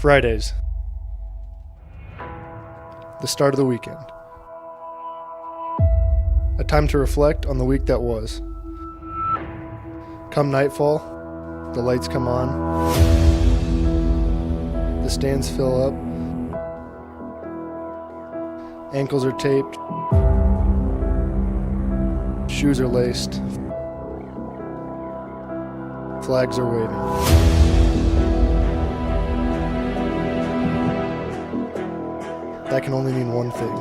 Fridays. The start of the weekend. A time to reflect on the week that was. Come nightfall, the lights come on, the stands fill up, ankles are taped, shoes are laced, flags are waving. That can only mean one thing.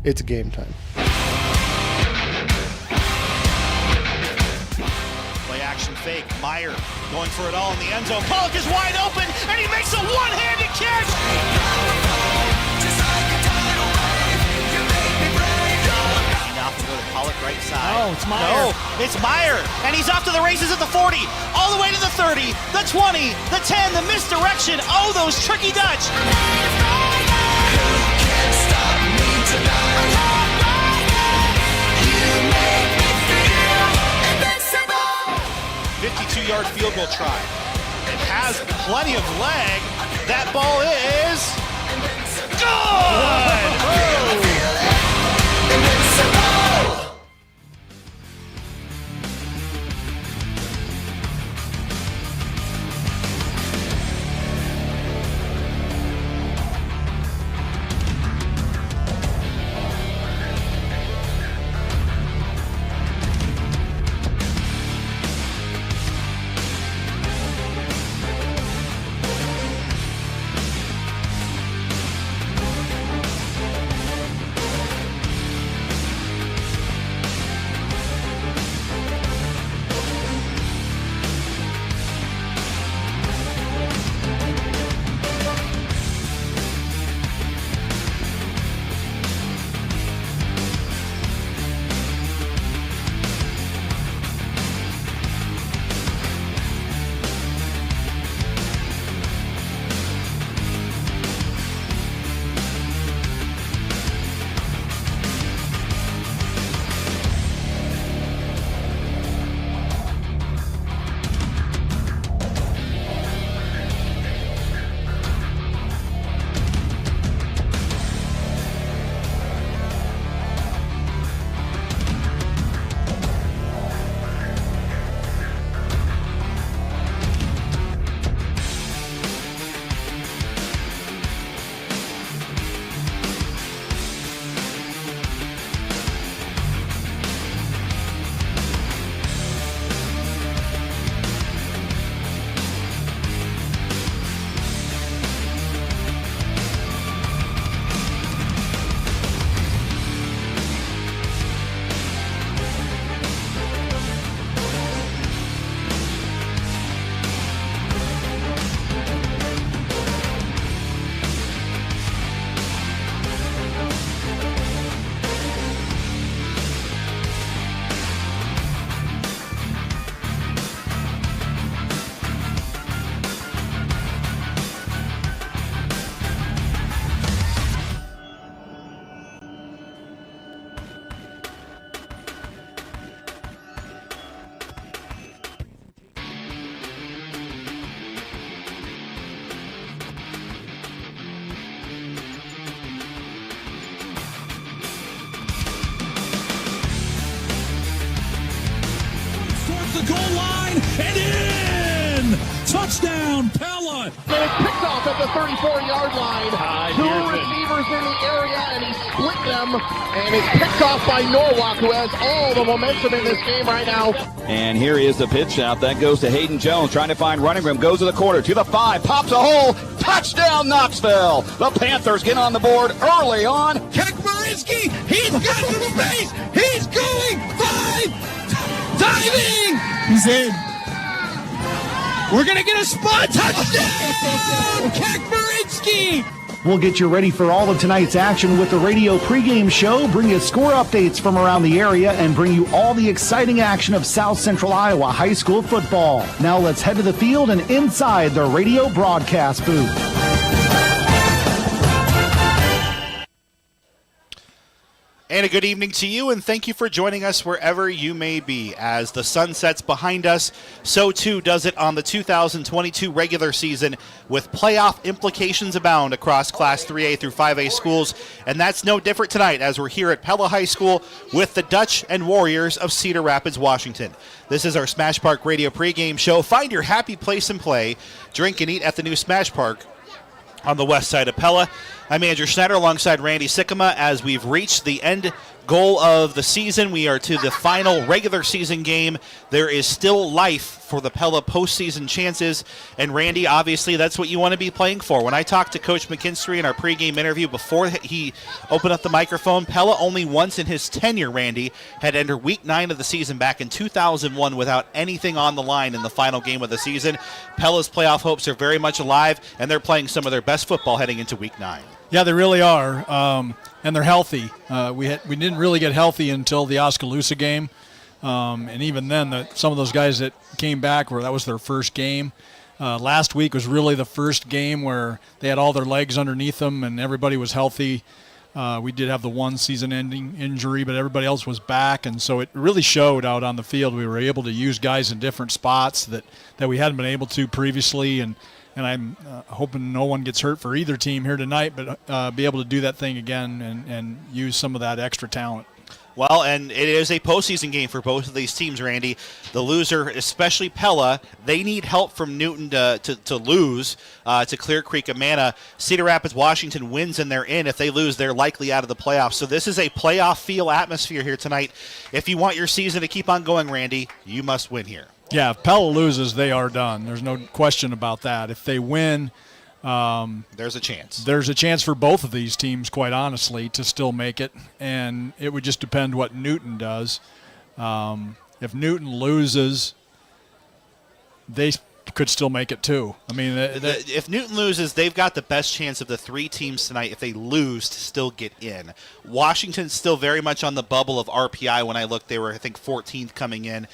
It's game time. Play action fake. Meyer going for it all in the end zone. Pollock is wide open, and he makes a one-handed catch. Off to go to Pollock right side. Oh, it's Meyer. No, it's Meyer, and he's off to the races at the 40, all the way to the 30, the 20, the 10, the misdirection. Oh, those tricky Dutch. 52-yard field goal try. It has plenty of leg. That ball is good. Oh. The goal line and in! Touchdown, Pella! And it's picked off at the 34-yard line. Two receivers in the area, and he split them. And it's picked off by Norwalk, who has all the momentum in this game right now. And here is the pitch out. That goes to Hayden Jones, trying to find running room. Goes to the corner, to the 5, pops a hole. Touchdown, Knoxville! The Panthers get on the board early on. Kekmarinsky, he's got some space! He's going 5! Diving! He's in. We're going to get a spot. Touchdown! Kekmarinsky! We'll get you ready for all of tonight's action with the radio pregame show, bring you score updates from around the area, and bring you all the exciting action of South Central Iowa high school football. Now let's head to the field and inside the radio broadcast booth. And a good evening to you, and thank you for joining us wherever you may be. As the sun sets behind us, so too does it on the 2022 regular season, with playoff implications abound across Class 3A through 5A schools. And that's no different tonight as we're here at Pella High School with the Dutch and Warriors of Cedar Rapids, Washington. This is our Smash Park Radio pregame show. Find your happy place and play. Drink and eat at the new Smash Park on the west side of Pella. I'm Andrew Schneider alongside Randy Sikkema as we've reached the end goal of the season. We are to the final regular season game. There is still life for the Pella postseason chances. And Randy, obviously that's what you want to be playing for. When I talked to Coach McKinstry in our pregame interview before he opened up the microphone, Pella only once in his tenure, Randy, had entered week 9 of the season back in 2001 without anything on the line in the final game of the season. Pella's playoff hopes are very much alive, and they're playing some of their best football heading into week 9. Yeah, they really are, and they're healthy. We didn't really get healthy until the Oskaloosa game, and even then, some of those guys that came back, that was their first game. Last week was really the first game where they had all their legs underneath them and everybody was healthy. We did have the one season-ending injury, but everybody else was back, and so it really showed out on the field. We were able to use guys in different spots that we hadn't been able to previously, and I'm hoping no one gets hurt for either team here tonight, but be able to do that thing again and use some of that extra talent. Well, and it is a postseason game for both of these teams, Randy. The loser, especially Pella, they need help from Newton to lose to Clear Creek Amana. Cedar Rapids, Washington wins and they're in. If they lose, they're likely out of the playoffs. So this is a playoff feel atmosphere here tonight. If you want your season to keep on going, Randy, you must win here. Yeah, if Pella loses, they are done. There's no question about that. If they win, there's a chance. There's a chance for both of these teams, quite honestly, to still make it, and it would just depend what Newton does. If Newton loses, they could still make it too. I mean, if Newton loses, they've got the best chance of the 3 teams tonight, if they lose, to still get in. Washington's still very much on the bubble of RPI. When I looked, they were, I think, 14th coming in.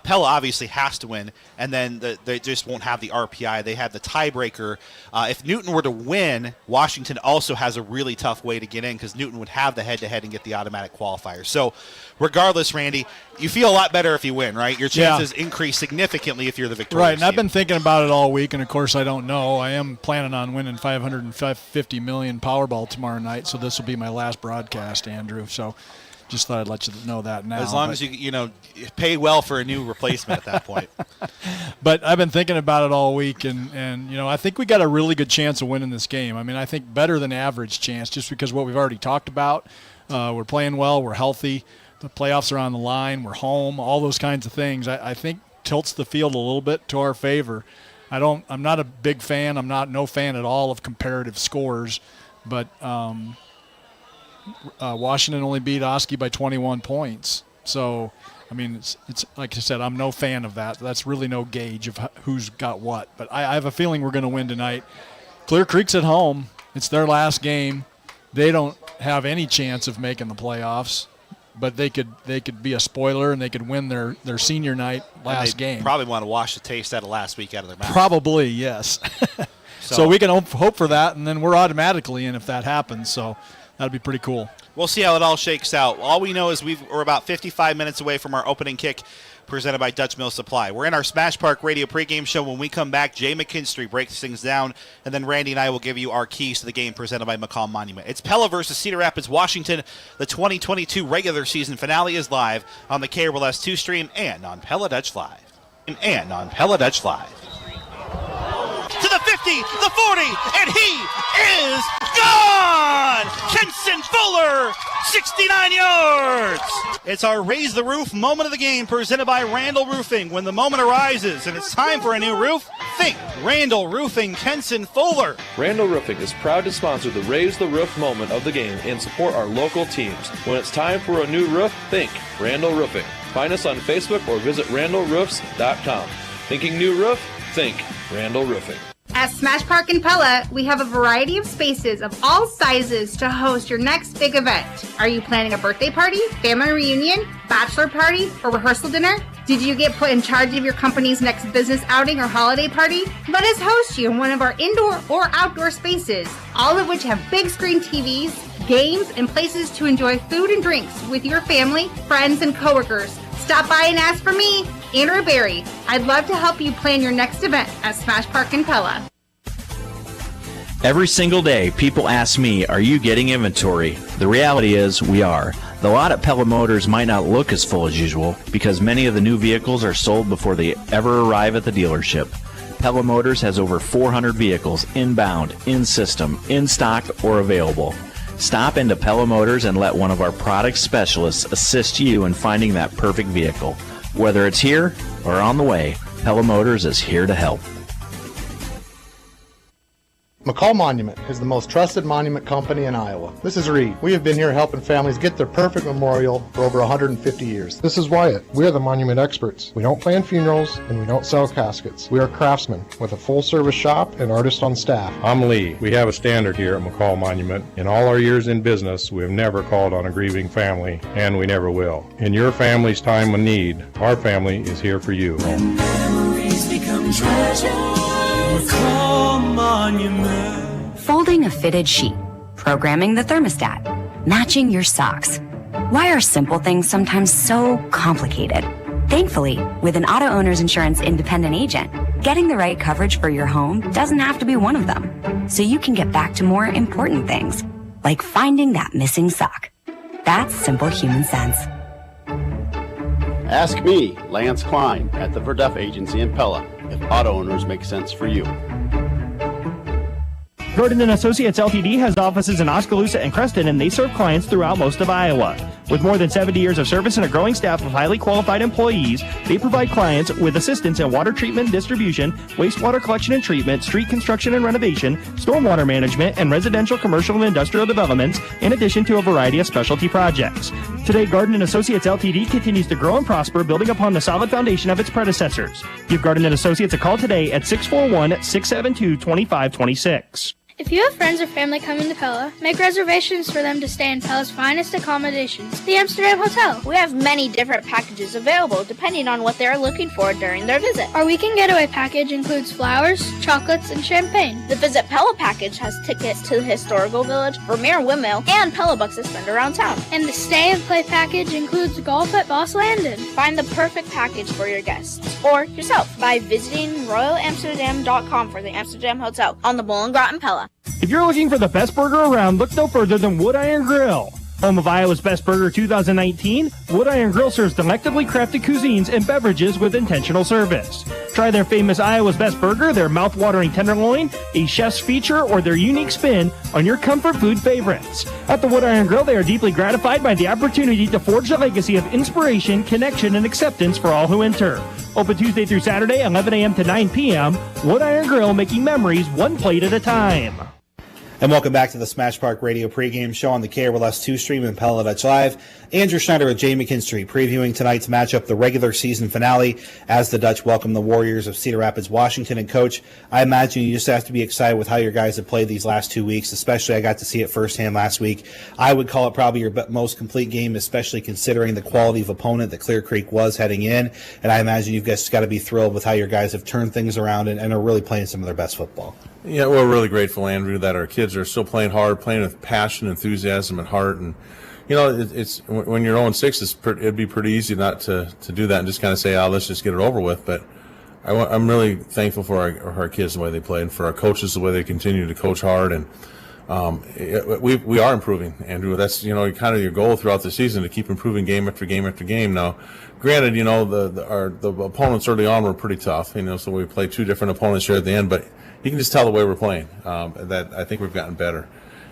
Pella obviously has to win, and then they just won't have the RPI. They have the tiebreaker. If Newton were to win, Washington also has a really tough way to get in because Newton would have the head-to-head and get the automatic qualifier. So regardless, Randy, you feel a lot better if you win, right? Your chances increase significantly if you're the victorious Right, and team. I've been thinking about it all week, and of course I don't know. I am planning on winning $550 million Powerball tomorrow night, so this will be my last broadcast, Andrew. So just thought I'd let you know that now. As long as you pay well for a new replacement at that point. But I've been thinking about it all week, and I think we got a really good chance of winning this game. I mean, I think better than average chance just because what we've already talked about. We're playing well. We're healthy. The playoffs are on the line. We're home. All those kinds of things. I think tilts the field a little bit to our favor. I'm not a big fan. I'm no fan at all of comparative scores, but Washington only beat Oski by 21 points. So, I mean, it's like I said, I'm no fan of that. That's really no gauge of who's got what. But I have a feeling we're going to win tonight. Clear Creek's at home. It's their last game. They don't have any chance of making the playoffs, but they could be a spoiler and they could win their senior night last game. Probably want to wash the taste out of last week out of their mouth. Probably, yes. So we can hope for that, and then we're automatically in if that happens. So that'd be pretty cool. We'll see how it all shakes out. All we know is we're about 55 minutes away from our opening kick presented by Dutch Mill Supply. We're in our Smash Park Radio pregame show. When we come back, Jay McKinstry breaks things down, and then Randy and I will give you our keys to the game presented by McCall Monument. It's Pella versus Cedar Rapids, Washington. The 2022 regular season finale is live on the KRLS 2 stream and on Pella Dutch Live. To the 50, the 40, and he is gone! Kenson Fuller, 69 yards! It's our Raise the Roof moment of the game presented by Randall Roofing. When the moment arises and it's time for a new roof, think Randall Roofing, Kenson Fuller. Randall Roofing is proud to sponsor the Raise the Roof moment of the game and support our local teams. When it's time for a new roof, think Randall Roofing. Find us on Facebook or visit randallroofs.com. Thinking new roof? Think Randall Roofing. At Smash Park in Pella, we have a variety of spaces of all sizes to host your next big event. Are you planning a birthday party, family reunion, bachelor party, or rehearsal dinner? Did you get put in charge of your company's next business outing or holiday party? Let us host you in one of our indoor or outdoor spaces, all of which have big screen TVs, games, and places to enjoy food and drinks with your family, friends, and coworkers. Stop by and ask for me, Andrew Berry. I'd love to help you plan your next event at Smash Park in Pella. Every single day, people ask me, are you getting inventory? The reality is, we are. The lot at Pella Motors might not look as full as usual because many of the new vehicles are sold before they ever arrive at the dealership. Pella Motors has over 400 vehicles inbound, in system, in stock, or available. Stop into Pella Motors and let one of our product specialists assist you in finding that perfect vehicle. Whether it's here or on the way, Pella Motors is here to help. McCall Monument is the most trusted monument company in Iowa. This is Reed. We have been here helping families get their perfect memorial for over 150 years. This is Wyatt. We are the monument experts. We don't plan funerals and we don't sell caskets. We are craftsmen with a full-service shop and artists on staff. I'm Lee. We have a standard here at McCall Monument. In all our years in business, we have never called on a grieving family, and we never will. In your family's time of need, our family is here for you. When memories become treasure, McCall Monument. Folding a fitted sheet, programming the thermostat, matching your socks. Why are simple things sometimes so complicated? Thankfully, with an auto owner's insurance independent agent, getting the right coverage for your home doesn't have to be one of them. So you can get back to more important things, like finding that missing sock. That's simple human sense. Ask me, Lance Klein, at the Verduff Agency in Pella, if auto owners make sense for you. Gordon & Associates Ltd. has offices in Oskaloosa and Creston, and they serve clients throughout most of Iowa. With more than 70 years of service and a growing staff of highly qualified employees, they provide clients with assistance in water treatment, distribution, wastewater collection and treatment, street construction and renovation, stormwater management, and residential, commercial, and industrial developments, in addition to a variety of specialty projects. Today, Gordon & Associates Ltd. continues to grow and prosper, building upon the solid foundation of its predecessors. Give Gordon & Associates a call today at 641-672-2526. If you have friends or family coming to Pella, make reservations for them to stay in Pella's finest accommodations, the Amsterdam Hotel. We have many different packages available depending on what they are looking for during their visit. Our weekend getaway package includes flowers, chocolates, and champagne. The Visit Pella package has tickets to the Historical Village, Vermeer Windmill, and Pella bucks to spend around town. And the Stay and Play package includes golf at Boss Landon. Find the perfect package for your guests or yourself by visiting royalamsterdam.com for the Amsterdam Hotel on the Bollengrot in Pella. If you're looking for the best burger around, look no further than Wood Iron Grill. Home of Iowa's Best Burger 2019, Wood Iron Grill serves delectably crafted cuisines and beverages with intentional service. Try their famous Iowa's Best Burger, their mouth-watering tenderloin, a chef's feature, or their unique spin on your comfort food favorites. At the Wood Iron Grill, they are deeply gratified by the opportunity to forge a legacy of inspiration, connection, and acceptance for all who enter. Open Tuesday through Saturday, 11 a.m. to 9 p.m. Wood Iron Grill, making memories one plate at a time. And welcome back to the Smash Park Radio pregame show on the KRLS 2 stream and Pella Dutch Live. Andrew Schneider with Jay McKinstry previewing tonight's matchup, the regular season finale, as the Dutch welcome the Warriors of Cedar Rapids, Washington. And Coach, I imagine you just have to be excited with how your guys have played these last 2 weeks, especially I got to see it firsthand last week. I would call it probably your most complete game, especially considering the quality of opponent that Clear Creek was heading in. And I imagine you've just got to be thrilled with how your guys have turned things around and are really playing some of their best football. Yeah, we're really grateful, Andrew, that our kids are still playing hard, playing with passion, enthusiasm, and heart. And you know, it's when you're 0-6, it'd be pretty easy not to do that and just kind of say, "Oh, let's just get it over with." But I'm really thankful for our kids the way they play, and for our coaches the way they continue to coach hard. And we are improving, Andrew. That's kind of your goal throughout the season, to keep improving game after game after game. Now, granted, the opponents early on were pretty tough. So we played two different opponents here at the end, but you can just tell the way we're playing that I think we've gotten better.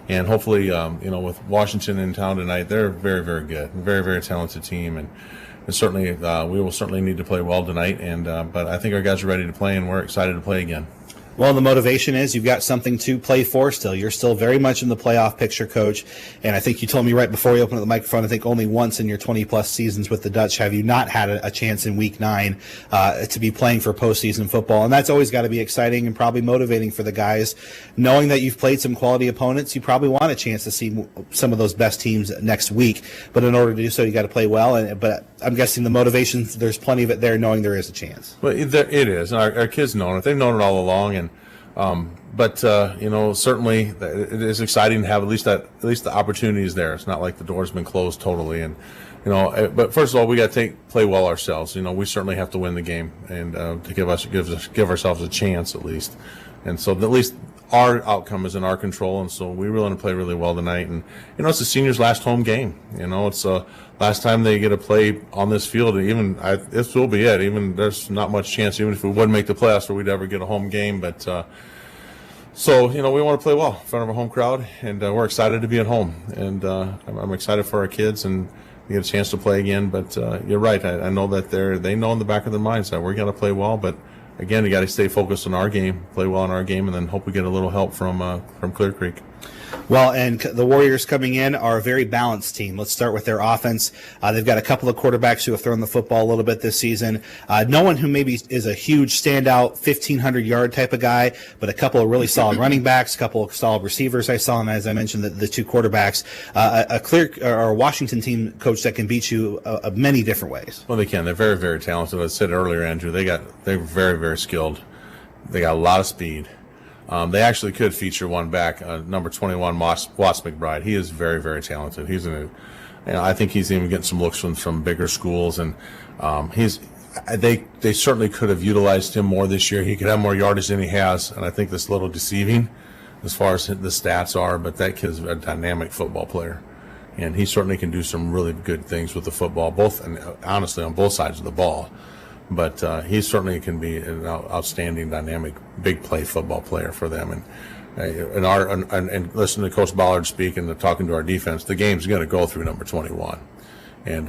And hopefully, with Washington in town tonight, they're very, very good, very, very talented team, and certainly we will certainly need to play well tonight. And but I think our guys are ready to play, and we're excited to play again. Well, the motivation is you've got something to play for still. You're still very much in the playoff picture, Coach. And I think you told me right before we opened the microphone, I think only once in your 20-plus seasons with the Dutch have you not had a chance in Week 9 to be playing for postseason football. And that's always got to be exciting and probably motivating for the guys. Knowing that you've played some quality opponents, you probably want a chance to see some of those best teams next week. But in order to do so, you got to play well. But I'm guessing the motivation, there's plenty of it there, knowing there is a chance. Well, it is. And our kids know it. They've known it all along. And But certainly it is exciting to have at least the opportunity is there. It's not like the door's been closed totally. And but first of all, we got to play well ourselves. We certainly have to win the game and to give ourselves a chance at least. And so at least our outcome is in our control. And so we really want to play really well tonight. And it's the seniors' last home game. It's last time they get to play on this field. Even this will be it. Even there's not much chance, even if we would make the playoffs, where we'd ever get a home game. But so we want to play well in front of a home crowd, and we're excited to be at home. And I'm excited for our kids and get a chance to play again. But you're right. I know that they know in the back of their minds that we're going to play well. But again, you got to stay focused on our game, play well in our game, and then hope we get a little help from Clear Creek. Well, and the Warriors coming in are a very balanced team. Let's start with their offense. They've got a couple of quarterbacks who have thrown the football a little bit this season. No one who maybe is a huge standout 1,500-yard type of guy, but a couple of really solid running backs, a couple of solid receivers I saw, and as I mentioned, the two quarterbacks. A Washington team coach that can beat you many different ways. Well, they can. They're very, very talented. As I said earlier, Andrew, they're very, very skilled. They got a lot of speed. They actually could feature one back, number 21, Watts McBride. He is very, very talented. I think he's even getting some looks from bigger schools, and they certainly could have utilized him more this year. He could have more yardage than he has, and I think that's a little deceiving as far as the stats are. But that kid's a dynamic football player, and he certainly can do some really good things with the football, honestly on both sides of the ball. But he certainly can be an outstanding, dynamic, big play football player for them. And listening to Coach Ballard speak and talking to our defense, the game's going to go through number 21. And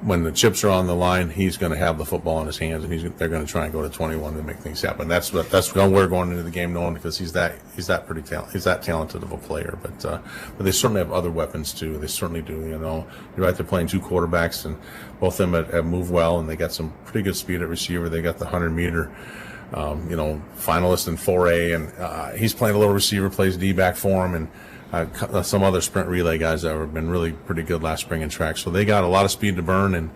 when the chips are on the line, he's going to have the football in his hands, and they're going to try and go to 21 to make things happen. That's when we're going into the game knowing, because he's that talented of a player. But they certainly have other weapons too. They certainly do. You're right. They're playing two quarterbacks, and both of them have moved well, and they got some pretty good speed at receiver. They got the 100-meter. Finalist in 4A, and he's playing a little receiver, plays D-back for him, and some other sprint relay guys that have been really pretty good last spring in track. So they got a lot of speed to burn, and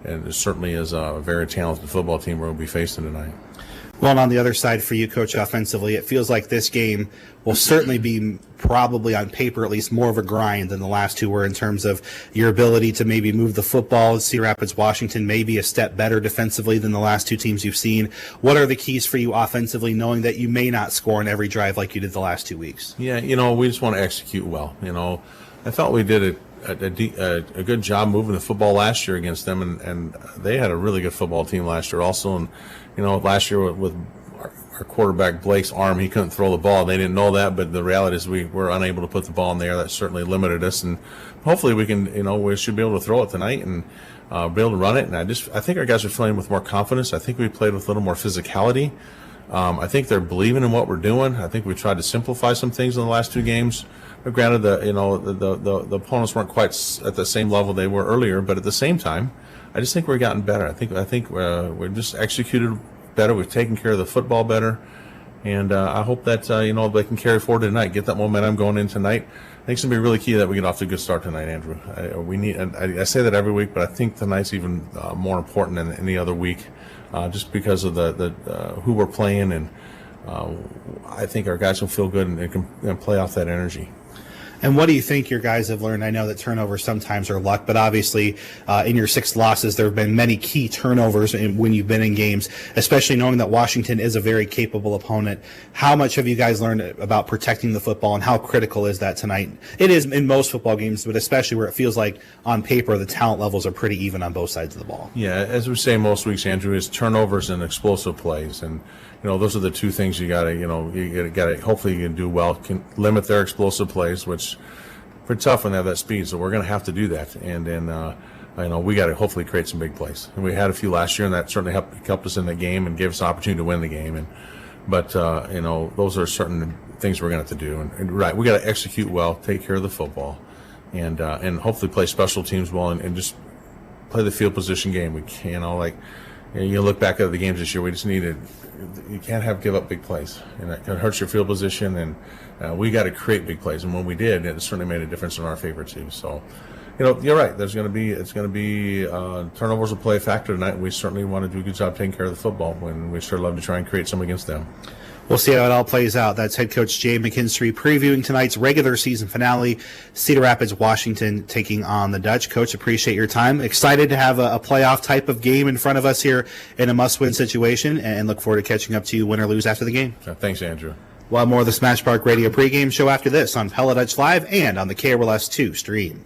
it certainly is a very talented football team we'll be facing tonight. Well, and on the other side for you, Coach, offensively, it feels like this game will certainly be probably on paper at least more of a grind than the last two were in terms of your ability to maybe move the football. Cedar Rapids, Washington may be a step better defensively than the last two teams you've seen. What are the keys for you offensively, knowing that you may not score on every drive like you did the last 2 weeks? Yeah, we just want to execute well. I felt we did a good job moving the football last year against them, and they had a really good football team last year also. And last year with our quarterback Blake's arm, he couldn't throw the ball. They didn't know that, but the reality is we were unable to put the ball in the air. That certainly limited us, and hopefully we can, we should be able to throw it tonight and be able to run it. And I think our guys are playing with more confidence. I think we played with a little more physicality. I think they're believing in what we're doing. I think we tried to simplify some things in the last two games. But granted, the opponents weren't quite at the same level they were earlier, but at the same time, I just think we're gotten better. I think we're just executed better. We've taken care of the football better, and I hope that they can carry forward tonight, get that momentum going in tonight. I think it's gonna be really key that we get off to a good start tonight, Andrew. I say that every week, but I think tonight's even more important than any other week, just because of the who we're playing, and I think our guys will feel good and can play off that energy. And what do you think your guys have learned? I know that turnovers sometimes are luck, but obviously in your 6 losses, there have been many key turnovers when you've been in games, especially knowing that Washington is a very capable opponent. How much have you guys learned about protecting the football, and how critical is that tonight? It is in most football games, but especially where it feels like on paper the talent levels are pretty even on both sides of the ball. Yeah, as we say most weeks, Andrew, is turnovers and explosive plays. And those are the two things you got to hopefully you can do well, can limit their explosive plays, which pretty tough when they have that speed. So we're going to have to do that, and then we got to hopefully create some big plays. And we had a few last year, and that certainly helped us in the game and gave us an opportunity to win the game. But those are certain things we're going to have to do. And right, we got to execute well, take care of the football, and hopefully play special teams well, and just play the field position game. We can't you look back at the games this year. We just needed. You can't give up big plays, and that hurts your field position. And we got to create big plays, and when we did, it certainly made a difference in our favor too. So, you're right. It's going to be turnovers will play a factor tonight. We certainly want to do a good job taking care of the football, when we sure love to try and create some against them. We'll see how it all plays out. That's head coach Jay McKinstry previewing tonight's regular season finale. Cedar Rapids, Washington taking on the Dutch. Coach, appreciate your time. Excited to have a playoff type of game in front of us here in a must-win situation, and look forward to catching up to you, win or lose, after the game. Thanks, Andrew. We'll have more of the Smash Park Radio pregame show after this on Pella Dutch Live and on the KRLS 2 stream.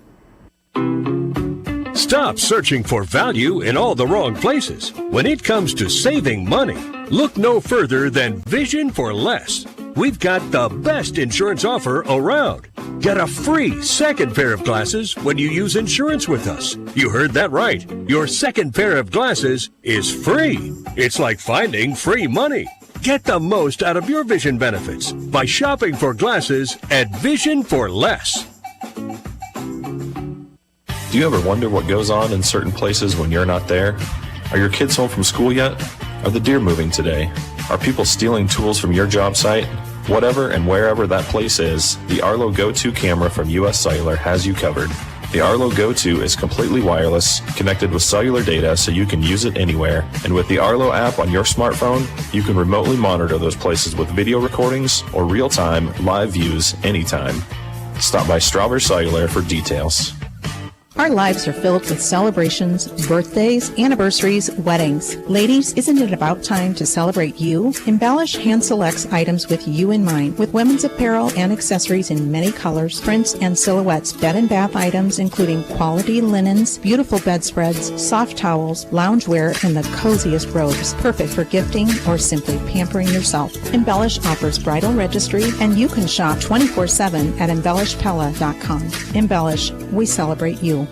Stop searching for value in all the wrong places. When it comes to saving money, look no further than Vision for Less. We've got the best insurance offer around. Get a free second pair of glasses when you use insurance with us. You heard that right. Your second pair of glasses is free. It's like finding free money. Get the most out of your vision benefits by shopping for glasses at Vision for Less. Do you ever wonder what goes on in certain places when you're not there? Are your kids home from school yet? Are the deer moving today? Are people stealing tools from your job site? Whatever and wherever that place is, the Arlo Go2 camera from US Cellular has you covered. The Arlo Go2 is completely wireless, connected with cellular data so you can use it anywhere. And with the Arlo app on your smartphone, you can remotely monitor those places with video recordings or real-time live views anytime. Stop by Strawberry Cellular for details. Our lives are filled with celebrations, birthdays, anniversaries, weddings. Ladies, isn't it about time to celebrate you? Embellish Hand Selects items with you in mind, with women's apparel and accessories in many colors, prints, and silhouettes, bed and bath items including quality linens, beautiful bedspreads, soft towels, loungewear, and the coziest robes, perfect for gifting or simply pampering yourself. Embellish offers bridal registry, and you can shop 24/7 at embellishpella.com. Embellish, we celebrate you.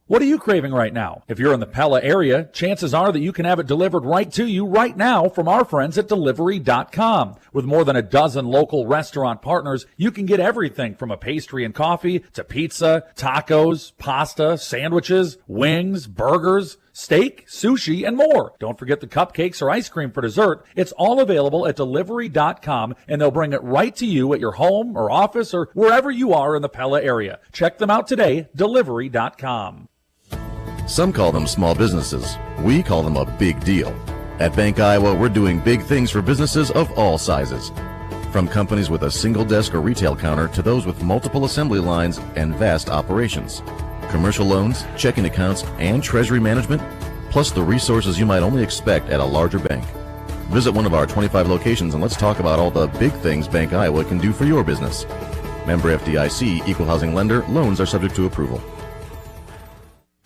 What are you craving right now? If you're in the Pella area, chances are that you can have it delivered right to you right now from our friends at Delivery.com. With more than a dozen local restaurant partners, you can get everything from a pastry and coffee to pizza, tacos, pasta, sandwiches, wings, burgers, steak, sushi, and more. Don't forget the cupcakes or ice cream for dessert. It's all available at Delivery.com, and they'll bring it right to you at your home or office or wherever you are in the Pella area. Check them out today, Delivery.com. Some call them small businesses. We call them a big deal. At Bank Iowa, we're doing big things for businesses of all sizes. From companies with a single desk or retail counter to those with multiple assembly lines and vast operations. Commercial loans, checking accounts, and treasury management, plus the resources you might only expect at a larger bank. Visit one of our 25 locations and let's talk about all the big things Bank Iowa can do for your business. Member FDIC, Equal Housing Lender. Loans are subject to approval.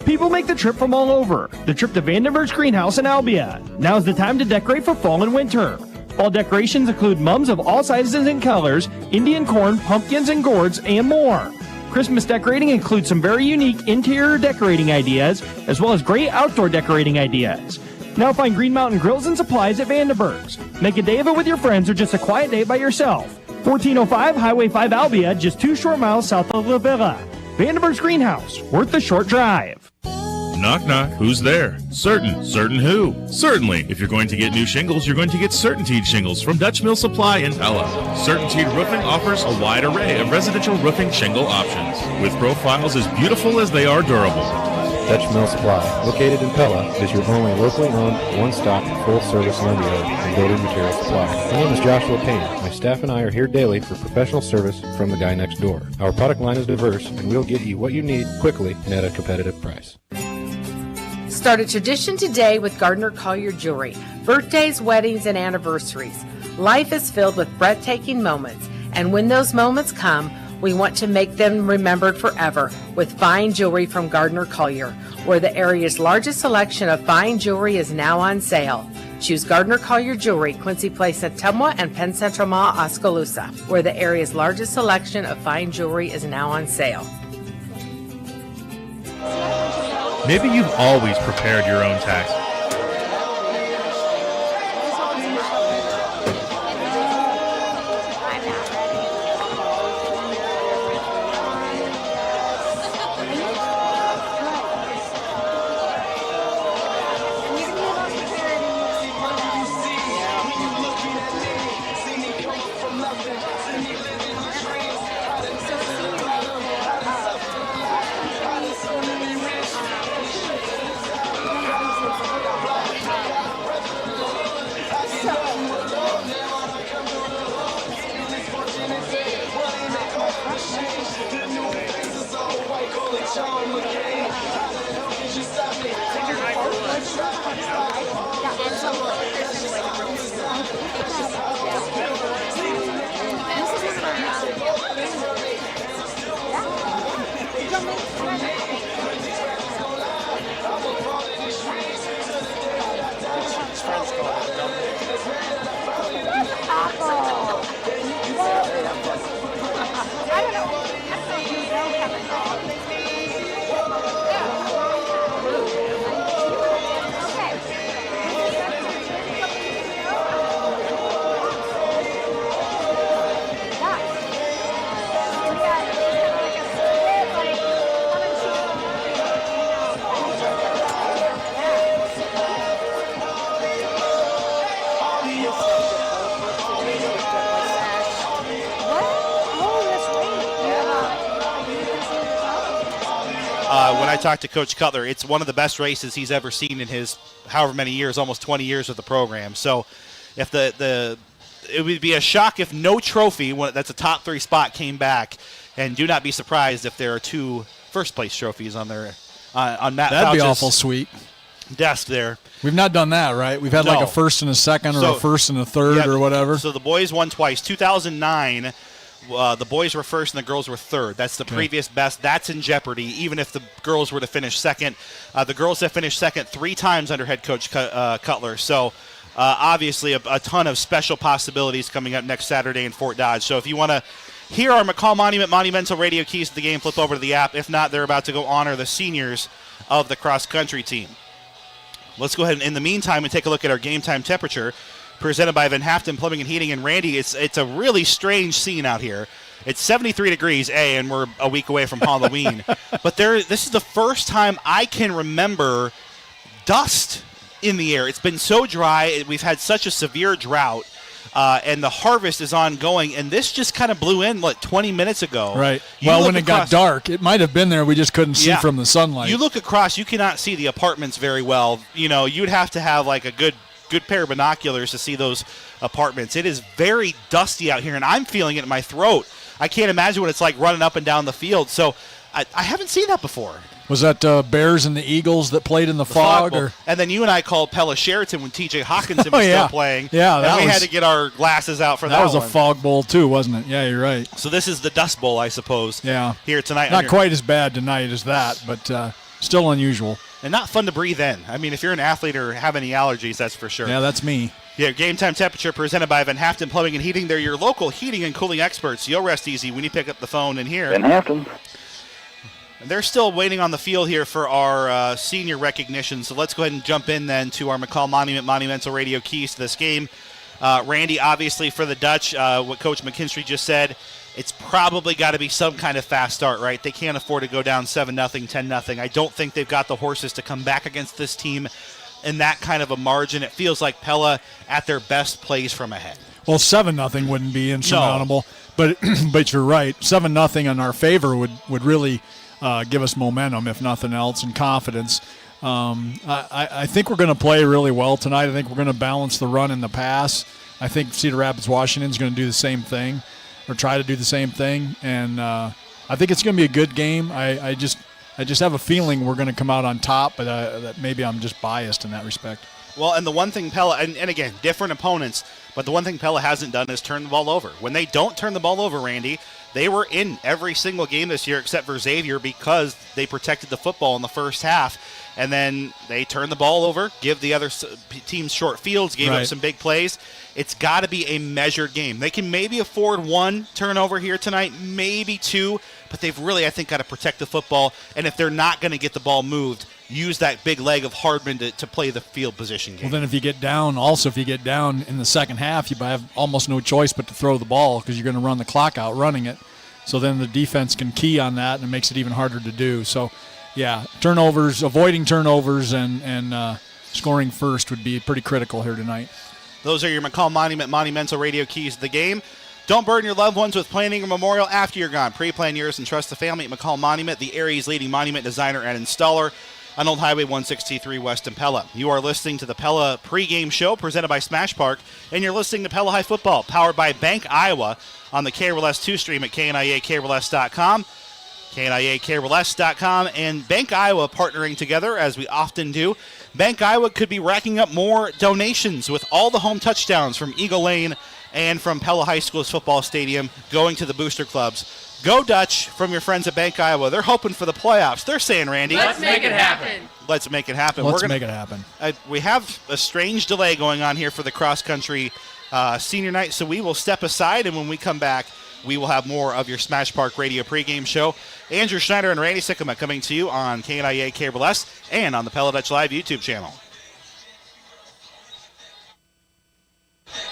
People make the trip from all over. The trip to Vandenberg's Greenhouse in Albia. Now's the time to decorate for fall and winter. Fall decorations include mums of all sizes and colors, Indian corn, pumpkins, and gourds, and more. Christmas decorating includes some very unique interior decorating ideas, as well as great outdoor decorating ideas. Now find Green Mountain Grills and Supplies at Vandenberg's. Make a day of it with your friends or just a quiet day by yourself. 1405 Highway 5 Albia, just 2 short miles south of La Villa. Vandenberg's Greenhouse, worth the short drive. Knock, knock. Who's there? Certain who? Certainly. If you're going to get new shingles, you're going to get Certainteed shingles from Dutch Mill Supply in Pella. Certainteed Roofing offers a wide array of residential roofing shingle options, with profiles as beautiful as they are durable. Dutch Mill Supply, located in Pella, is your only locally owned, one-stop, full-service lumberyard and building material supply. My name is Joshua Payne. My staff and I are here daily for professional service from the guy next door. Our product line is diverse, and we'll get you what you need quickly and at a competitive price. Start a tradition today with Gardner Collier Jewelry. Birthdays, weddings, and anniversaries. Life is filled with breathtaking moments, and when those moments come, we want to make them remembered forever with fine jewelry from Gardner Collier, where the area's largest selection of fine jewelry is now on sale. Choose Gardner Collier Jewelry, Quincy Place at Tumwa and Penn Central Mall, Oskaloosa, where the area's largest selection of fine jewelry is now on sale. Maybe you've always prepared your own taxes. when I talked to Coach Cutler, it's one of the best races he's ever seen in his however many years, almost 20 years of the program. So if it would be a shock if no trophy, that's a top 3 spot, came back. And do not be surprised if there are 2 first-place trophies on their on Matt That'd Fouch's be awful sweet. desk there. We've not done that, right? We've had like a first and a second or a first and a third or whatever. So the boys won twice. 2009, the boys were first and the girls were third. That's the previous best. That's in jeopardy, even if the girls were to finish second. The girls have finished second 3 times under head coach Cutler. So obviously a ton of special possibilities coming up next Saturday in Fort Dodge. So if you want to hear our McCall Monument Monumental Radio keys to the game, flip over to the app. If not, they're about to go honor the seniors of the cross-country team. Let's go ahead and, in the meantime, and take a look at our game time temperature presented by Van Haften Plumbing and Heating. And Randy, it's a really strange scene out here. It's 73 degrees, and we're a week away from Halloween. But this is the first time I can remember dust in the air. It's been so dry. We've had such a severe drought. And the harvest is ongoing, and this just kind of blew in 20 minutes ago. Right. When it got dark, it might have been there. We just couldn't see from the sunlight. You look across, you cannot see the apartments very well. You'd have to have like a good pair of binoculars to see those apartments. It is very dusty out here, and I'm feeling it in my throat. I can't imagine what it's like running up and down the field. So I haven't seen that before. Was that Bears and the Eagles that played in the fog? Or? And then you and I called Pella Sheraton when T.J. Hawkinson was still playing. Yeah, and we had to get our glasses out for that. That was a fog bowl too, wasn't it? Yeah, you're right. So this is the Dust Bowl, I suppose. Yeah. Here tonight. Not quite as bad tonight as that, but still unusual. And not fun to breathe in. I mean, if you're an athlete or have any allergies, that's for sure. Yeah, that's me. Yeah, game time temperature presented by Van Haften Plumbing and Heating. They're your local heating and cooling experts. You'll rest easy when you pick up the phone and hear. Van Haften. They're still waiting on the field here for our senior recognition, so let's go ahead and jump in then to our McCall Monument Monumental Radio keys to this game. Randy, obviously for the Dutch, what Coach McKinstry just said, it's probably got to be some kind of fast start, right? They can't afford to go down 7-0, 10-0. I don't think they've got the horses to come back against this team in that kind of a margin. It feels like Pella at their best plays from ahead. Well, 7-0 wouldn't be insurmountable, but you're right. 7-0 in our favor would really give us momentum, if nothing else, and confidence. I think we're going to play really well tonight. I think we're going to balance the run and the pass. I think Cedar Rapids Washington's going to do the same thing, or try to do the same thing, and I think it's going to be a good game. I just have a feeling we're going to come out on top, but that maybe I'm just biased in that respect. Well, and the one thing Pella, and again, different opponents, but the one thing Pella hasn't done is turn the ball over. When they don't turn the ball over, Randy, they were in every single game this year except for Xavier because they protected the football in the first half. And then they turn the ball over, give the other teams short fields, gave up some big plays. It's got to be a measured game. They can maybe afford 1 turnover here tonight, maybe 2, but they've really, I think, got to protect the football. And if they're not going to get the ball moved, use that big leg of Hardman to play the field position game. Well, then if you get down in the second half, you have almost no choice but to throw the ball because you're going to run the clock out running it. So then the defense can key on that, and it makes it even harder to do. So, yeah, turnovers, avoiding turnovers and scoring first would be pretty critical here tonight. Those are your McCall Monument Monumental Radio keys to the game. Don't burden your loved ones with planning a memorial after you're gone. Pre-plan yours and trust the family at McCall Monument, the area's leading monument designer and installer on Old Highway 163 West in Pella. You are listening to the Pella pregame show presented by Smash Park, and you're listening to Pella High Football, powered by Bank Iowa on the KRLS 2 stream at KNIAKRLS.com. KNIAKRLS.com and Bank Iowa partnering together, as we often do. Bank Iowa could be racking up more donations with all the home touchdowns from Eagle Lane and from Pella High School's football stadium going to the booster clubs. Go Dutch from your friends at Bank Iowa. They're hoping for the playoffs. They're saying, Randy, let's make it happen. Let's make it happen. Let's make it happen. We have a strange delay going on here for the cross-country senior night, so we will step aside, and when we come back, we will have more of your Smash Park Radio pregame show. Andrew Schneider and Randy Sikkema coming to you on KNIA KRLS and on the Pella Dutch Live YouTube channel.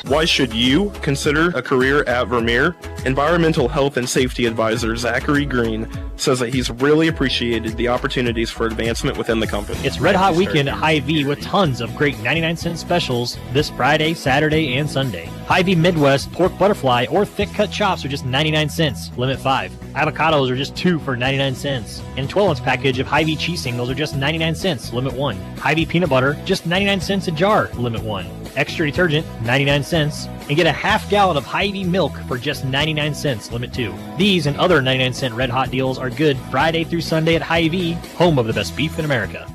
Why should you consider a career at Vermeer? Environmental Health and Safety Advisor Zachary Green says that he's really appreciated the opportunities for advancement within the company. It's Red Hot Weekend at Hy-Vee with tons of great 99-cent specials this Friday, Saturday, and Sunday. Hy-Vee Midwest pork butterfly or thick cut chops are just 99 cents, limit 5. Avocados are just 2 for 99 cents. And 12-ounce package of Hy-Vee cheese singles are just 99 cents, limit 1. Hy-Vee peanut butter, just 99 cents a jar, limit 1. Extra detergent, 99 cents. And get a half gallon of Hy-Vee milk for just 99 cents, limit 2. These and other 99-cent Red Hot deals are good Friday through Sunday at Hy-Vee, home of the best beef in America.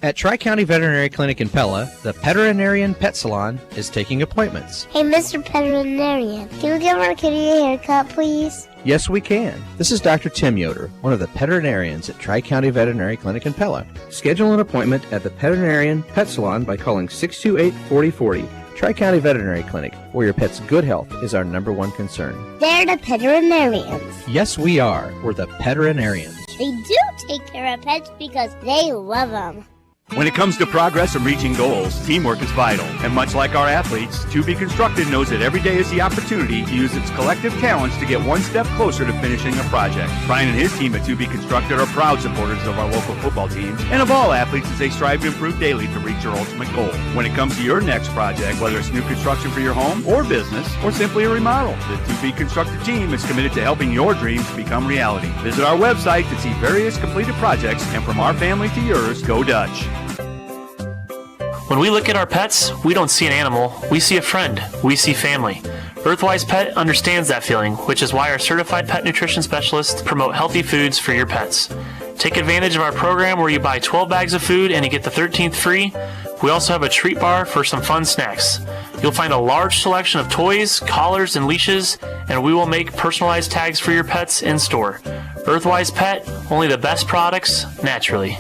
At Tri-County Veterinary Clinic in Pella, the Veterinarian Pet Salon is taking appointments. Hey, Mr. Veterinarian, can we give our kitty a haircut, please? Yes, we can. This is Dr. Tim Yoder, one of the veterinarians at Tri-County Veterinary Clinic in Pella. Schedule an appointment at the Veterinarian Pet Salon by calling 628-4040. Tri-County Veterinary Clinic, where your pet's good health is our #1 concern. They're the veterinarians. Yes, we are. We're the veterinarians. They do take care of pets because they love them. When it comes to progress and reaching goals, teamwork is vital. And much like our athletes, To Be Constructed knows that every day is the opportunity to use its collective talents to get one step closer to finishing a project. Brian and his team at To Be Constructed are proud supporters of our local football teams and of all athletes as they strive to improve daily to reach their ultimate goal. When it comes to your next project, whether it's new construction for your home or business, or simply a remodel, the To Be Constructed team is committed to helping your dreams become reality. Visit our website to see various completed projects, and from our family to yours, go Dutch. When we look at our pets, we don't see an animal, we see a friend, we see family. Earthwise Pet understands that feeling, which is why our certified pet nutrition specialists promote healthy foods for your pets. Take advantage of our program where you buy 12 bags of food and you get the 13th free. We also have a treat bar for some fun snacks. You'll find a large selection of toys, collars, and leashes, and we will make personalized tags for your pets in store. Earthwise Pet, only the best products, naturally.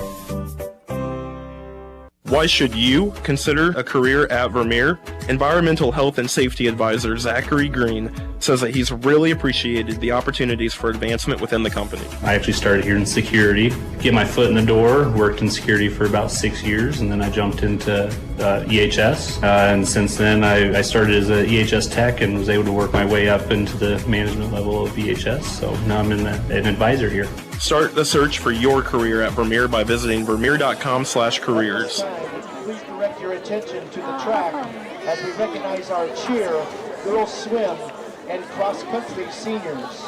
Why should you consider a career at Vermeer? Environmental Health and Safety Advisor Zachary Green says that he's really appreciated the opportunities for advancement within the company. I actually started here in security, get my foot in the door, worked in security for about 6 years, and then I jumped into EHS. And since then, I started as an EHS tech and was able to work my way up into the management level of EHS. So now I'm an advisor here. Start the search for your career at Vermeer by visiting vermeer.com/careers. Please direct your attention to the track as we recognize our cheer, girls swim, and cross-country seniors.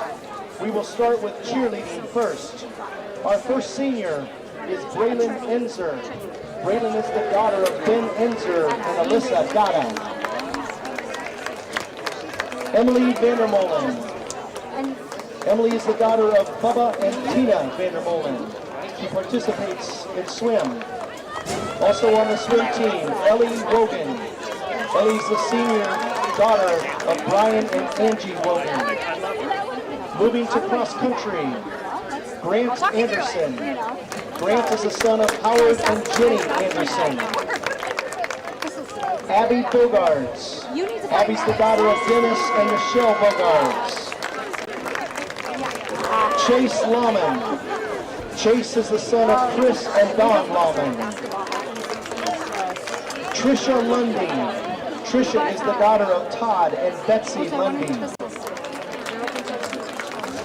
We will start with cheerleading first. Our first senior is Braylon Enzer. Braylon is the daughter of Ben Enzer and Alyssa Gata. Emily Vandermolen. Emily is the daughter of Bubba and Tina Vandermolen. She participates in swim. Also on the swim team, Ellie Wogan. Ellie's the senior daughter of Brian and Angie Wogan. Moving to cross country, Grant Anderson. Grant is the son of Howard and Jenny Anderson. Abby Bogarts. Abby's the daughter of Dennis and Michelle Bogarts. Chase Lawman. Chase is the son of Chris and Dawn Lawman. Trisha Lundy. Trisha is the daughter of Todd and Betsy Lundy.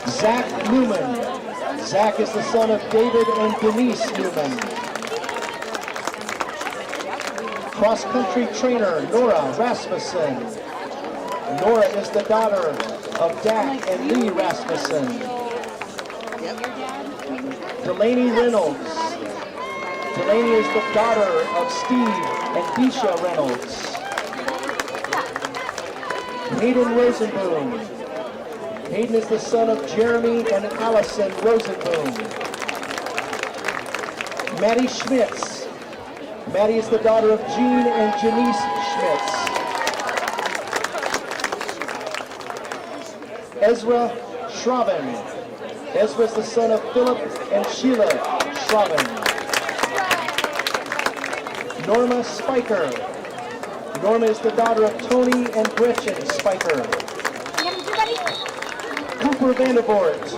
Zach Newman. Zach is the son of David and Denise Newman. Cross-country trainer Nora Rasmussen. Nora is the daughter of Dak and Lee Rasmussen. Delaney Reynolds. Delaney is the daughter of Steve and Deisha Reynolds. Hayden Rosenboom. Hayden is the son of Jeremy and Allison Rosenboom. Maddie Schmitz. Maddie is the daughter of Jean and Janice Schmitz. Ezra Schraven. Ezra is the son of Philip and Sheila Schraven. Norma Spiker. Norma is the daughter of Tony and Gretchen Spiker. Cooper Vandervoort.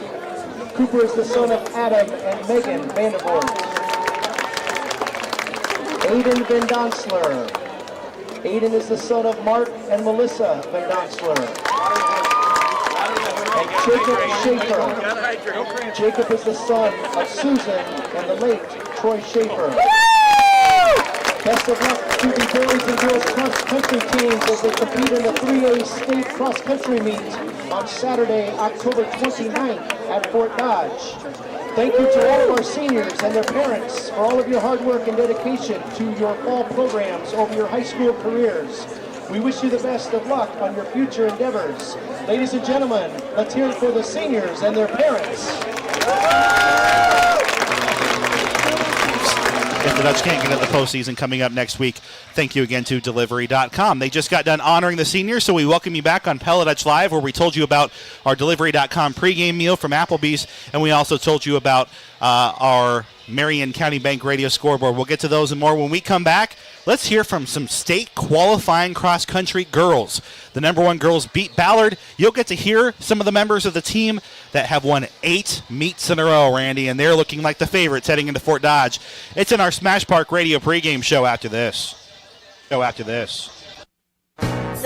Cooper is the son of Adam and Megan Vandervoort. Aiden Van Donsler. Aiden is the son of Mark and Melissa Van Doxler. And Jacob Schaefer. Jacob is the son of Susan and the late Troy Schaefer. Best of luck to the boys and girls cross-country teams as they compete in the 3A state cross-country meet on Saturday, October 29th at Fort Dodge. Thank you to all of our seniors and their parents for all of your hard work and dedication to your fall programs over your high school careers. We wish you the best of luck on your future endeavors. Ladies and gentlemen, let's hear it for the seniors and their parents. If the Dutch can't get into the postseason coming up next week, thank you again to Delivery.com. They just got done honoring the seniors, so we welcome you back on Pella Dutch Live, where we told you about our Delivery.com pregame meal from Applebee's, and we also told you about our Marion County Bank radio scoreboard. We'll get to those and more when we come back. Let's hear from some state qualifying cross-country girls. The number 1 girls beat Ballard. You'll get to hear some of the members of the team that have won 8 meets in a row, Randy, and they're looking like the favorites heading into Fort Dodge. It's in our Smash Park Radio pregame show after this. The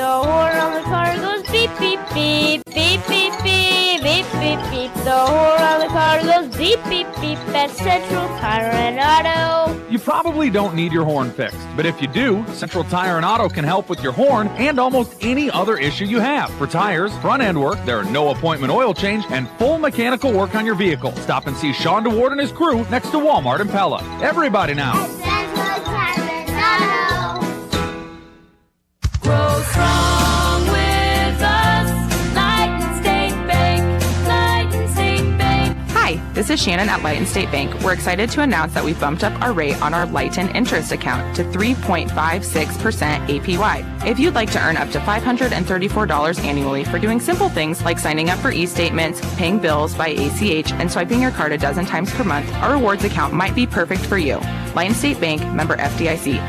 horn on the car goes beep, beep, beep, beep, beep, beep, beep, beep, beep. The horn on the car goes beep, beep, beep at Central Tire and Auto. You probably don't need your horn fixed, but if you do, Central Tire and Auto can help with your horn and almost any other issue you have. For tires, front end work, there are no appointment oil change, and full mechanical work on your vehicle. Stop and see Sean DeWard and his crew next to Walmart in Pella. Everybody now. Central Tire and Auto. Grow strong with us, Light State Bank, Light State Bank. Hi, this is Shannon at Light State Bank. We're excited to announce that we bumped up our rate on our Lighten interest account to 3.56% APY. If you'd like to earn up to $534 annually for doing simple things like signing up for e-statements, paying bills by ACH, and swiping your card a dozen times per month, our rewards account might be perfect for you. Light State Bank, member FDIC.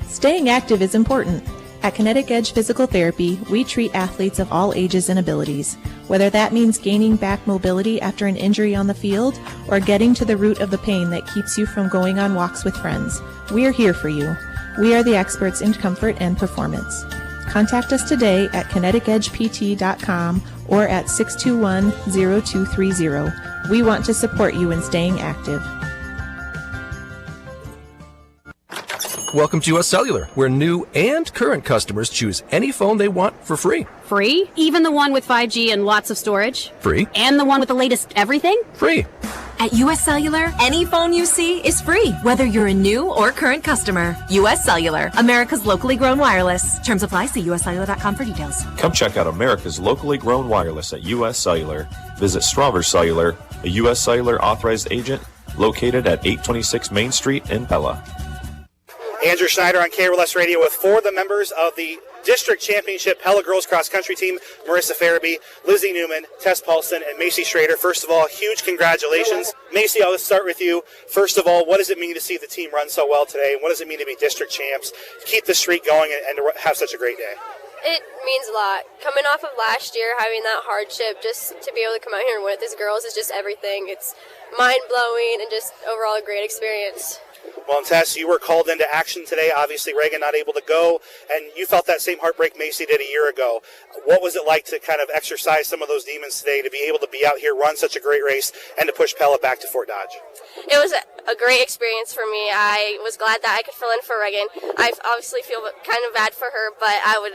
Staying active is important. At Kinetic Edge Physical Therapy, we treat athletes of all ages and abilities, whether that means gaining back mobility after an injury on the field or getting to the root of the pain that keeps you from going on walks with friends. We're here for you. We are the experts in comfort and performance. Contact us today at kineticedgept.com or at 621-0230. We want to support you in staying active. Welcome to US Cellular, where new and current customers choose any phone they want for free. Free? Even the one with 5G and lots of storage? Free. And the one with the latest everything? Free. At US Cellular, any phone you see is free, whether you're a new or current customer. US Cellular, America's locally grown wireless. Terms apply. See uscellular.com for details. Come check out America's locally grown wireless at US Cellular. Visit Strawver Cellular, a US Cellular authorized agent located at 826 Main Street in Pella. Andrew Schneider on KRLS Radio with 4 of the members of the District Championship Pella Girls Cross Country Team, Marissa Farabee, Lizzie Newman, Tess Paulson, and Macy Schrader. First of all, huge congratulations. Macy, I'll start with you. First of all, what does it mean to see the team run so well today? And what does it mean to be district champs, keep the streak going, and to have such a great day? It means a lot. Coming off of last year, having that hardship, just to be able to come out here and win with these girls is just everything. It's mind-blowing and just overall a great experience. Well, and Tess, you were called into action today. Obviously, Reagan not able to go, and you felt that same heartbreak Macy did a year ago. What was it like to kind of exercise some of those demons today, to be able to be out here, run such a great race, and to push Pella back to Fort Dodge? It was a great experience for me. I was glad that I could fill in for Reagan. I obviously feel kind of bad for her, but I would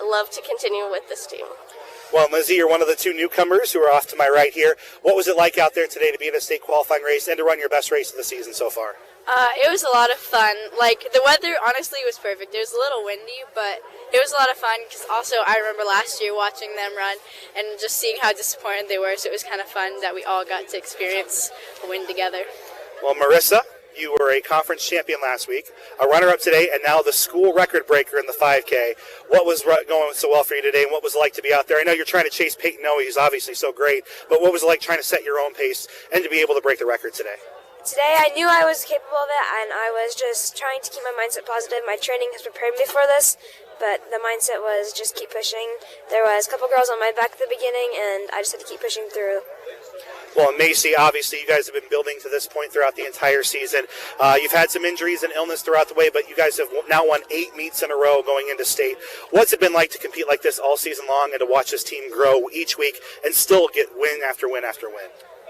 love to continue with this team. Well, Lizzie, you're one of the 2 newcomers who are off to my right here. What was it like out there today to be in a state qualifying race and to run your best race of the season so far? It was a lot of fun. Like, the weather, honestly, was perfect. It was a little windy, but it was a lot of fun because also I remember last year watching them run and just seeing how disappointed they were, so it was kind of fun that we all got to experience a win together. Well, Marissa, you were a conference champion last week, a runner-up today, and now the school record breaker in the 5K. What was going so well for you today, and what was it like to be out there? I know you're trying to chase Peyton Noe, who's obviously so great, but what was it like trying to set your own pace and to be able to break the record today? Today I knew I was capable of it, and I was just trying to keep my mindset positive. My training has prepared me for this, but the mindset was just keep pushing. There was a couple girls on my back at the beginning, and I just had to keep pushing through. Well, Macy, obviously you guys have been building to this point throughout the entire season. You've had some injuries and illness throughout the way, but you guys have now won 8 meets in a row going into state. What's it been like to compete like this all season long and to watch this team grow each week and still get win after win after win?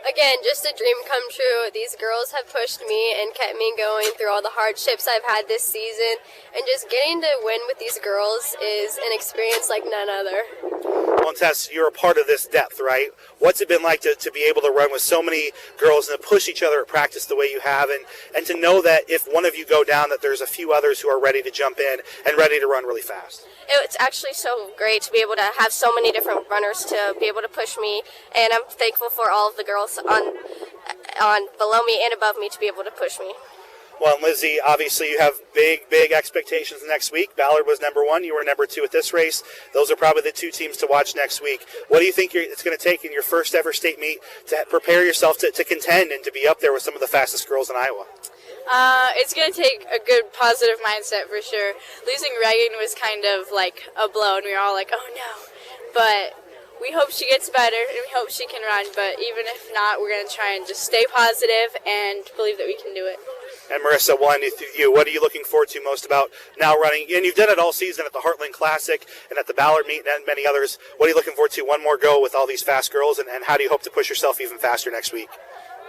Again, just a dream come true. These girls have pushed me and kept me going through all the hardships I've had this season, and just getting to win with these girls is an experience like none other. Well, Tess, you're a part of this depth, right? What's it been like to be able to run with so many girls and to push each other at practice the way you have, and to know that if one of you go down, that there's a few others who are ready to jump in and ready to run really fast? It's actually so great to be able to have so many different runners to be able to push me, and I'm thankful for all of the girls on below me and above me to be able to push me. Well, and Lizzie, obviously you have big expectations next week. Ballard was number 1. You were number 2 at this race. Those are probably the 2 teams to watch next week. What do you think it's going to take in your first ever state meet to prepare yourself to contend and to be up there with some of the fastest girls in Iowa? It's going to take a good positive mindset for sure. Losing Reagan was kind of like a blow, and we were all like, oh no. But we hope she gets better, and we hope she can run. But even if not, we're going to try and just stay positive and believe that we can do it. And Marissa, we'll end with you. What are you looking forward to most about now running? And you've done it all season at the Heartland Classic and at the Ballard Meet and many others. What are you looking forward to? One more go with all these fast girls, and how do you hope to push yourself even faster next week?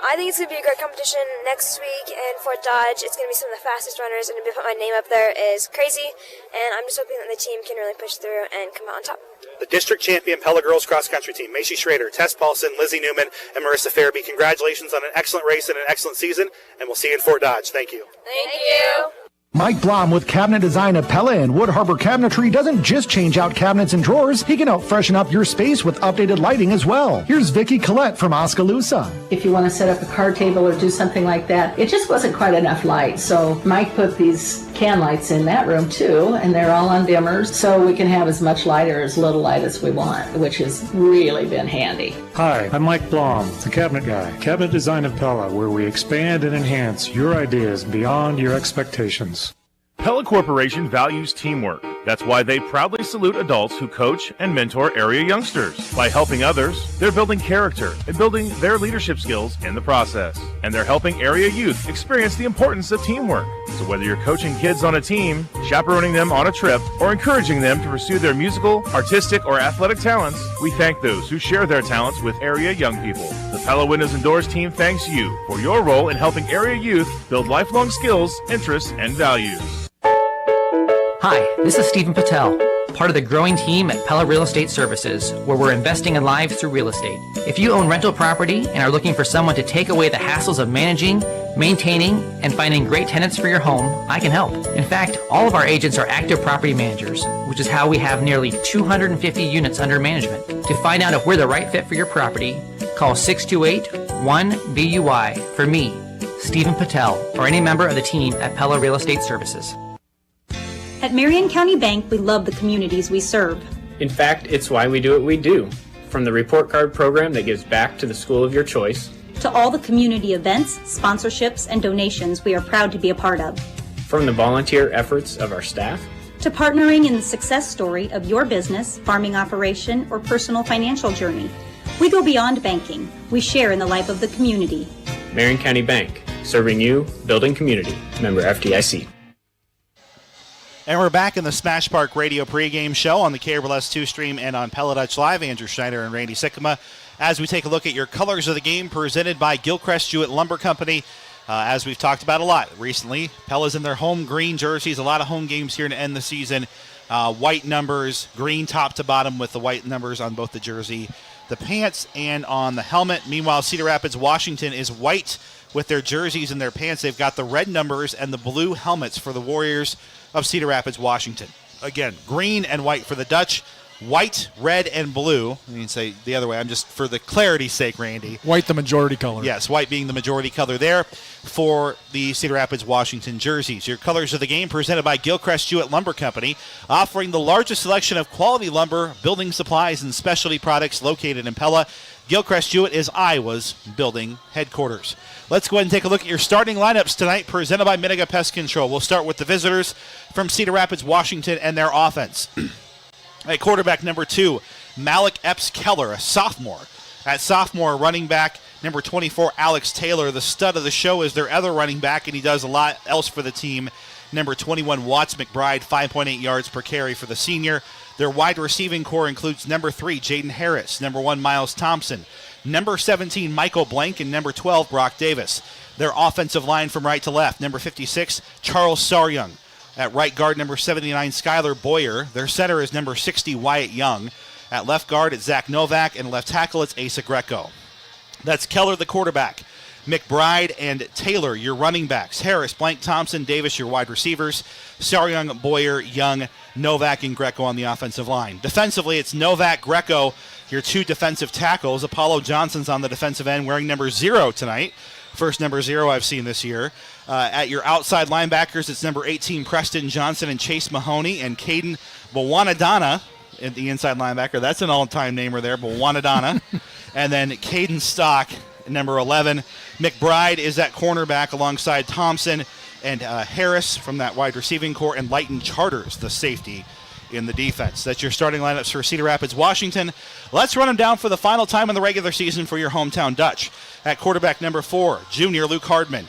I think it's going to be a great competition next week in Fort Dodge. It's going to be some of the fastest runners, and to put my name up there is crazy. And I'm just hoping that the team can really push through and come out on top. The district champion Pella girls cross country team, Macy Schrader, Tess Paulson, Lizzie Newman, and Marissa Farabee. Congratulations on an excellent race and an excellent season, and we'll see you in Fort Dodge. Thank you. Thank you. Mike Blom with Cabinet Design of Pella and Wood Harbor Cabinetry doesn't just change out cabinets and drawers, he can help freshen up your space with updated lighting as well. Here's Vicki Collette from Oskaloosa. If you want to set up a card table or do something like that, it just wasn't quite enough light. So Mike put these can lights in that room too, and they're all on dimmers, so we can have as much light or as little light as we want, which has really been handy. Hi, I'm Mike Blom, the Cabinet Guy. Cabinet Design of Pella, where we expand and enhance your ideas beyond your expectations. Pella Corporation values teamwork. That's why they proudly salute adults who coach and mentor area youngsters. By helping others, they're building character and building their leadership skills in the process. And they're helping area youth experience the importance of teamwork. So whether you're coaching kids on a team, chaperoning them on a trip, or encouraging them to pursue their musical, artistic, or athletic talents, we thank those who share their talents with area young people. The Pella Windows and Doors team thanks you for your role in helping area youth build lifelong skills, interests, and values. Hi, this is Stephen Patel, part of the growing team at Pella Real Estate Services, where we're investing in lives through real estate. If you own rental property and are looking for someone to take away the hassles of managing, maintaining, and finding great tenants for your home, I can help. In fact, all of our agents are active property managers, which is how we have nearly 250 units under management. To find out if we're the right fit for your property, call 628-1BUY for me, Stephen Patel, or any member of the team at Pella Real Estate Services. At Marion County Bank, we love the communities we serve. In fact, it's why we do what we do. From the report card program that gives back to the school of your choice, to all the community events, sponsorships, and donations we are proud to be a part of. From the volunteer efforts of our staff, to partnering in the success story of your business, farming operation, or personal financial journey. We go beyond banking. We share in the life of the community. Marion County Bank, serving you, building community. Member FDIC. And we're back in the Smash Park Radio pregame show on the KRLS 2 stream and on Pella Dutch Live. Andrew Schneider and Randy Sikkema as we take a look at your colors of the game presented by Gilchrist Jewett Lumber Company. As we've talked about a lot recently, Pella's in their home green jerseys. A lot of home games here to end the season. White numbers, green top to bottom with the white numbers on both the jersey, the pants, and on the helmet. Meanwhile, Cedar Rapids, Washington is white with their jerseys and their pants. They've got the red numbers and the blue helmets for the Warriors of Cedar Rapids, Washington. Again, green and white for the Dutch, white, red, and blue. I mean, say the other way. I'm just, for the clarity's sake, Randy. White, the majority color. Yes, white being the majority color there for the Cedar Rapids, Washington jerseys. Your colors of the game presented by Gilchrist Jewett Lumber Company, offering the largest selection of quality lumber, building supplies, and specialty products located in Pella. Gilchrist Jewett is Iowa's building headquarters. Let's go ahead and take a look at your starting lineups tonight, presented by Miniga Pest Control. We'll start with the visitors from Cedar Rapids, Washington, and their offense. At quarterback number 2, Malik Epps Keller, a sophomore. At sophomore running back, Number 24, Alex Taylor, the stud of the show, is their other running back, and he does a lot else for the team. Number 21, Watts McBride, 5.8 yards per carry for the senior. Their wide receiving core includes number 3, Jaden Harris, number 1, Miles Thompson, number 17, Michael Blank, and number 12, Brock Davis. Their offensive line from right to left, number 56, Charles Saryoung. At right guard, number 79, Skylar Boyer. Their center is number 60, Wyatt Young. At left guard, it's Zach Novak, and left tackle, it's Asa Greco. That's Keller, the quarterback. McBride and Taylor, your running backs. Harris, Blank, Thompson, Davis, your wide receivers. Saryoung, Boyer, Young, Novak, and Greco on the offensive line. Defensively, it's Novak, Greco, your 2 defensive tackles. Apollo Johnson's on the defensive end, wearing number 0 tonight. First number 0 I've seen this year. At your outside linebackers, it's number 18, Preston Johnson, and Chase Mahoney, and Caden Bawanadana, the inside linebacker. That's an all-time namer there, Bawanadana. And then Caden Stock, number 11. McBride is at cornerback alongside Thompson and Harris from that wide receiving core, and Leighton Charters, the safety in the defense. That's your starting lineups for Cedar Rapids, Washington. Let's run them down for the final time in the regular season for your hometown Dutch. At quarterback, number 4, junior Luke Hardman.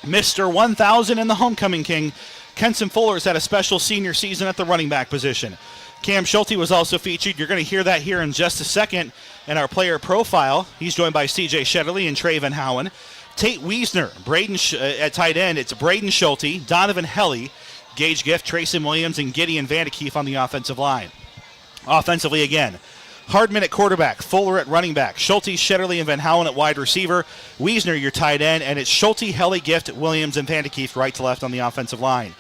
Mr. 1000 and the homecoming king, Kenson Fuller's had a special senior season at the running back position. Cam Schulte was also featured. You're going to hear that here in just a second in our player profile. He's joined by C.J. Shetterly and Trey Van Howen. Tate Wiesner, at tight end, it's Braden Schulte, Donovan Helly, Gage Gift, Trayson Williams, and Gideon Vandekeef on the offensive line. Offensively again, Hardman at quarterback, Fuller at running back, Schulte, Shetterly, and Van Howen at wide receiver, Wiesner your tight end, and it's Schulte, Helly, Gift, Williams, and Vandekeef right to left on the offensive line.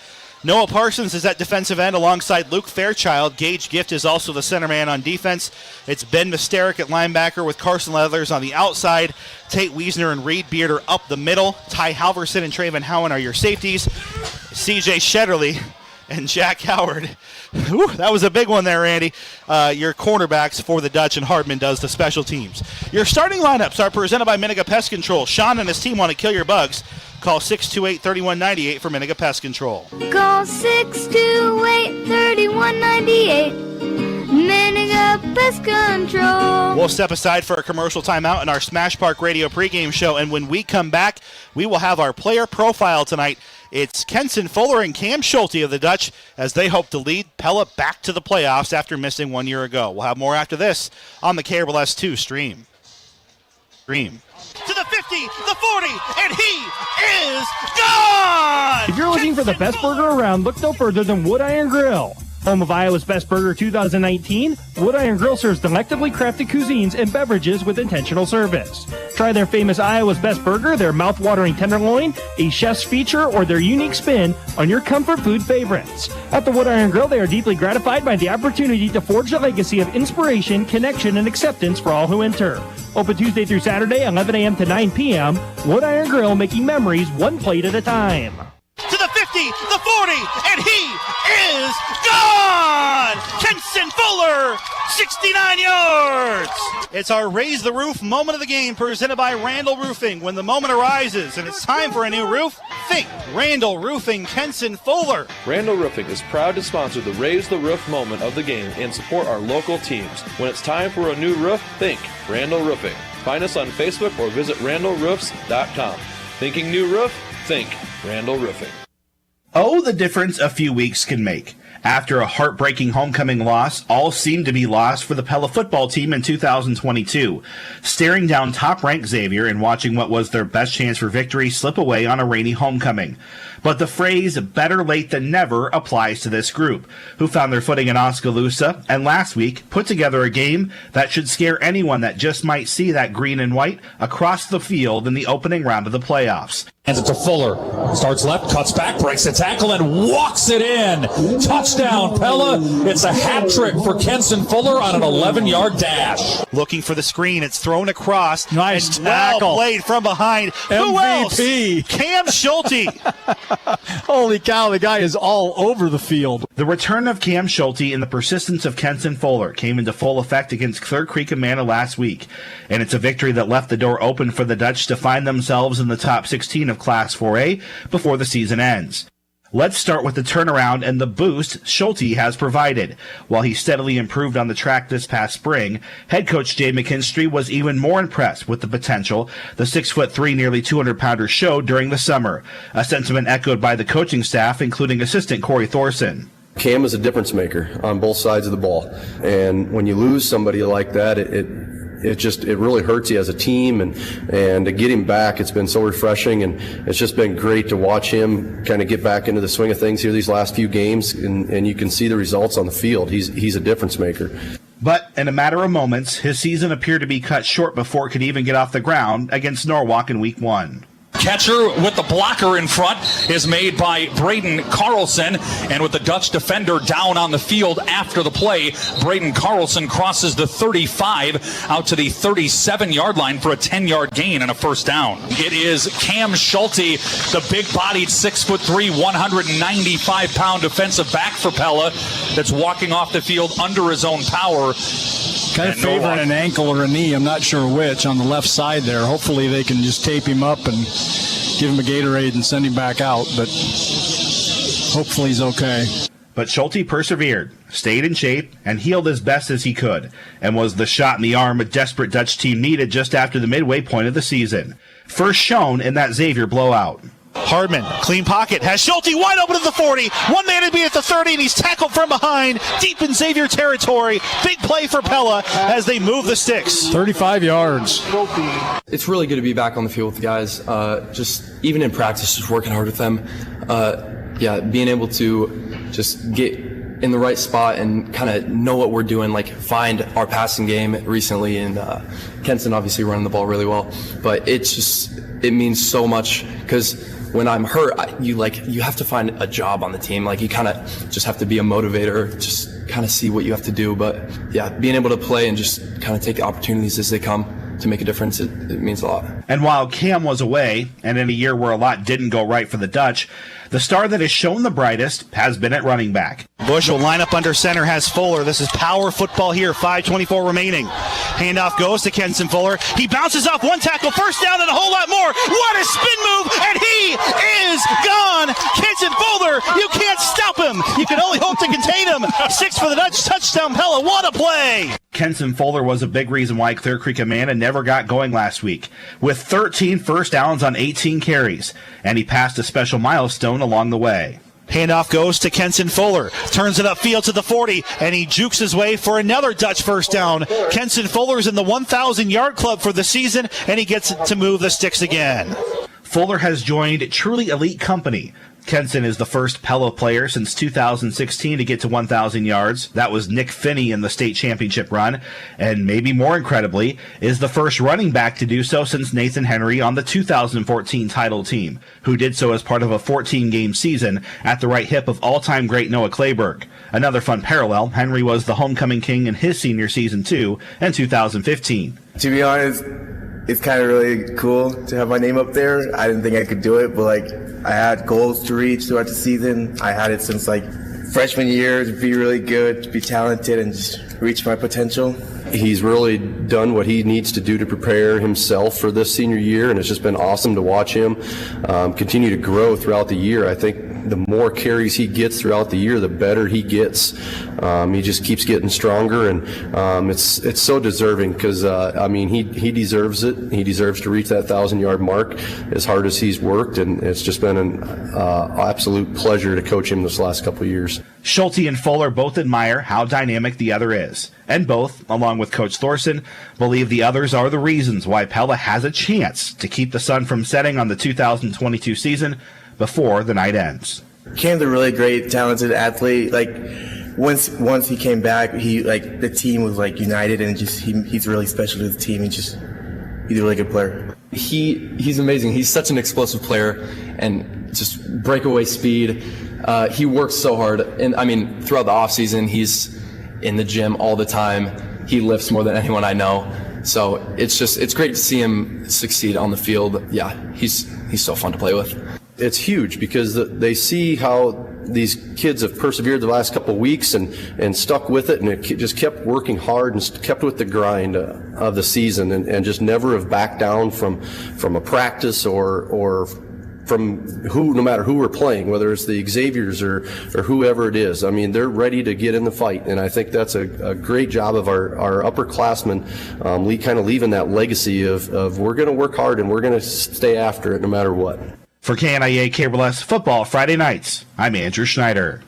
Noah Parsons is at defensive end alongside Luke Fairchild. Gage Gift is also the center man on defense. It's Ben Mysteric at linebacker with Carson Leathers on the outside. Tate Wiesner and Reed Beard are up the middle. Ty Halverson and Trey Van Howen are your safeties. C.J. Shetterly and Jack Howard. Whew, that was a big one there, Randy. Your cornerbacks for the Dutch, and Hardman does the special teams. Your starting lineups are presented by Miniga Pest Control. Sean and his team want to kill your bugs. Call 628-3198 for Miniga Pest Control. Call 628-3198. Miniga Pest Control. We'll step aside for a commercial timeout in our Smash Park Radio pregame show, and when we come back, we will have our player profile tonight. It's Kenson Fuller and Cam Schulte of the Dutch as they hope to lead Pella back to the playoffs after missing 1 year ago. We'll have more after this on the KRLS 2 stream. To the 50, the 40, and he is gone! If you're looking for the best burger around, look no further than Wood Iron Grill. Home of Iowa's Best Burger 2019, Wood Iron Grill serves delectably crafted cuisines and beverages with intentional service. Try their famous Iowa's Best Burger, their mouth-watering tenderloin, a chef's feature, or their unique spin on your comfort food favorites. At the Wood Iron Grill, they are deeply gratified by the opportunity to forge a legacy of inspiration, connection, and acceptance for all who enter. Open Tuesday through Saturday, 11 a.m. to 9 p.m. Wood Iron Grill, making memories one plate at a time. To the 50, the 40, and he is gone! Kenson Fuller, 69 yards! It's our Raise the Roof moment of the game presented by Randall Roofing. When the moment arises and it's time for a new roof, think Randall Roofing, Kenson Fuller. Randall Roofing is proud to sponsor the Raise the Roof moment of the game and support our local teams. When it's time for a new roof, think Randall Roofing. Find us on Facebook or visit randallroofs.com. Thinking new roof? Think Randall Roofing. Oh, the difference a few weeks can make. After a heartbreaking homecoming loss, all seemed to be lost for the Pella football team in 2022. Staring down top-ranked Xavier and watching what was their best chance for victory slip away on a rainy homecoming. But the phrase, better late than never, applies to this group, who found their footing in Oskaloosa, and last week put together a game that should scare anyone that just might see that green and white across the field in the opening round of the playoffs. Hands it to Fuller. Starts left, cuts back, breaks the tackle, and walks it in. Touchdown, Pella. It's a hat trick for Kenson Fuller on an 11-yard dash. Looking for the screen. It's thrown across. Nice and tackle. Well played from behind. Who else? MVP. Cam Schulte. Holy cow, the guy is all over the field. The return of Cam Schulte and the persistence of Kenson Fuller came into full effect against Clear Creek Amana last week, and it's a victory that left the door open for the Dutch to find themselves in the top 16 of Class 4A before the season ends. Let's start with the turnaround and the boost Schulte has provided. While he steadily improved on the track this past spring, head coach Jay McKinstry was even more impressed with the potential the 6'3", nearly 200-pounder showed during the summer, a sentiment echoed by the coaching staff, including assistant Corey Thorson. Cam is a difference maker on both sides of the ball, and when you lose somebody like that, it really hurts you as a team, and to get him back, it's been so refreshing, and it's just been great to watch him kind of get back into the swing of things here these last few games, and you can see the results on the field. He's a difference maker. But in a matter of moments, his season appeared to be cut short before it could even get off the ground against Norwalk in Week 1. Catcher with the blocker in front is made by Braden Carlson, and with the Dutch defender down on the field after the play, Braden Carlson crosses the 35 out to the 37-yard line for a 10-yard gain and a first down. It is Cam Schulte, the big-bodied 6'3", 195-pound defensive back for Pella, that's walking off the field under his own power. Kind of favoring an ankle or a knee, I'm not sure which, on the left side there. Hopefully they can just tape him up and give him a Gatorade and send him back out, but hopefully he's okay. But Schulte persevered, stayed in shape, and healed as best as he could, and was the shot in the arm a desperate Dutch team needed just after the midway point of the season. First shown in that Xavier blowout. Hardman, clean pocket, has Schulte wide open at the 40, one man to be at the 30, and he's tackled from behind, deep in Xavier territory. Big play for Pella as they move the sticks. 35 yards. It's really good to be back on the field with the guys. Just even in practice, just working hard with them. Being able to just get in the right spot and kind of know what we're doing, like find our passing game recently, and Kenson obviously running the ball really well. But it means so much, because when I'm hurt, you have to find a job on the team. Like, you kind of just have to be a motivator, just kind of see what you have to do. But yeah, being able to play and just kind of take the opportunities as they come to make a difference, it means a lot. And while Cam was away, and in a year where a lot didn't go right for the Dutch, the star that has shown the brightest has been at running back. Bush will line up under center, has Fuller. This is power football here, 5:24 remaining. Handoff goes to Kenson Fuller. He bounces off one tackle, first down, and a whole lot more. What a spin move, and he is gone. Kenson Fuller, you can't stop him. You can only hope to contain him. 6 for the Dutch, touchdown Pella. What a play. Kenson Fuller was a big reason why Clear Creek Amanda never got going last week, with 13 first downs on 18 carries, and he passed a special milestone along the way. Handoff goes to Kenson Fuller, turns it upfield to the 40, and he jukes his way for another Dutch first down. Kenson Fuller's in the 1,000-yard club for the season, and he gets to move the sticks again. Fuller has joined truly elite company. Kenson is the first Pella player since 2016 to get to 1,000 yards. That was Nick Finney in the state championship run. And maybe more incredibly, is the first running back to do so since Nathan Henry on the 2014 title team, who did so as part of a 14-game season at the right hip of all-time great Noah Clayberg. Another fun parallel, Henry was the homecoming king in his senior season too in 2015. To be honest, it's kind of really cool to have my name up there. I didn't think I could do it, but I had goals to reach throughout the season. I had it since freshman year, to be really good, to be talented, and just reach my potential. He's really done what he needs to do to prepare himself for this senior year, and it's just been awesome to watch him continue to grow throughout the year. I think the more carries he gets throughout the year, the better he gets. He just keeps getting stronger, and it's so deserving, because he deserves it. He deserves to reach that 1,000-yard mark as hard as he's worked, and it's just been an absolute pleasure to coach him this last couple of years. Schulte and Fuller both admire how dynamic the other is, and both, along with Coach Thorson, believe the others are the reasons why Pella has a chance to keep the sun from setting on the 2022 season before the night ends. Cam's a really great, talented athlete. Once he came back, the team was united, and he's really special to the team. He's a really good player. He's amazing. He's such an explosive player, and just breakaway speed. He works so hard, and throughout the off season, he's in the gym all the time. He lifts more than anyone I know. So it's great to see him succeed on the field. Yeah, he's so fun to play with. It's huge, because they see how these kids have persevered the last couple of weeks and stuck with it, and it just kept working hard and kept with the grind of the season, and just never have backed down from a practice or no matter who we're playing, whether it's the Xaviers or whoever it is. I mean, they're ready to get in the fight, and I think that's a great job of our upperclassmen, kind of leaving that legacy of we're going to work hard and we're going to stay after it no matter what. For KNIA KBLS Football Friday Nights, I'm Andrew Schneider.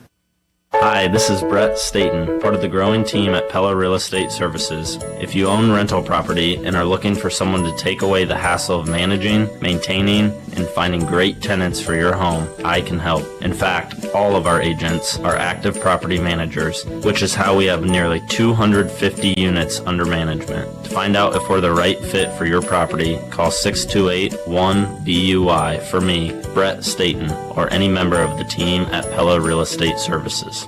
Hi, this is Brett Staten, part of the growing team at Pella Real Estate Services. If you own rental property and are looking for someone to take away the hassle of managing, maintaining, and finding great tenants for your home, I can help. In fact, all of our agents are active property managers, which is how we have nearly 250 units under management. To find out if we're the right fit for your property, call 628-1BUI for me, Brett Staten, or any member of the team at Pella Real Estate Services.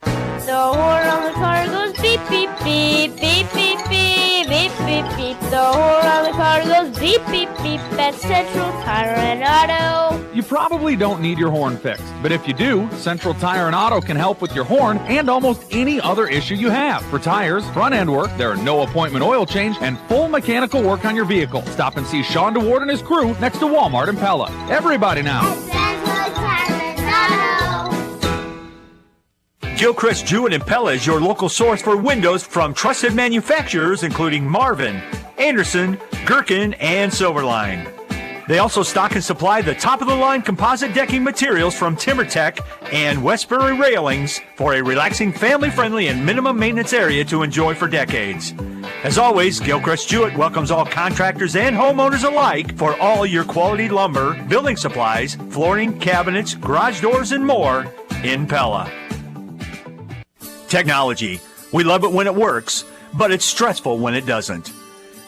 The horn on the car goes beep, beep, beep, beep, beep, beep, beep, beep, beep. The horn on the car goes beep, beep, beep. That's Central Tire and Auto. You probably don't need your horn fixed, but if you do, Central Tire and Auto can help with your horn and almost any other issue you have. For tires, front end work, there are no appointment oil change, and full mechanical work on your vehicle. Stop and see Sean DeWard and his crew next to Walmart in Pella. Everybody now. Central Tire and Auto. Gilchrist Jewett and Pella is your local source for windows from trusted manufacturers including Marvin, Anderson, Gherkin, and Silverline. They also stock and supply the top-of-the-line composite decking materials from TimberTech and Westbury Railings for a relaxing, family-friendly, and minimum maintenance area to enjoy for decades. As always, Gilchrist Jewett welcomes all contractors and homeowners alike for all your quality lumber, building supplies, flooring, cabinets, garage doors, and more in Pella. Technology. We love it when it works, but it's stressful when it doesn't.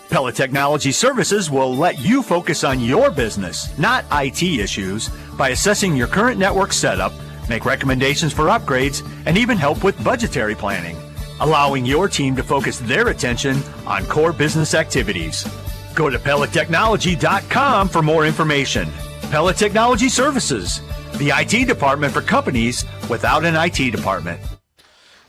Pella Technology Services will let you focus on your business, not IT issues, by assessing your current network setup, make recommendations for upgrades, and even help with budgetary planning, allowing your team to focus their attention on core business activities. Go to PellaTechnology.com for more information. Pella Technology Services, the IT department for companies without an IT department.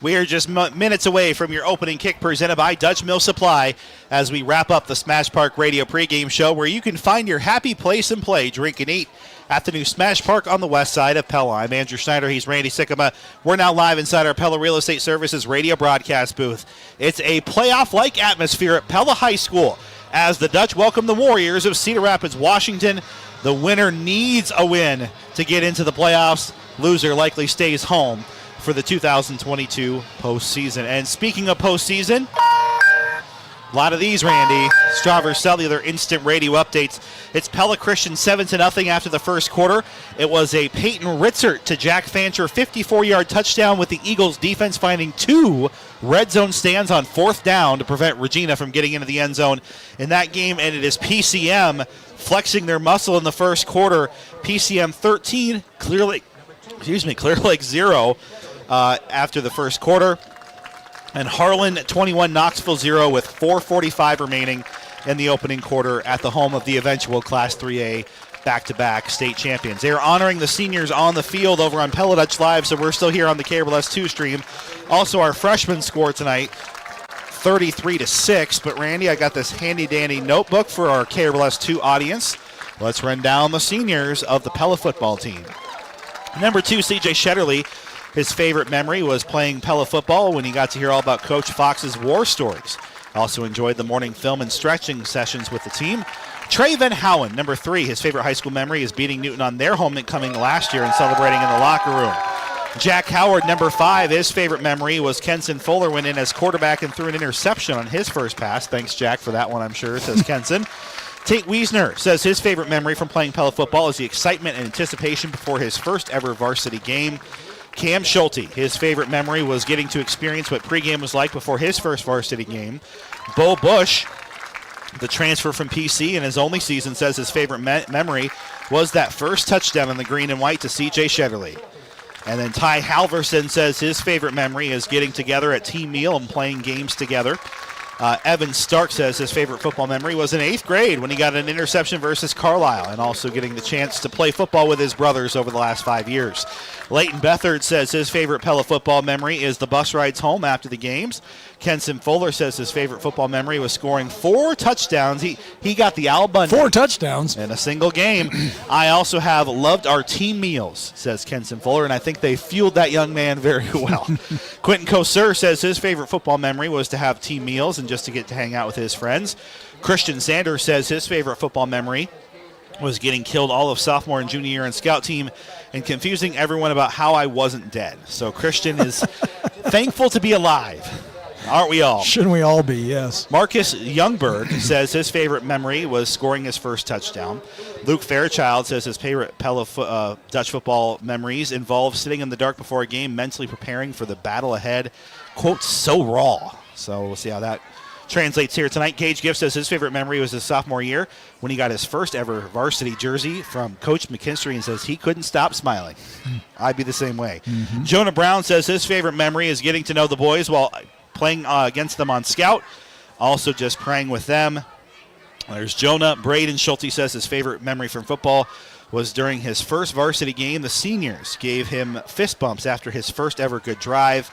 We are just minutes away from your opening kick presented by Dutch Mill Supply as we wrap up the Smash Park Radio pregame show where you can find your happy place and play, drink and eat at the new Smash Park on the west side of Pella. I'm Andrew Schneider. He's Randy Sikkema. We're now live inside our Pella Real Estate Services radio broadcast booth. It's a playoff-like atmosphere at Pella High School as the Dutch welcome the Warriors of Cedar Rapids, Washington. The winner needs a win to get into the playoffs. Loser likely stays home for the 2022 postseason. And speaking of postseason, a lot of these, Randy. Strawver Cellular instant radio updates. It's Pella Christian 7-0 after the first quarter. It was a Peyton Ritzert to Jack Fancher 54-yard touchdown with the Eagles defense finding 2 red zone stands on 4th down to prevent Regina from getting into the end zone. In that game ended as PCM flexing their muscle in the first quarter. PCM 13, Clear Lake 0 after the first quarter. And Harlan 21, Knoxville 0 with 4:45 remaining in the opening quarter at the home of the eventual Class 3A back-to-back state champions. They are honoring the seniors on the field over on Pella Dutch Live, so we're still here on the KBLS 2 stream. Also, our freshmen scored tonight, 33-6. But Randy, I got this handy-dandy notebook for our KBLS 2 audience. Let's run down the seniors of the Pella football team. Number 2, C.J. Shetterly. His favorite memory was playing Pella football when he got to hear all about Coach Fox's war stories. Also enjoyed the morning film and stretching sessions with the team. Trey Van Howen, number 3. His favorite high school memory is beating Newton on their homecoming last year and celebrating in the locker room. Jack Howard, number 5. His favorite memory was Kenson Fuller went in as quarterback and threw an interception on his first pass. Thanks, Jack, for that one, I'm sure, says Kenson. Tate Wiesner says his favorite memory from playing Pella football is the excitement and anticipation before his first ever varsity game. Cam Schulte, his favorite memory was getting to experience what pregame was like before his first varsity game. Bo Bush, the transfer from PC in his only season, says his favorite memory was that first touchdown in the green and white to C.J. Shetterly. And then Ty Halverson says his favorite memory is getting together at team meal and playing games together. Evan Stark says his favorite football memory was in 8th grade when he got an interception versus Carlisle and also getting the chance to play football with his brothers over the last 5 years. Leighton Bethard says his favorite Pella football memory is the bus rides home after the games. Kenson Fuller says his favorite football memory was scoring 4 touchdowns. He got the Al Bundy 4 touchdowns in a single game. I also have loved our team meals, says Kenson Fuller, and I think they fueled that young man very well. Quentin Kosur says his favorite football memory was to have team meals and just to get to hang out with his friends. Christian Sanders says his favorite football memory was getting killed all of sophomore and junior year in scout team and confusing everyone about how I wasn't dead. So Christian is thankful to be alive. Aren't we all? Shouldn't we all be? Yes. Marcus Youngberg says his favorite memory was scoring his first touchdown. Luke Fairchild says his favorite Pella Dutch football memories involve sitting in the dark before a game, mentally preparing for the battle ahead. Quote, so raw. So we'll see how that translates here tonight. Gage Gift says his favorite memory was his sophomore year when he got his first ever varsity jersey from Coach McKinstry and says he couldn't stop smiling. I'd be the same way. Jonah Brown says his favorite memory is getting to know the boys while playing against them on scout, also just praying with them. There's Jonah. Braden Schulte says his favorite memory from football was during his first varsity game. The seniors gave him fist bumps after his first ever good drive.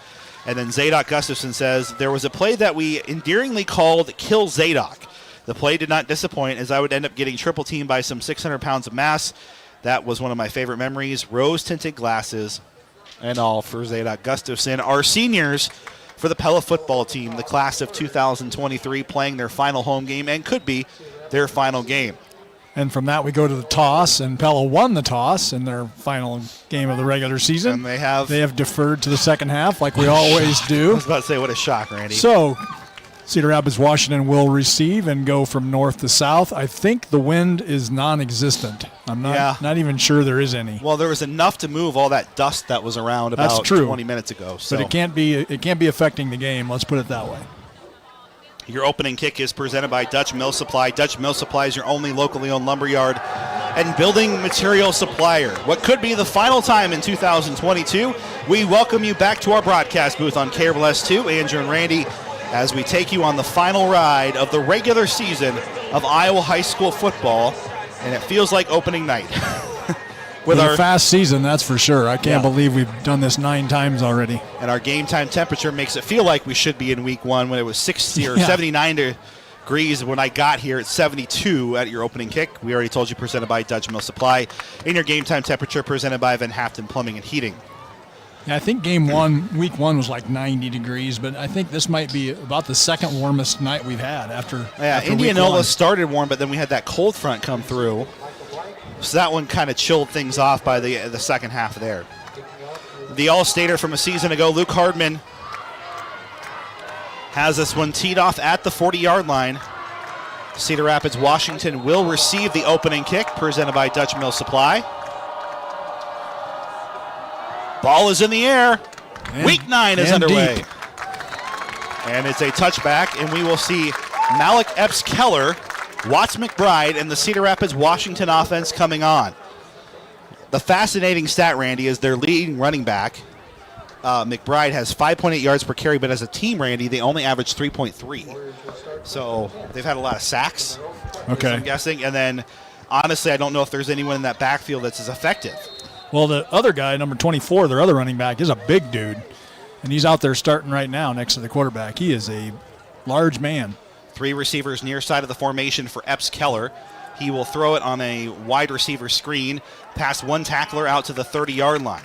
And then Zadok Gustafson says there was a play that we endearingly called Kill Zadok. The play did not disappoint as I would end up getting triple teamed by some 600 pounds of mass. That was one of my favorite memories. Rose-tinted glasses and all for Zadok Gustafson. Our seniors for the Pella football team, the class of 2023, playing their final home game and could be their final game. And from that we go to the toss, and Pella won the toss in their final game of the regular season. And they have deferred to the second half like we always do. I was about to say, what a shock, Randy. So Cedar Rapids, Washington will receive and go from north to south. I think the wind is non-existent. I'm not even sure there is any. Well, there was enough to move all that dust that was around about 20 minutes ago. So. But it can't be affecting the game. Let's put it that way. Your opening kick is presented by Dutch Mill Supply. Dutch Mill Supply is your only locally owned lumberyard and building material supplier. What could be the final time in 2022, we welcome you back to our broadcast booth on KRLS 2, Andrew and Randy, as we take you on the final ride of the regular season of Iowa high school football, and it feels like opening night. With our fast season, that's for sure. I can't believe we've done this 9 times already. And our game time temperature makes it feel like we should be in week 1 when it was 60 or 79 degrees. When I got here, it's 72 at your opening kick. We already told you, presented by Dutch Mill Supply. In your game time temperature, presented by Van Haften Plumbing and Heating. Yeah, I think week 1 was like 90 degrees, but I think this might be about the second warmest night we've had after Indianola started warm, but then we had that cold front come through. So that one kind of chilled things off by the second half there. The All-Stater from a season ago, Luke Hardman, has this one teed off at the 40-yard line. Cedar Rapids, Washington will receive the opening kick, presented by Dutch Mill Supply. Ball is in the air. Week 9 is underway. Deep. And it's a touchback, and we will see Malik Epps-Keller, Watts McBride, and the Cedar Rapids Washington offense coming on. The fascinating stat, Randy, is their leading running back. McBride has 5.8 yards per carry, but as a team, Randy, they only average 3.3. So they've had a lot of sacks, I'm guessing. And then, honestly, I don't know if there's anyone in that backfield that's as effective. Well, the other guy, number 24, their other running back, is a big dude. And he's out there starting right now next to the quarterback. He is a large man. 3 receivers near side of the formation for Epps-Keller. He will throw it on a wide receiver screen, past one tackler out to the 30-yard line.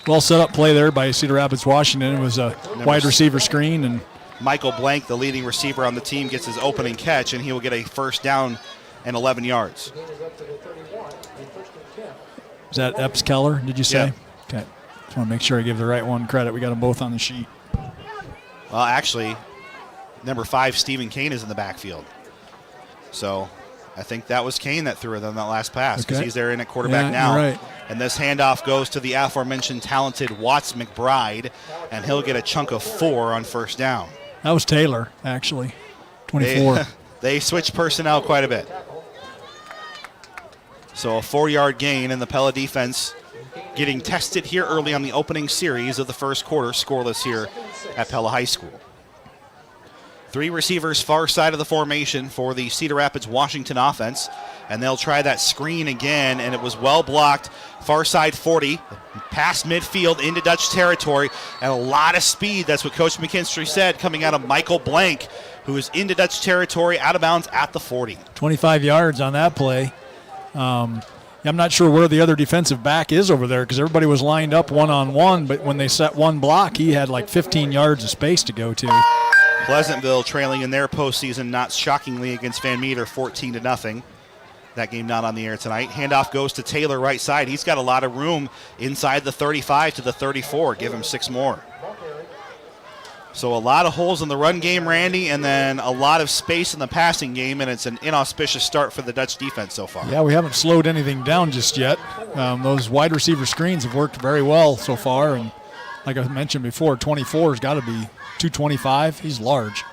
Well set up play there by Cedar Rapids, Washington. It was a wide receiver screen. And Michael Blank, the leading receiver on the team, gets his opening catch, and he will get a first down and 11 yards. Is that Epps-Keller, did you say? Yeah. Okay. Just want to make sure I give the right one credit. We got them both on the sheet. Well, actually, number 5, Stephen Kane, is in the backfield. So I think that was Kane that threw it on that last pass because he's there in at quarterback now. You're right. And this handoff goes to the aforementioned talented Watts McBride, and he'll get a chunk of 4 on first down. That was Taylor, actually, 24. They switched personnel quite a bit. So a 4-yard gain, and the Pella defense getting tested here early on the opening series of the first quarter, scoreless here at Pella High School. Three receivers far side of the formation for the Cedar Rapids Washington offense. And they'll try that screen again, and it was well blocked. Far side 40, past midfield into Dutch territory, and a lot of speed. That's what Coach McKinstry said, coming out of Michael Blank, who is into Dutch territory, out of bounds at the 40. 25 yards on that play. I'm not sure where the other defensive back is over there because everybody was lined up one-on-one, but when they set one block, he had like 15 yards of space to go to. Pleasantville trailing in their postseason, not shockingly, against Van Meter, 14-0. That game not on the air tonight. Handoff goes to Taylor, right side. He's got a lot of room inside the 35 to the 34. Give him 6 more. So a lot of holes in the run game, Randy, and then a lot of space in the passing game, and it's an inauspicious start for the Dutch defense so far. Yeah, we haven't slowed anything down just yet. Those wide receiver screens have worked very well so far, and like I mentioned before, 24 has got to be 225. He's large.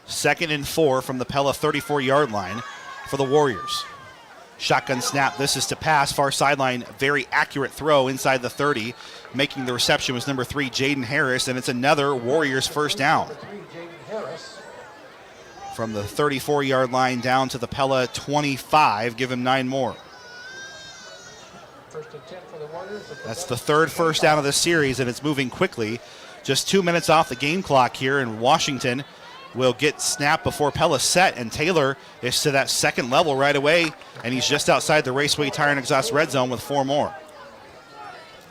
2nd and 4 from the Pella 34-yard line for the Warriors. Shotgun snap. This is to pass. Far sideline. Very accurate throw inside the 30. Making the reception was number 3, Jaden Harris, and it's another Warriors first down. From the 34-yard line down to the Pella 25. Give him 9 more. That's the 3rd first down of the series, and it's moving quickly. Just 2 minutes off the game clock here, and Washington will get snapped before Pella set, and Taylor is to that 2nd level right away, and he's just outside the Raceway Tire and Exhaust red zone with 4 more.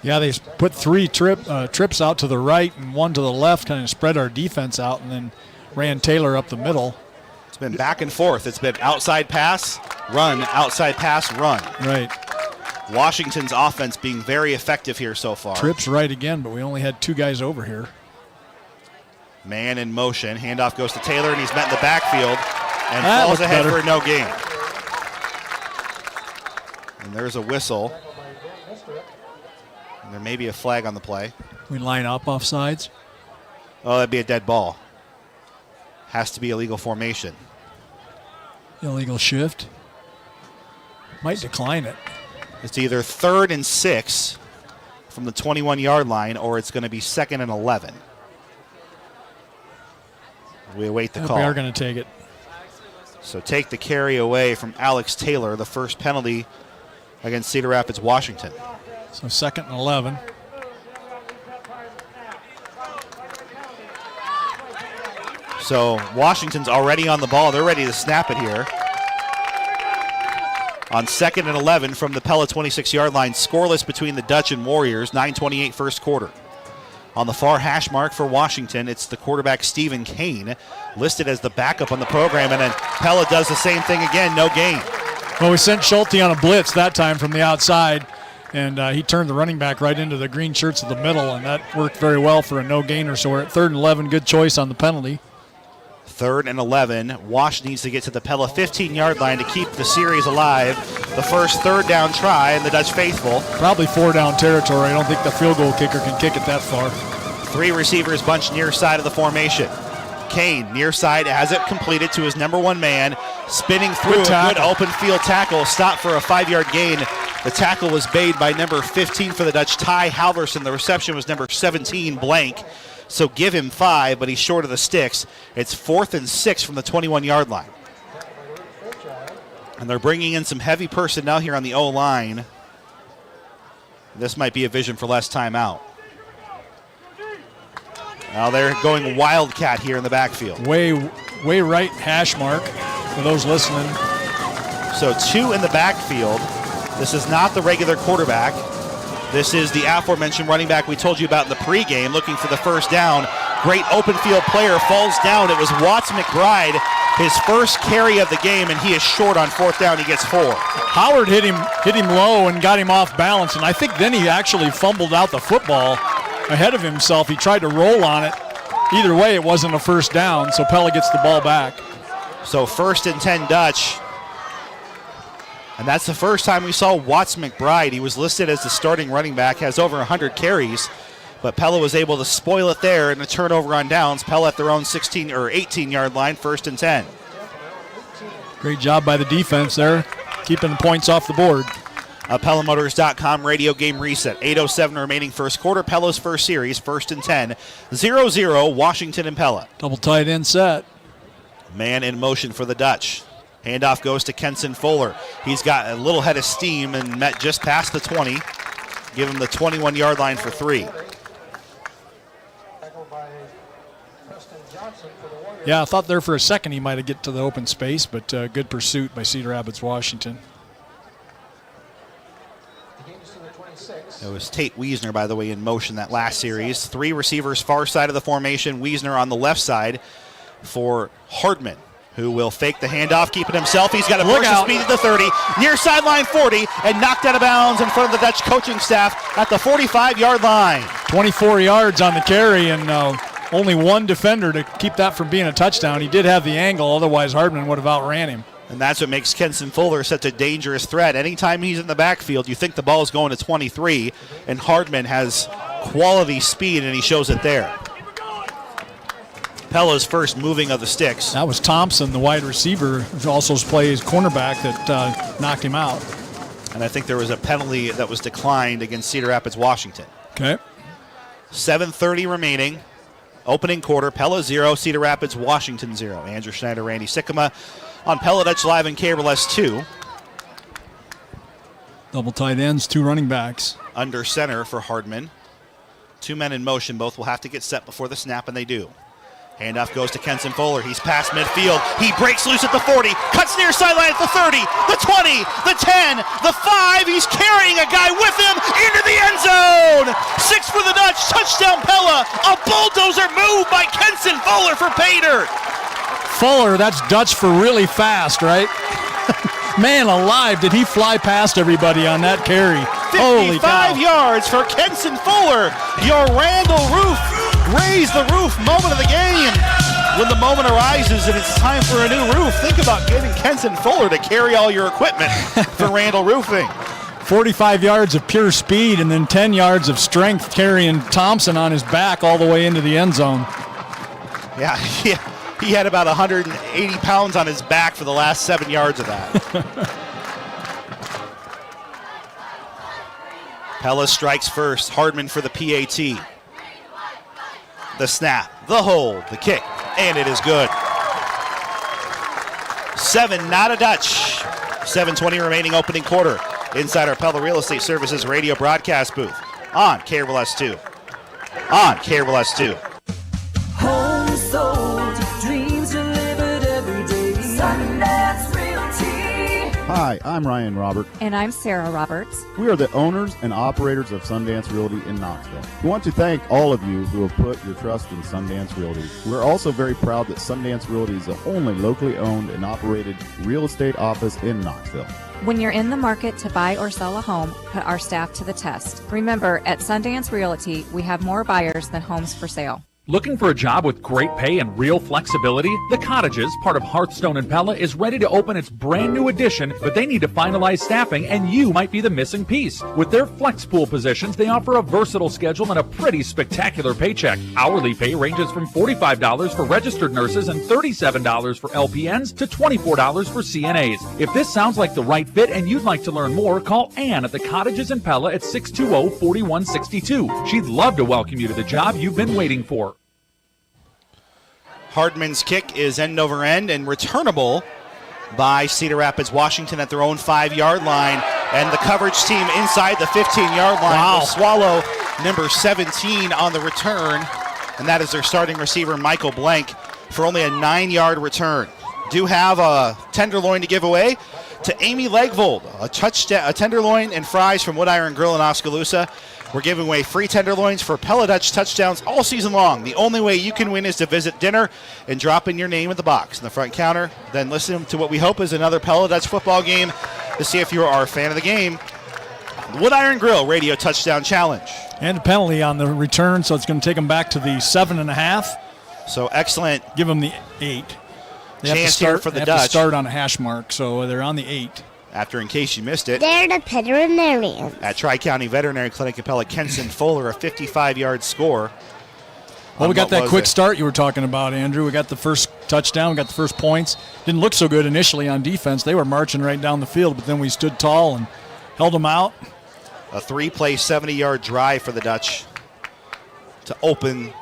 Yeah, they put 3 trips out to the right and 1 to the left, kind of spread our defense out, and then ran Taylor up the middle. It's been back and forth. It's been outside pass, run, outside pass, run. Right. Washington's offense being very effective here so far. Trips right again, but we only had 2 guys over here. Man in motion. Handoff goes to Taylor, and he's met in the backfield and falls ahead for a no gain. And there's a whistle. And there may be a flag on the play. We line up off sides. Oh, that'd be a dead ball. Has to be illegal formation. Illegal shift. Might decline it. It's either 3rd and 6 from the 21-yard line, or it's going to be 2nd and 11. We await the call. We are going to take it. So take the carry away from Alex Taylor, the first penalty against Cedar Rapids, Washington. So 2nd and 11. So Washington's already on the ball. They're ready to snap it here. On 2nd and 11 from the Pella 26-yard line, scoreless between the Dutch and Warriors, 9:28 first quarter. On the far hash mark for Washington, it's the quarterback Stephen Kane, listed as the backup on the program, and then Pella does the same thing again, no gain. Well, we sent Schulte on a blitz that time from the outside, and he turned the running back right into the green shirts of the middle, and that worked very well for a no gainer. So we're at 3rd and 11, good choice on the penalty. 3rd and 11. Wash needs to get to the Pella 15-yard line to keep the series alive. The first 3rd down try, and the Dutch faithful. Probably 4-down territory. I don't think the field goal kicker can kick it that far. 3 receivers bunched near side of the formation. Kane, near side, has it completed to his number 1 man, spinning through a good open field tackle, stopped for a 5-yard gain. The tackle was made by number 15 for the Dutch, Ty Halverson. The reception was number 17, Blank. So give him 5, but he's short of the sticks. It's 4th and 6 from the 21-yard line. And they're bringing in some heavy personnel here on the O-line. This might be a vision for less timeout. Now they're going Wildcat here in the backfield. Way right hash mark for those listening. So 2 in the backfield. This is not the regular quarterback. This is the aforementioned running back we told you about in the pregame, looking for the first down. Great open field player, falls down. It was Watts McBride, his first carry of the game, and he is short on 4th down. He gets 4. Howard hit him low and got him off balance, and I think then he actually fumbled out the football ahead of himself. He tried to roll on it. Either way, it wasn't a first down, so Pella gets the ball back. So 1st and 10 Dutch. And that's the first time we saw Watts McBride. He was listed as the starting running back, has over 100 carries, but Pella was able to spoil it there in a turnover on downs. Pella at their own 16 or 18-yard line, 1st and 10. Great job by the defense there, keeping the points off the board. PellaMotors.com radio game reset. 8:07 remaining first quarter. Pella's first series, 1st and 10. 0-0, Washington and Pella. Double tight end set. Man in motion for the Dutch. Handoff goes to Kenson Fuller. He's got a little head of steam and met just past the 20. Give him the 21-yard line for 3. Yeah, I thought there for a second he might have get to the open space, but good pursuit by Cedar Rapids Washington. It was Tate Wiesner, by the way, in motion that last series. 3 receivers far side of the formation. Wiesner on the left side for Hardman, who will fake the handoff, keep it himself. He's got a burst of speed at the 30, near sideline 40, and knocked out of bounds in front of the Dutch coaching staff at the 45-yard line. 24 yards on the carry, and only one defender to keep that from being a touchdown. He did have the angle, otherwise Hardman would have outran him. And that's what makes Kenson Fuller such a dangerous threat. Anytime he's in the backfield, you think the ball is going to 23, and Hardman has quality speed, and he shows it there. Pella's first moving of the sticks. That was Thompson, the wide receiver, who also plays cornerback, that knocked him out. And I think there was a penalty that was declined against Cedar Rapids Washington. Okay. 7:30 remaining. Opening quarter, Pella 0, Cedar Rapids Washington 0. Andrew Schneider, Randy Sikkema on Pella Dutch Live and KRLS 2. Double tight ends, 2 running backs. Under center for Hardman. 2 men in motion. Both will have to get set before the snap, and they do. Handoff goes to Kenson Fuller. He's past midfield. He breaks loose at the 40, cuts near sideline at the 30, the 20, the 10, the 5. He's carrying a guy with him into the end zone. 6 for the Dutch. Touchdown Pella. A bulldozer move by Kenson Fuller for pay dirt. Fuller, that's Dutch for really fast, right? Man alive, did he fly past everybody on that carry. 55 yards for Kenson Fuller. Your Randall Roof, raise the roof moment of the game. When the moment arises and it's time for a new roof, think about getting Kenson Fuller to carry all your equipment for Randall Roofing. 45 yards of pure speed and then 10 yards of strength carrying Thompson on his back all the way into the end zone. Yeah, he had about 180 pounds on his back for the last 7 yards of that. Pella strikes first. Hardman for the PAT. The snap, the hold, the kick, and it is good. 7, not a Dutch. 7:20 remaining opening quarter. Inside our Pella Real Estate Services radio broadcast booth on KRLS 2. On KRLS 2. Home sold, dreams delivered every day. Sundance Realty. Hi, I'm Ryan Robert. And I'm Sarah Roberts. We are the owners and operators of Sundance Realty in Knoxville. We want to thank all of you who have put your trust in Sundance Realty. We're also very proud that Sundance Realty is the only locally owned and operated real estate office in Knoxville. When you're in the market to buy or sell a home, put our staff to the test. Remember, at Sundance Realty, we have more buyers than homes for sale. Looking for a job with great pay and real flexibility? The Cottages, part of Hearthstone and Pella, is ready to open its brand new addition, but they need to finalize staffing, and you might be the missing piece. With their flex pool positions, they offer a versatile schedule and a pretty spectacular paycheck. Hourly pay ranges from $45 for registered nurses and $37 for LPNs to $24 for CNAs. If this sounds like the right fit and you'd like to learn more, call Ann at the Cottages in Pella at 620-4162. She'd love to welcome you to the job you've been waiting for. Hardman's kick is end over end and returnable by Cedar Rapids Washington at their own 5-yard line. And the coverage team inside the 15-yard line will swallow number 17 on the return. And that is their starting receiver, Michael Blank, for only a 9-yard return. Do have a tenderloin to give away to Amy Legvold, a tenderloin and fries from Wood Iron Grill in Oskaloosa. We're giving away free tenderloins for Pella Dutch touchdowns all season long. The only way you can win is to visit dinner and drop in your name at the box in the front counter. Then listen to what we hope is another Pella Dutch football game to see if you are a fan of the game. The Wood Iron Grill Radio Touchdown Challenge. And a penalty on the return, so it's going to take them back to the 7.5. So excellent. Give them the 8. They Chance have to start, here for the they Dutch. have to start on a hash mark, so they're on the 8. After, in case you missed it, They're the veterinarians. at Tri-County Veterinary Clinic in Pella, Kenson Fuller, a 55-yard score. Well, we got that quick start you were talking about, Andrew. We got the first touchdown. We got the first points. Didn't look so good initially on defense. They were marching right down the field, but then we stood tall and held them out. A 3-play, 70-yard drive for the Dutch to open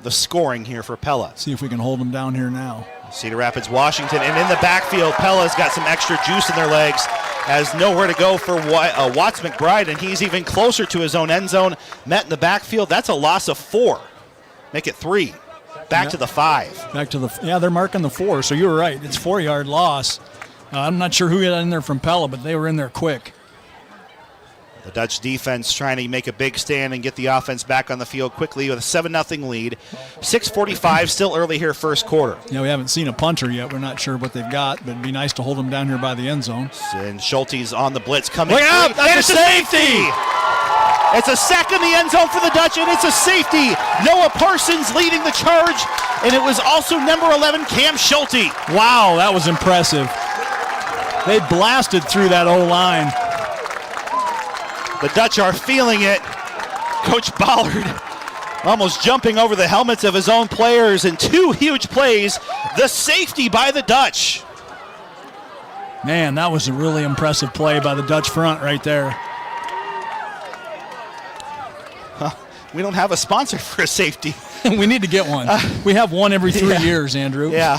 the scoring here for Pella. See if we can hold them down here now. Cedar Rapids, Washington, and in the backfield, Pella's got some extra juice in their legs, has nowhere to go for Watts McBride, and he's even closer to his own end zone. Met in the backfield. That's a loss of 4. Make it 3. Back to the 5. They're marking the 4, so you were right. It's 4-yard loss. I'm not sure who got in there from Pella, but they were in there quick. The Dutch defense trying to make a big stand and get the offense back on the field quickly with a 7-0 lead. 6:45 still early here, first quarter. Yeah, we haven't seen a punter yet. We're not sure what they've got, but it'd be nice to hold them down here by the end zone. And Schulte's on the blitz coming. Look out! That's a safety! It's a sack in the end zone for the Dutch, and it's a safety. Noah Parsons leading the charge, and it was also number 11, Cam Schulte. Wow, that was impressive. They blasted through that O-line. The Dutch are feeling it. Coach Ballard almost jumping over the helmets of his own players in 2 huge plays. The safety by the Dutch. Man, that was a really impressive play by the Dutch front right there. We don't have a sponsor for a safety. We need to get one. We have one every 3 years, Andrew. Yeah.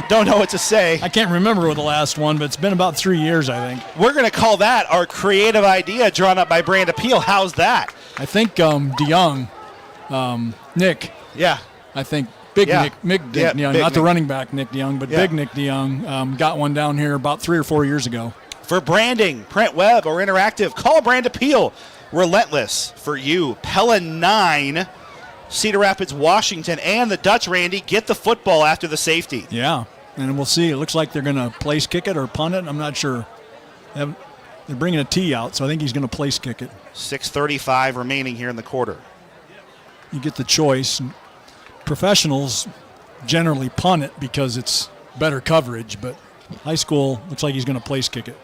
Don't know what to say. I can't remember the last one, but it's been about 3 years, I think. We're going to call that our creative idea drawn up by Brand Appeal. How's that? I think DeYoung, Nick. Yeah. I think Big Nick DeYoung, not the running back Nick DeYoung, but Big Nick DeYoung got one down here about 3 or 4 years ago. For branding, print, web, or interactive, call Brand Appeal. Relentless for you. Pella 9, Cedar Rapids, Washington, and the Dutch, Randy, get the football after the safety. Yeah, and we'll see. It looks like they're going to place kick it or punt it. I'm not sure. They're bringing a tee out, so I think he's going to place kick it. 6:35 remaining here in the quarter. You get the choice. Professionals generally punt it because it's better coverage, but high school looks like he's going to place kick it.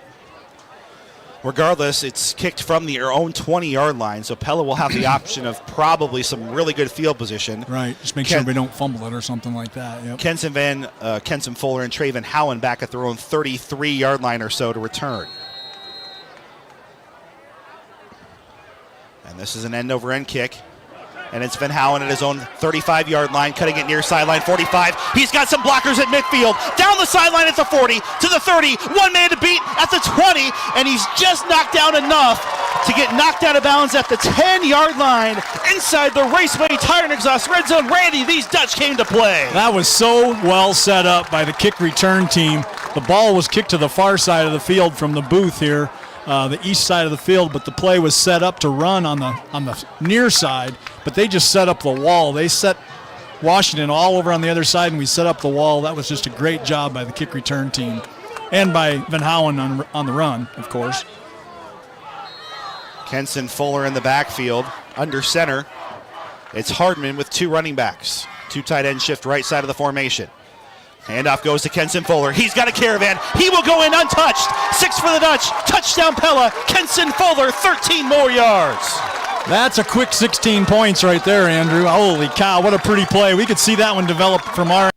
Regardless, it's kicked from their own 20-yard line, so Pella will have the option of probably some really good field position. Right, just make sure we don't fumble it or something like that. Yep. Kenson Fuller and Traven Howen back at their own 33-yard line or so to return. And this is an end-over-end kick. And it's Van Howen at his own 35-yard line, cutting it near sideline 45. He's got some blockers at midfield. Down the sideline at the 40, to the 30. 1 man to beat at the 20. And he's just knocked down enough to get knocked out of bounds at the 10-yard line inside the Raceway Tire and Exhaust Red Zone. Randy, these Dutch came to play. That was so well set up by the kick return team. The ball was kicked to the far side of the field from the booth here. The east side of the field, but the play was set up to run on the near side, but they just set up the wall. They set Washington all over on the other side, and we set up the wall. That was just a great job by the kick return team and by Van Howen on the run, of course. Kenson Fuller in the backfield, under center. It's Hardman with 2 running backs. 2 tight end shift right side of the formation. Handoff goes to Kenson Fuller. He's got a caravan. He will go in untouched. 6 for the Dutch. Touchdown Pella. Kenson Fuller, 13 more yards. That's a quick 16 points right there, Andrew. Holy cow, what a pretty play. We could see that one develop from our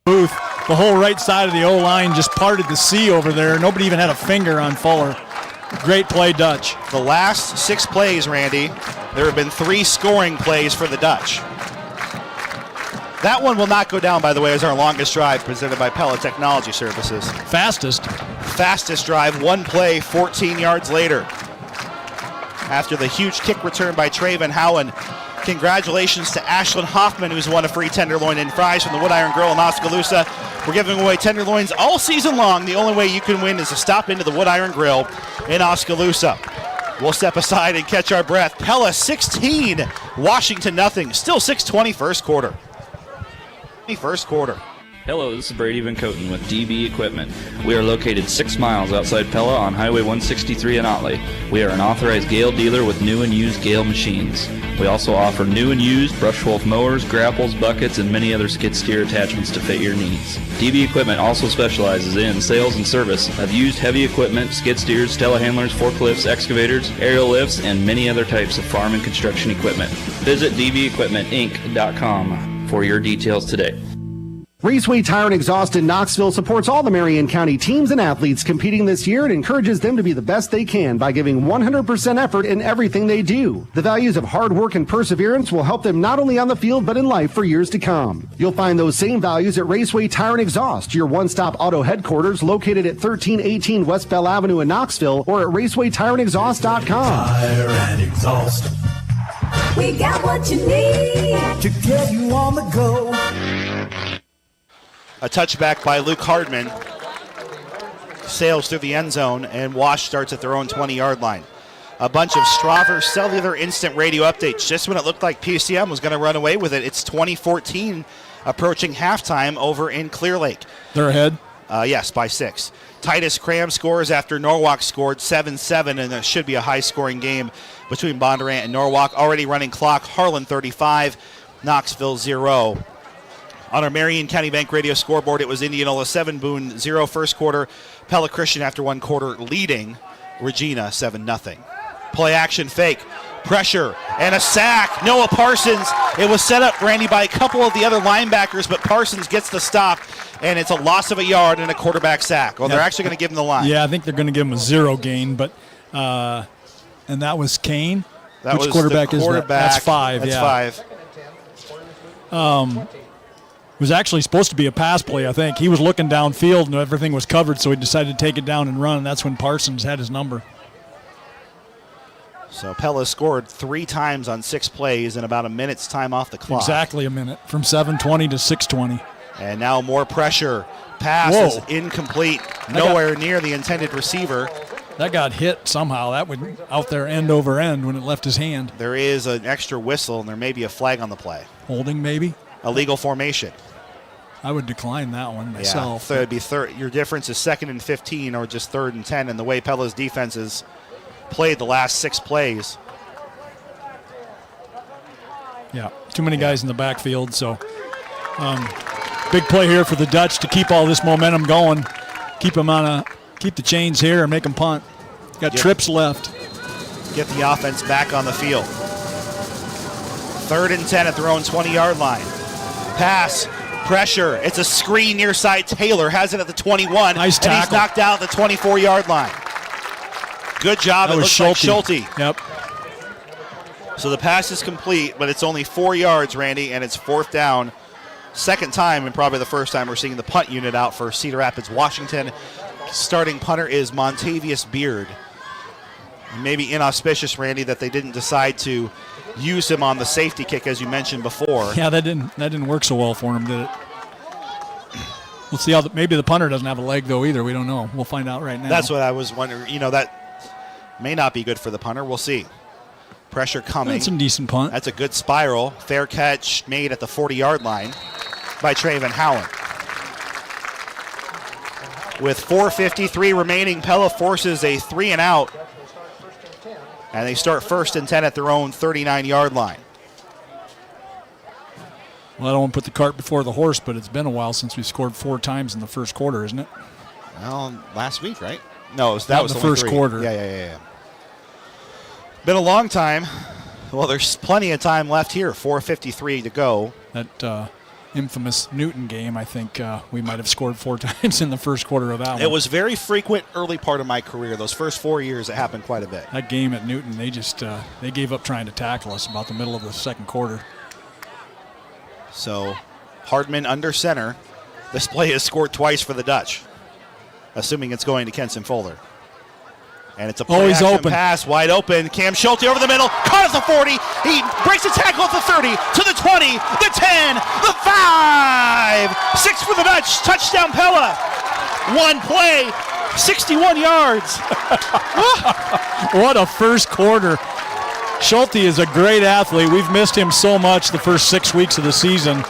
booth. The whole right side of the O-line just parted the sea over there. Nobody even had a finger on Fuller. Great play, Dutch. The last 6 plays, Randy, there have been 3 scoring plays for the Dutch. That one will not go down, by the way, as our longest drive presented by Pella Technology Services. Fastest drive, 1 play, 14 yards later. After the huge kick return by Traven Howen. Congratulations to Ashlyn Hoffman, who's won a free tenderloin and fries from the Wood Iron Grill in Oskaloosa. We're giving away tenderloins all season long. The only way you can win is to stop into the Wood Iron Grill in Oskaloosa. We'll step aside and catch our breath. Pella 16, Washington nothing. Still 6:20 first quarter. Hello, this is Brady Van Coten with DB Equipment. We are located 6 miles outside Pella on Highway 163 in Otley. We are an authorized Gale dealer with new and used Gale machines. We also offer new and used Brush Wolf mowers, grapples, buckets, and many other skid steer attachments to fit your needs. DB Equipment also specializes in sales and service of used heavy equipment, skid steers, telehandlers, forklifts, excavators, aerial lifts, and many other types of farm and construction equipment. Visit dbequipmentinc.com for your details today. Raceway Tire and Exhaust in Knoxville supports all the Marion County teams and athletes competing this year and encourages them to be the best they can by giving 100% effort in everything they do. The values of hard work and perseverance will help them not only on the field but in life for years to come. You'll find those same values at Raceway Tire and Exhaust, your one-stop auto headquarters located at 1318 West Bell Avenue in Knoxville, or at racewaytireandexhaust.com. Tire and Exhaust. We got what you need to get you on the go. A touchback by Luke Hardman. Sails through the end zone, and Wash starts at their own 20-yard line. A bunch of Strauver Cellular Instant Radio updates. Just when it looked like PCM was going to run away with it, it's 2014 approaching halftime over in Clear Lake. They're ahead? Yes, by 6. Titus Cram scores after Norwalk scored 7-7, and it should be a high-scoring game between Bondurant and Norwalk. Already running clock, Harlan 35, Knoxville 0. On our Marion County Bank Radio scoreboard, it was Indianola 7, Boone 0 first quarter. Pella Christian after one quarter leading Regina 7-0. Play action fake, pressure, and a sack. Noah Parsons. It was set up, Randy, by a couple of the other linebackers, but Parsons gets the stop, and it's a loss of a yard and a quarterback sack. Well, they're actually going to give him the line. Yeah, I think they're going to give him a 0 gain, but and that was Kane. That Which was quarterback the is that? quarterback. That's 5. That's 5. It was actually supposed to be a pass play, I think. He was looking downfield and everything was covered, so he decided to take it down and run, and that's when Parsons had his number. So Pella scored 3 times on 6 plays in about a minute's time off the clock. Exactly a minute, from 7:20 to 6:20. And now more pressure. Pass is incomplete. Nowhere near the intended receiver. That got hit somehow. That went out there end over end when it left his hand. There is an extra whistle, and there may be a flag on the play. Holding, maybe? Illegal formation. I would decline that one myself. So it'd be your difference is 2nd and 15 or just 3rd and 10, and the way Pella's defense has played the last 6 plays. Yeah, too many guys in the backfield, so big play here for the Dutch to keep all this momentum going. Keep the chains here and make them punt. Got trips left. Get the offense back on the field. 3rd and 10 at their own 20-yard line. Pass. Pressure. It's a screen near side. Taylor has it at the 21. Nice tackle. And he's knocked out at the 24-yard line. Good job. That it was looks Schulte. like Schulte. Yep. So the pass is complete, but it's only 4 yards, Randy, and it's 4th down. Second time, and probably the first time we're seeing the punt unit out for Cedar Rapids, Washington. Starting punter is Montavious Beard. Maybe inauspicious, Randy, that they didn't decide to use him on the safety kick, as you mentioned before. Yeah, that didn't work so well for him, did it? We'll see how maybe the punter doesn't have a leg though either. We don't know. We'll find out right now. That's what I was wondering. That may not be good for the punter. We'll see. Pressure coming. That's a decent punt. That's a good spiral. Fair catch made at the 40-yard line by Traven Howland. With 4:53 remaining, Pella forces a 3-and-out. And they start 1st and 10 at their own 39-yard line. Well, I don't want to put the cart before the horse, but it's been a while since we scored 4 times in the first quarter, isn't it? Well, last week, right? No, that was the only first 3. quarter. Yeah. Been a long time. Well, there's plenty of time left here. 4:53 to go. That infamous Newton game, I think we might have scored 4 times in the first quarter of that one. It was very frequent early part of my career. Those first 4 years, it happened quite a bit. That game at Newton, they just they gave up trying to tackle us about the middle of the second quarter. So Hardman under center. This play has scored twice for the Dutch, assuming it's going to Kenson Fuller. And it's a play-action open. pass, wide open. Cam Schulte over the middle, caught at the 40. He breaks a tackle at the 30, to the 20, the 10, the 5. 6 for the Dutch. Touchdown Pella. One play, 61 yards. What a first quarter. Schulte is a great athlete. We've missed him so much the first 6 weeks of the season.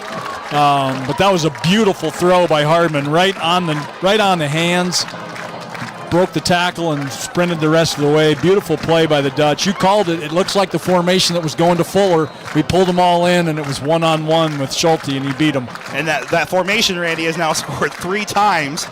But that was a beautiful throw by Hardman, right on the hands. Broke the tackle and sprinted the rest of the way. Beautiful play by the Dutch. You called it. It looks like the formation that was going to Fuller. We pulled them all in, and it was one-on-one with Schulte, and he beat him. And that formation, Randy, has now scored 3 times.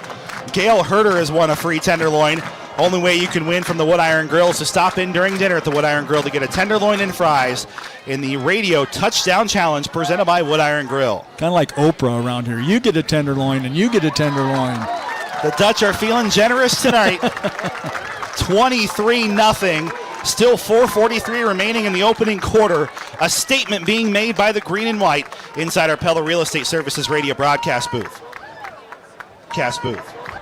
Gail Herter has won a free tenderloin. Only way you can win from the Wood Iron Grill is to stop in during dinner at the Wood Iron Grill to get a tenderloin and fries in the radio touchdown challenge presented by Wood Iron Grill. Kind of like Oprah around here. You get a tenderloin and you get a tenderloin. The Dutch are feeling generous tonight. 23-0. Still 4:43 remaining in the opening quarter. A statement being made by the green and white inside our Pella Real Estate Services radio broadcast booth.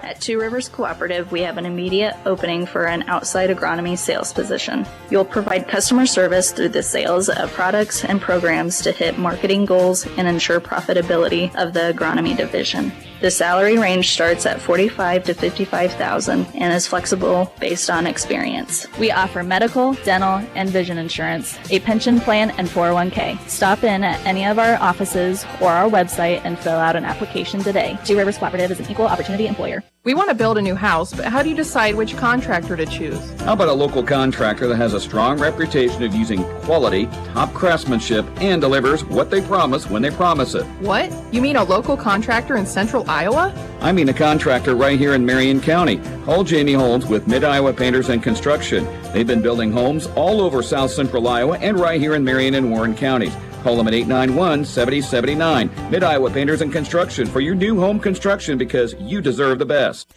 At Two Rivers Cooperative, we have an immediate opening for an outside agronomy sales position. You'll provide customer service through the sales of products and programs to hit marketing goals and ensure profitability of the agronomy division. The salary range starts at $45,000 to $55,000 and is flexible based on experience. We offer medical, dental, and vision insurance, a pension plan, and 401k. Stop in at any of our offices or our website and fill out an application today. Two Rivers Cooperative is an equal opportunity employer. We want to build a new house, but how do you decide which contractor to choose? How about a local contractor that has a strong reputation of using quality, top craftsmanship, and delivers what they promise when they promise it? What? You mean a local contractor in central Iowa? I mean a contractor right here in Marion County. Call Jamie Holmes with Mid-Iowa Painters and Construction. They've been building homes all over south central Iowa and right here in Marion and Warren counties. Call them at 891-7079. Mid-Iowa Painters and Construction for your new home construction because you deserve the best.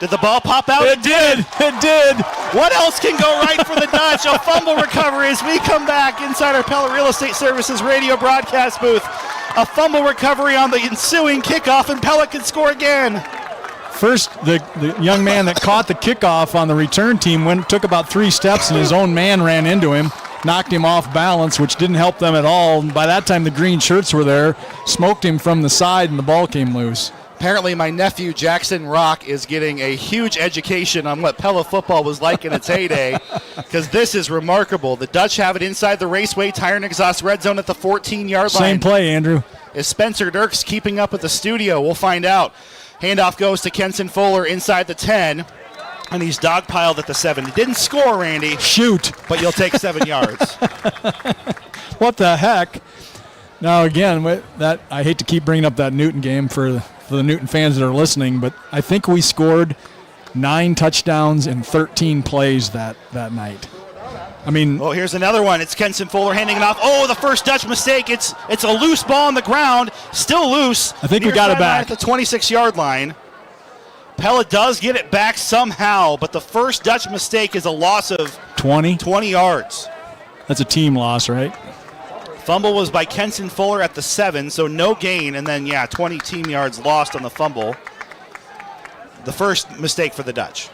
Did the ball pop out? It did. It did. What else can go right for the Dutch? A fumble recovery as we come back inside our Pella Real Estate Services radio broadcast booth. A fumble recovery on the ensuing kickoff, and Pella can score again. First, the young man that caught the kickoff on the return team took about 3 steps, and his own man ran into him, knocked him off balance, which didn't help them at all. And by that time, the green shirts were there, smoked him from the side, and the ball came loose. Apparently, my nephew, Jackson Rock, is getting a huge education on what Pella football was like in its heyday, because this is remarkable. The Dutch have it inside the Raceway Tire and Exhaust red zone at the 14-yard line. Same play, Andrew. Is Spencer Dirks keeping up with the studio? We'll find out. Handoff goes to Kenson Fuller inside the 10, and he's dogpiled at the 7. He didn't score, Randy. Shoot. But you'll take 7 yards. What the heck? Now, again, that I hate to keep bringing up that Newton game for the Newton fans that are listening, but I think we scored 9 touchdowns in 13 plays that night. I mean, oh, here's another one. It's Kenson Fuller handing it off. Oh, the first Dutch mistake. It's a loose ball on the ground, still loose. I think we got it back at the 26-yard line. Pella does get it back somehow, but the first Dutch mistake is a loss of 20 yards. That's a team loss, right? Fumble was by Kenson Fuller at the 7, so no gain, and then, 20 team yards lost on the fumble. The first mistake for the Dutch,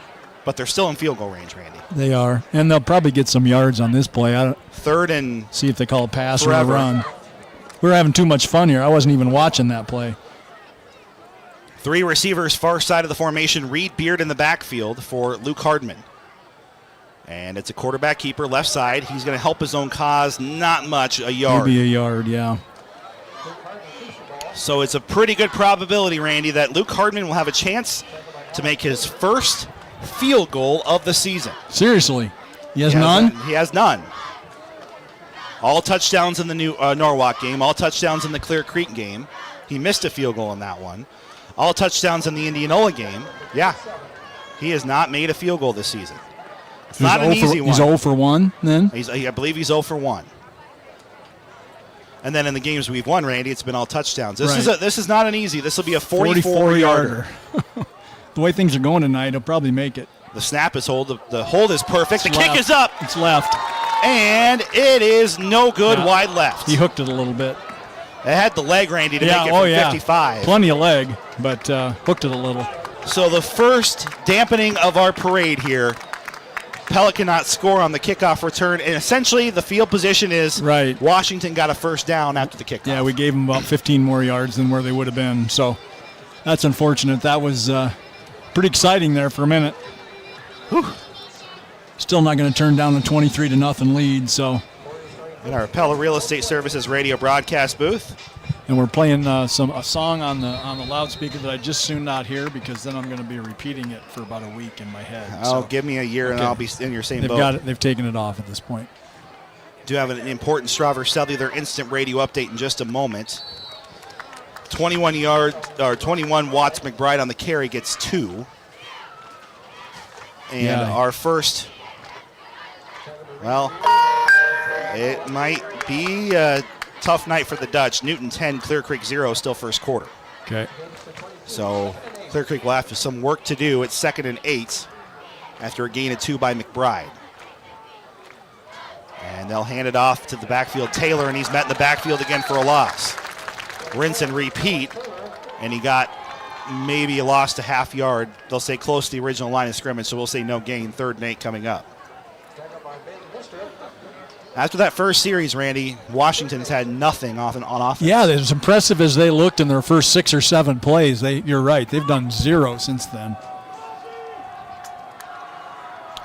but they're still in field goal range, Randy. They are, and they'll probably get some yards on this play. Third and see if they call a pass forever. or a run. We're having too much fun here. I wasn't even watching that play. 3 receivers far side of the formation. Reed Beard in the backfield for Luke Hardman. And it's a quarterback keeper, left side. He's going to help his own cause, not much, a yard. Maybe a yard, yeah. So it's a pretty good probability, Randy, that Luke Hardman will have a chance to make his first field goal of the season. Seriously? He has none? He has none. All touchdowns in the new Norwalk game, all touchdowns in the Clear Creek game. He missed a field goal in that one. All touchdowns in the Indianola game. Yeah, he has not made a field goal this season. It's not an easy one. He's 0 for 1 then? I believe he's 0 for 1. And then in the games we've won, Randy, it's been all touchdowns. This is not an easy. This will be a 44-yarder. The way things are going tonight, he'll probably make it. The snap is hold. The hold is perfect. The kick is up. It's left. And it is no good, wide left. He hooked it a little bit. It had the leg, Randy, to make it from 55. Plenty of leg, but hooked it a little. So the first dampening of our parade here. Pella cannot score on the kickoff return, and essentially the field position is right. Washington got a first down after the kickoff. Yeah, we gave them about 15 more yards than where they would have been, so that's unfortunate. That was pretty exciting there for a minute. Whew. Still not going to turn down a 23-0 lead, so. In our Pella Real Estate Services radio broadcast booth. And we're playing a song on the loudspeaker that I just soon not hear because then I'm going to be repeating it for about a week in my head. Oh, give me a year and I'll be in your same boat. Got it. They've taken it off at this point. Do have an important Strauver Cellular instant radio update in just a moment. 21 watts McBride on the carry gets 2. And our first, well, it might be a tough night for the Dutch. Newton 10, Clear Creek 0, still first quarter. Okay. So Clear Creek will have some work to do. It's 2nd and 8 after a gain of 2 by McBride. And they'll hand it off to the backfield. Taylor, and he's met in the backfield again for a loss. Rinse and repeat, and he got maybe a loss to half yard. They'll say close to the original line of scrimmage, so we'll say no gain. 3rd and 8 coming up. After that first series, Randy, Washington's had nothing on offense. Yeah, as impressive as they looked in their first 6 or 7 plays, you're right. They've done 0 since then.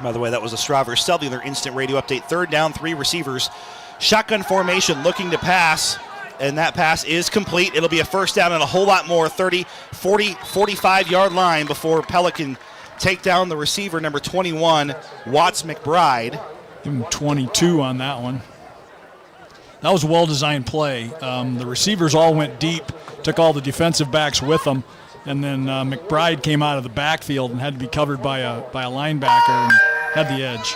By the way, that was a Strawver Cellular Instant Radio Update. 3rd down, 3 receivers. Shotgun formation looking to pass, and that pass is complete. It'll be a first down and a whole lot more, 30, 40, 45-yard line before Pella can take down the receiver, number 21, Watts McBride. Give him 22 on that one. That was a well-designed play. The receivers all went deep, took all the defensive backs with them, and then McBride came out of the backfield and had to be covered by a linebacker and had the edge.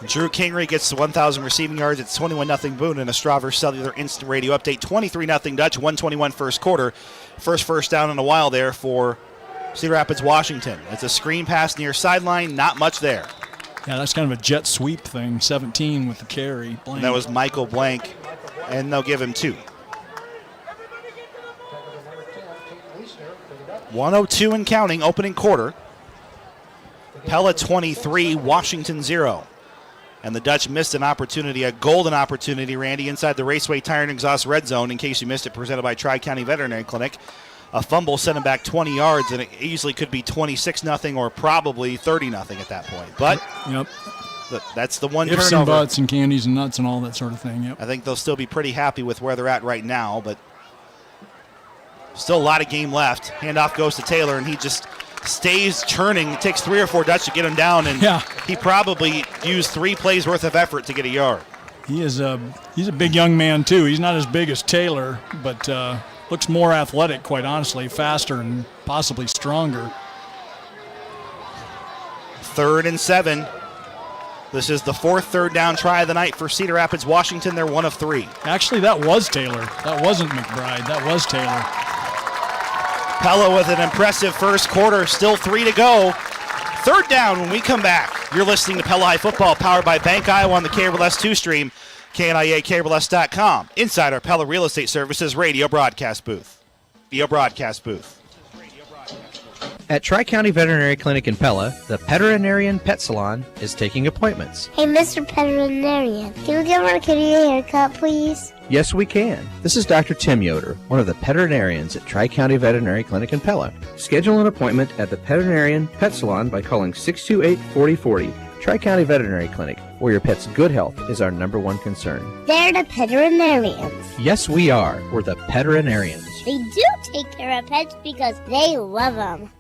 Drew Kingery gets the 1,000 receiving yards. It's 21-0 Boone in a Strawver Cellular Instant Radio Update. 23-0 Dutch, 1:21 first quarter. First down in a while there for Cedar Rapids, Washington. It's a screen pass near sideline, not much there. Yeah, that's kind of a jet sweep thing, 17 with the carry. And that was Michael Blank, and they'll give him 2. 1:02 and counting, opening quarter. Pella 23, Washington 0. And the Dutch missed an opportunity, a golden opportunity, Randy, inside the Raceway Tire and Exhaust red zone, in case you missed it, presented by Tri-County Veterinary Clinic. A fumble sent him back 20 yards, and it easily could be 26-0 or probably 30-0 at that point. But yep, that's the one Ifs turnover. And buts and candies and nuts and all that sort of thing. Yep. I think they'll still be pretty happy with where they're at right now, but still a lot of game left. Handoff goes to Taylor, and he just stays churning. It takes 3 or 4 Dutch to get him down, and he probably used 3 plays worth of effort to get a yard. He's a big young man, too. He's not as big as Taylor, but looks more athletic, quite honestly, faster and possibly stronger. 3rd and 7. This is the 4th third down try of the night for Cedar Rapids, Washington. They're 1 of 3. Actually, that was Taylor. That wasn't McBride. That was Taylor. Pella with an impressive first quarter. Still 3 to go. 3rd down when we come back. You're listening to Pella High Football, powered by Bank Iowa on the KRLS 2 stream. KNIA-KRLS.com. Inside our Pella Real Estate Services radio broadcast booth. At Tri-County Veterinary Clinic in Pella, the Veterinarian Pet Salon is taking appointments. Hey, Mr. Veterinarian, can we give our kitty a haircut, please? Yes, we can. This is Dr. Tim Yoder, one of the veterinarians at Tri-County Veterinary Clinic in Pella. Schedule an appointment at the Veterinarian Pet Salon by calling 628-4040. Tri-County Veterinary Clinic, where your pet's good health is our #1 concern. They're the veterinarians. Yes, we are. We're the veterinarians. They do take care of pets because they love them.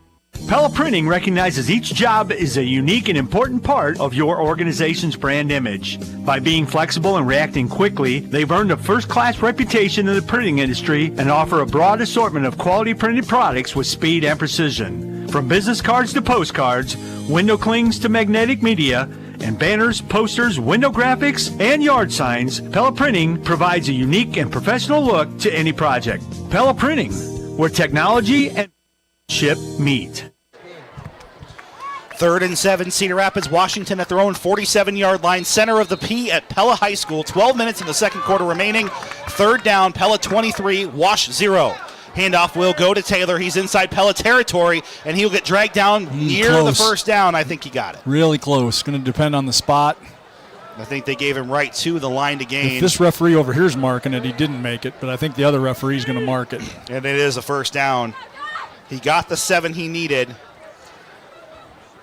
Pella Printing recognizes each job is a unique and important part of your organization's brand image. By being flexible and reacting quickly, they've earned a first-class reputation in the printing industry and offer a broad assortment of quality printed products with speed and precision. From business cards to postcards, window clings to magnetic media, and banners, posters, window graphics, and yard signs, Pella Printing provides a unique and professional look to any project. Pella Printing, where technology and ship meet. 3rd and 7, Cedar Rapids, Washington at their own 47-yard line, center of the P at Pella High School. 12 minutes in the second quarter remaining. 3rd down, Pella 23, Wash 0. Handoff will go to Taylor. He's inside Pella territory, and he'll get dragged down near close. the first down. I think he got it. Really close. Going to depend on the spot. I think they gave him right to the line to gain. If this referee over here is marking it, he didn't make it, but I think the other referee's going to mark it. And it is a first down. He got the 7 he needed.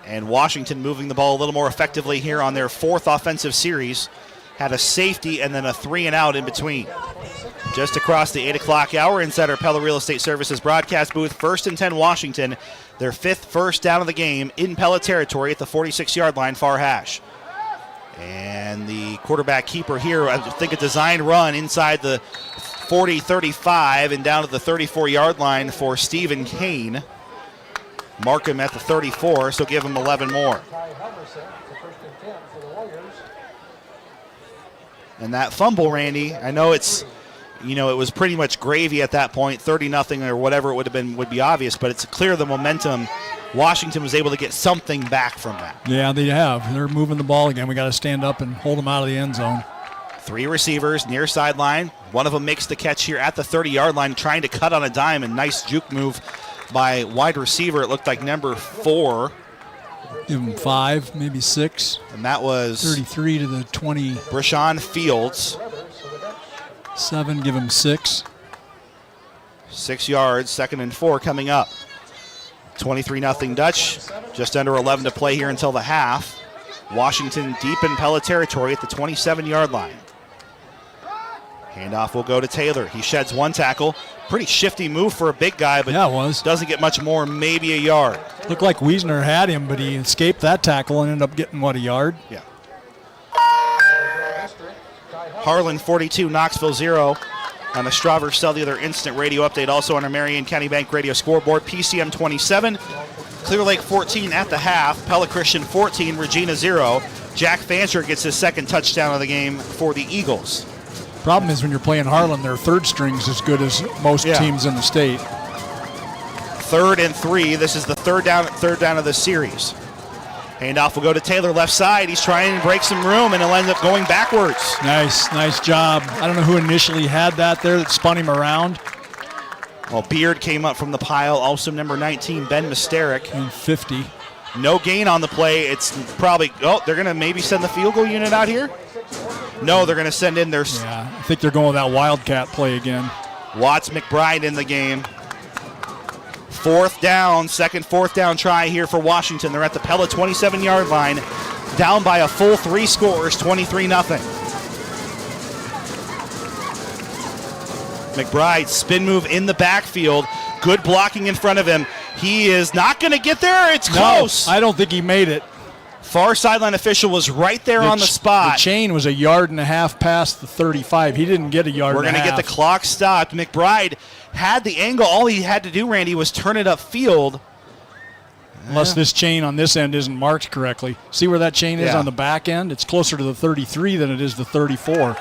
And Washington moving the ball a little more effectively here on their 4th offensive series. Had a safety and then a 3 and out in between. Just across the 8 o'clock hour inside our Pella Real Estate Services broadcast booth. 1st and 10 Washington. Their 5th first down of the game in Pella territory at the 46-yard line, far hash. And the quarterback keeper here, I think a designed run inside the 40-35 and down to the 34-yard line for Stephen Kane. mark him at the 34, so give him 11 more. And that fumble, Randy, I know it's, it was pretty much gravy at that point, 30-0 or whatever it would have been would be obvious, but it's clear the momentum. Washington was able to get something back from that. Yeah, they have. They're moving the ball again. We got to stand up and hold them out of the end zone. 3 receivers near sideline. One of them makes the catch here at the 30-yard line, trying to cut on a dime. A nice juke move by wide receiver. It looked like number 4. Give him 5, maybe 6. And that was 33 to the 20. Brashawn Fields. 7, give him 6. 6 yards, 2nd and 4 coming up. 23-0 Dutch. Just under 11 to play here until the half. Washington deep in Pella territory at the 27-yard line. Handoff will go to Taylor. He sheds 1 tackle. Pretty shifty move for a big guy, but yeah, it was. Doesn't get much more, maybe a yard. Looked like Wiesner had him, but he escaped that tackle and ended up getting, a yard? Yeah. Harlan 42, Knoxville 0. On the Strauver Cellular Instant Radio update, also on our Marion County Bank Radio scoreboard. PCM 27, Clear Lake 14 at the half. Pella Christian 14, Regina 0. Jack Fancher gets his 2nd touchdown of the game for the Eagles. Problem is when you're playing Harlan, their 3rd string's as good as most teams in the state. 3rd and 3. This is the third down of the series. Handoff will go to Taylor left side. He's trying to break some room, and he'll end up going backwards. Nice job. I don't know who initially had that there that spun him around. Well, Beard came up from the pile. Also number 19, Ben Misterek. And 50. No gain on the play. It's probably, they're going to maybe send the field goal unit out here? No, they're going to send in their... Yeah, I think they're going with that Wildcat play again. Watts McBride in the game. 4th down, 2nd 4th down try here for Washington. They're at the Pella 27-yard line, down by a full 3 scores, 23-0. McBride, spin move in the backfield. Good blocking in front of him. He is not going to get there. It's close. No, I don't think he made it. Far sideline official was right there on the spot. The chain was a yard and a half past the 35. He didn't get a yard We're and a half. We're going to get the clock stopped. McBride had the angle. All he had to do, Randy, was turn it upfield. Unless this chain on this end isn't marked correctly. See where that chain is on the back end? It's closer to the 33 than it is the 34.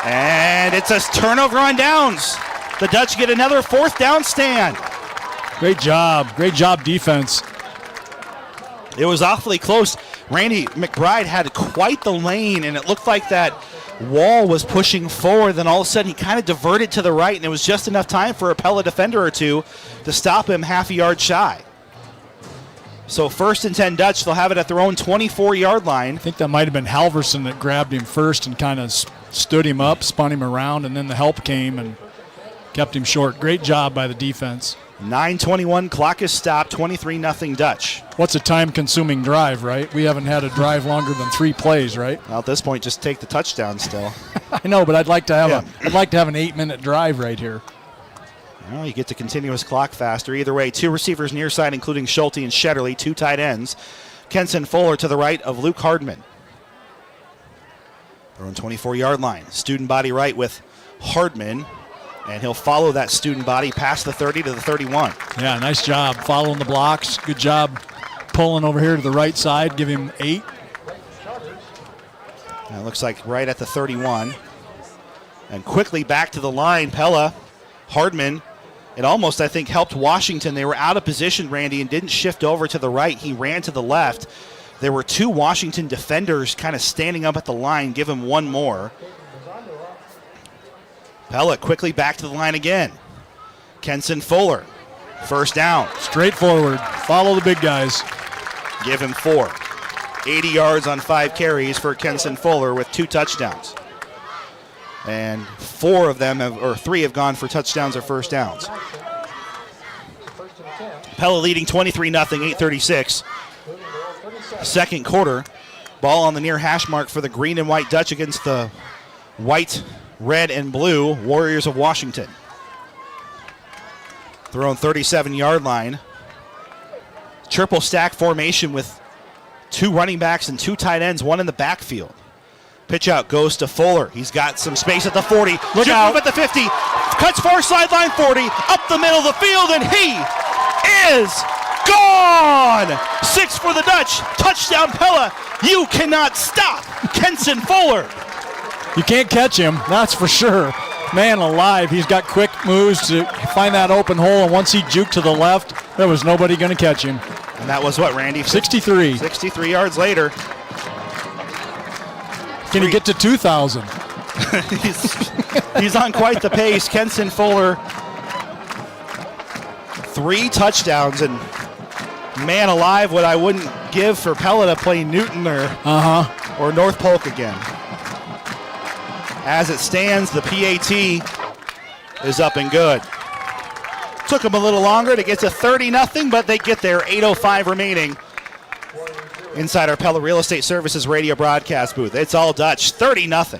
And it's a turnover on downs. The Dutch get another 4th down stand. Great job defense. It was awfully close. Randy McBride had quite the lane, and it looked like that wall was pushing forward. Then all of a sudden he kind of diverted to the right, and it was just enough time for a Pella defender or two to stop him half a yard shy. So 1st and 10 Dutch. They'll have it at their own 24-yard line. I think that might have been Halverson that grabbed him first and kind of stood him up, spun him around, and then the help came and kept him short. Great job by the defense. 9:21, clock is stopped, 23-0 Dutch. What's a time-consuming drive, right? We haven't had a drive longer than 3 plays, right? Well, at this point, just take the touchdown still. I know, but I'd like to have an 8-minute drive right here. Well, you get the continuous clock faster. Either way, 2 receivers near side, including Schulte and Shetterly, 2 tight ends. Kenson Fuller to the right of Luke Hardman. They're on 24-yard line. Student body right with Hardman. And he'll follow that student body past the 30 to the 31. Yeah, nice job following the blocks. Good job pulling over here to the right side. Give him 8. That looks like right at the 31. And quickly back to the line, Pella. Hardman, it almost, I think, helped Washington. They were out of position, Randy, and didn't shift over to the right. He ran to the left. There were 2 Washington defenders kind of standing up at the line. Give him 1 more. Pella quickly back to the line again. Kenson Fuller, 1st down. Straightforward. Follow the big guys. Give him 4. 80 yards on 5 carries for Kenson Fuller with 2 touchdowns. And 3 have gone for touchdowns or 1st downs. Pella leading 23-0, 8:36. 2nd quarter. Ball on the near hash mark for the green and white Dutch against the white, red, and blue Warriors of Washington. Their own 37-yard line. Triple stack formation with 2 running backs and 2 tight ends, 1 in the backfield. Pitch out goes to Fuller. He's got some space at the 40. Look out at the 50. Cuts far sideline 40. Up the middle of the field, and he is Gone! 6 for the Dutch. Touchdown, Pella. You cannot stop Kenson Fuller. You can't catch him, that's for sure. Man alive, he's got quick moves to find that open hole, and once he juked to the left, there was nobody going to catch him. And that was what, Randy? 63. 63 yards later. Can he get to 2,000? He's on quite the pace. Kenson Fuller, 3 touchdowns, and man alive, what I wouldn't give for Pella to play Newton or North Polk again. As it stands, the PAT is up and good. Took them a little longer to get to 30-0, but they get there. 8:05 remaining inside our Pella Real Estate Services radio broadcast booth. It's all Dutch, 30-0.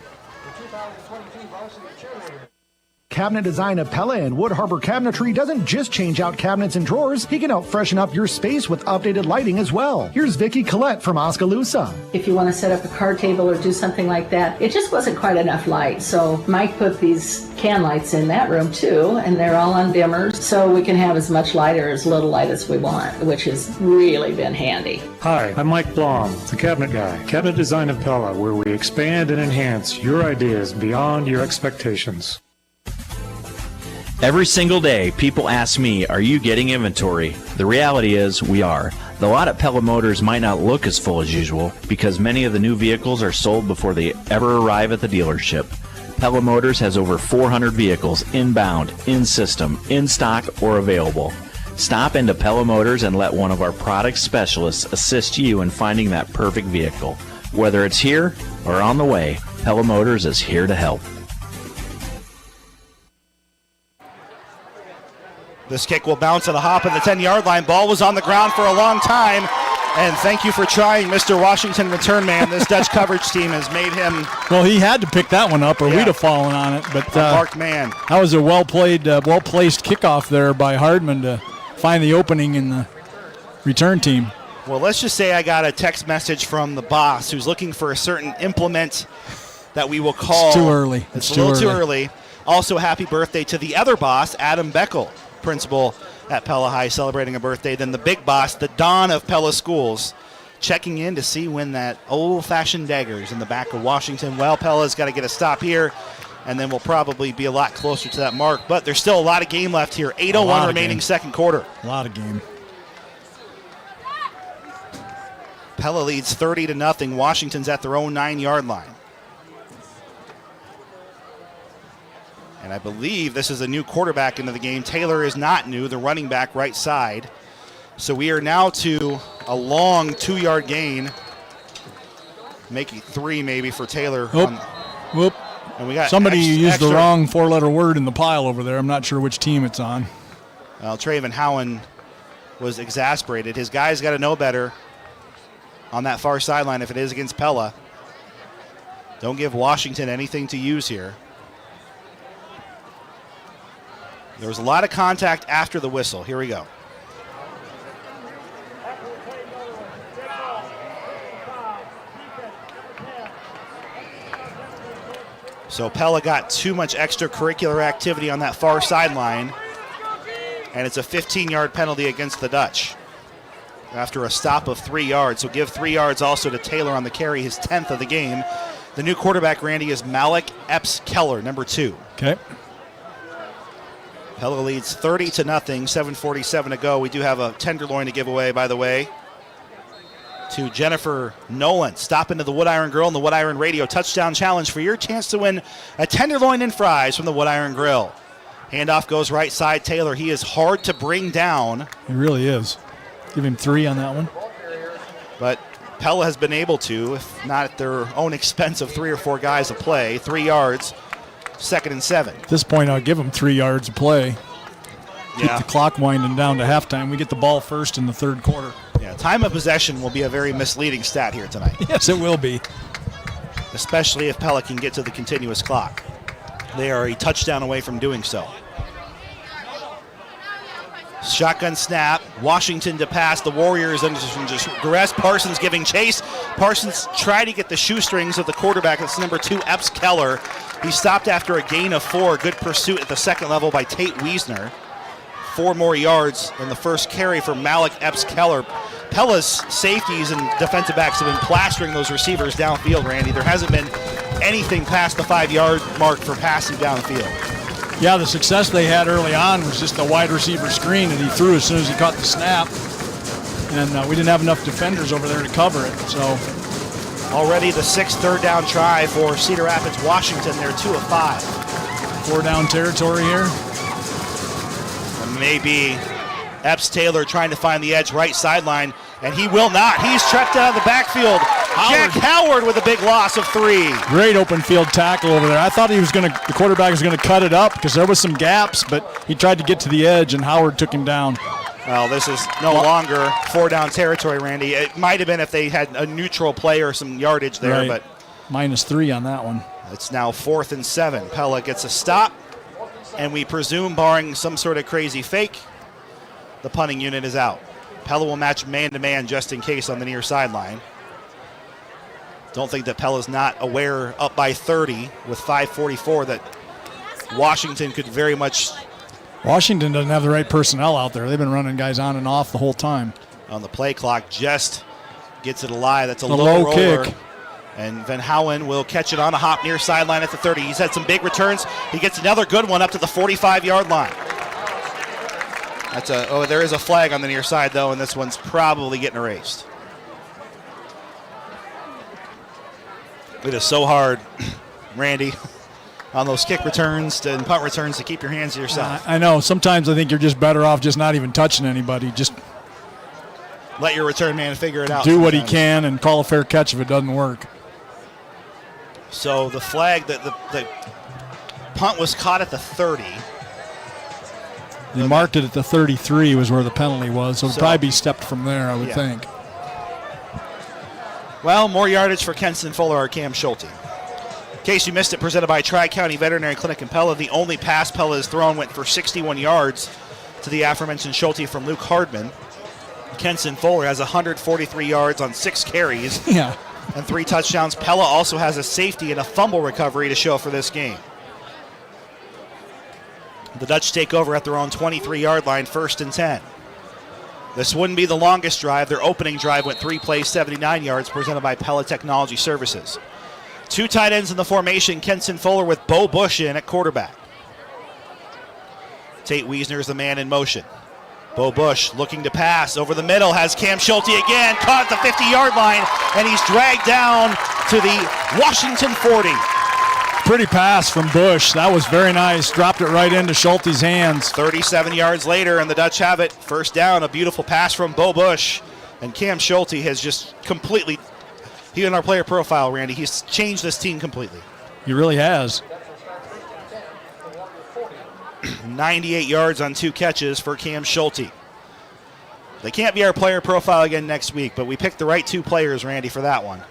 Cabinet design of Pella and Wood Harbor Cabinetry doesn't just change out cabinets and drawers. He can help freshen up your space with updated lighting as well. Here's Vicki Collette from Oskaloosa. If you want to set up a card table or do something like that, it just wasn't quite enough light. So Mike put these can lights in that room too, and they're all on dimmers, so we can have as much light or as little light as we want, which has really been handy. Hi, I'm Mike Blom, the Cabinet Guy. Cabinet Design of Pella, where we expand and enhance your ideas beyond your expectations. Every single day, people ask me, are you getting inventory? The reality is, we are. The lot at Pella Motors might not look as full as usual because many of the new vehicles are sold before they ever arrive at the dealership. Pella Motors has over 400 vehicles inbound, in system, in stock, or available. Stop into Pella Motors and let one of our product specialists assist you in finding that perfect vehicle. Whether it's here or on the way, Pella Motors is here to help. This kick will bounce at a hop at the 10-yard line. Ball was on the ground for a long time. And thank you for trying, Mr. Washington return man. This Dutch coverage team has made him... Well, he had to pick that one up or we'd have fallen on it. But marked man. That was a well-placed kickoff there by Hardman to find the opening in the return team. Well, let's just say I got a text message from the boss who's looking for a certain implement that we will call... It's too early. It's a little too early. Also, happy birthday to the other boss, Adam Beckel, principal at Pella High, celebrating a birthday. Then the big boss, the Don of Pella Schools, checking in to see when that old-fashioned dagger's in the back of Washington. Well, Pella's got to get a stop here, and then we'll probably be a lot closer to that mark. But there's still a lot of game left here. 8:01 remaining second quarter. A lot of game. Pella leads 30-0. Washington's at their own 9-yard line. And I believe this is a new quarterback into the game. Taylor is not new, the running back right side. So we are now to a long 2-yard gain. Making 3 maybe for Taylor. Whoop. And we got somebody used the wrong 4-letter word in the pile over there. I'm not sure which team it's on. Well, Traven Howen was exasperated. His guys got to know better on that far sideline if it is against Pella. Don't give Washington anything to use here. There was a lot of contact after the whistle. Here we go. So Pella got too much extracurricular activity on that far sideline, and it's a 15-yard penalty against the Dutch after a stop of 3 yards. So give 3 yards also to Taylor on the carry, his 10th of the game. The new quarterback, Randy, is Malik Epps Keller, number 2. Okay. Pella leads 30-0, 7:47 to go. We do have a tenderloin to give away, by the way, to Jennifer Nolan. Stop into the Wood Iron Grill and the Wood Iron Radio Touchdown Challenge for your chance to win a tenderloin and fries from the Wood Iron Grill. Handoff goes right side. Taylor, he is hard to bring down. He really is. Give him 3 on that one. But Pella has been able to, if not at their own expense of 3 or 4 guys a play, 3 yards. 2nd and 7. At this point, I'll give them 3 yards of play. Keep the clock winding down to halftime. We get the ball first in the third quarter. Yeah, time of possession will be a very misleading stat here tonight. Yes, it will be. Especially if Pella can get to the continuous clock. They are a touchdown away from doing so. Shotgun snap. Washington to pass. The Warriors under just duress. Parsons giving chase. Parsons tried to get the shoestrings of the quarterback. That's number 2, Epps Keller. He stopped after a gain of 4. Good pursuit at the second level by Tate Wiesner. 4 more yards in the first carry for Malik Epps-Keller. Pella's safeties and defensive backs have been plastering those receivers downfield, Randy. There hasn't been anything past the 5-yard mark for passing downfield. Yeah, the success they had early on was just a wide receiver screen that he threw as soon as he caught the snap. And we didn't have enough defenders over there to cover it. So already the 6th third down try for Cedar Rapids, Washington. They're 2 of 5. 4 down territory here. And maybe Epps-Taylor trying to find the edge right sideline, and he will not. He's trapped out of the backfield. Jack Howard with a big loss of 3. Great open field tackle over there. I thought the quarterback was going to cut it up because there was some gaps, but he tried to get to the edge, and Howard took him down. Well, this is no longer 4 down territory, Randy. It might have been if they had a neutral play or some yardage there, right. But -3 on that one. It's now 4th and 7. Pella gets a stop, and we presume, barring some sort of crazy fake, the punting unit is out. Pella will match man-to-man just in case on the near sideline. Don't think that Pella's not aware up by 30 with 5:44 that Washington could very much... Washington doesn't have the right personnel out there. They've been running guys on and off the whole time. On the play clock, just gets it alive. That's a low roller. kick. And Van Houen will catch it on a hop near sideline at the 30. He's had some big returns. He gets another good one up to the 45-yard line. There is a flag on the near side, though, and this one's probably getting erased. It is so hard, Randy, on those kick returns and punt returns to keep your hands to yourself. I know. Sometimes I think you're just better off just not even touching anybody. Just let your return man figure it out. Do what he can and call a fair catch if it doesn't work. So the flag, the punt was caught at the 30. They marked it at the 33 was where the penalty was, so it'll probably be stepped from there, I would think. Well, more yardage for Kenson Fuller or Cam Schulte. In case you missed it, presented by Tri-County Veterinary Clinic in Pella. The only pass Pella has thrown went for 61 yards to the aforementioned Schulte from Luke Hardman. Kenson Fuller has 143 yards on 6 carries and 3 touchdowns. Pella also has a safety and a fumble recovery to show for this game. The Dutch take over at their own 23-yard line, 1st and 10. This wouldn't be the longest drive. Their opening drive went 3 plays, 79 yards, presented by Pella Technology Services. 2 tight ends in the formation, Kenson Fuller with Bo Bush in at quarterback. Tate Wiesner is the man in motion. Bo Bush looking to pass over the middle, has Cam Schulte again, caught at the 50-yard line, and he's dragged down to the Washington 40. Pretty pass from Bush. That was very nice. Dropped it right into Schulte's hands. 37 yards later, and the Dutch have it. 1st down, a beautiful pass from Bo Bush. And Cam Schulte has just completely, he in our player profile, Randy, he's changed this team completely. He really has. 98 yards on 2 catches for Cam Schulte. They can't be our player profile again next week, but we picked the right 2 players, Randy, for that one.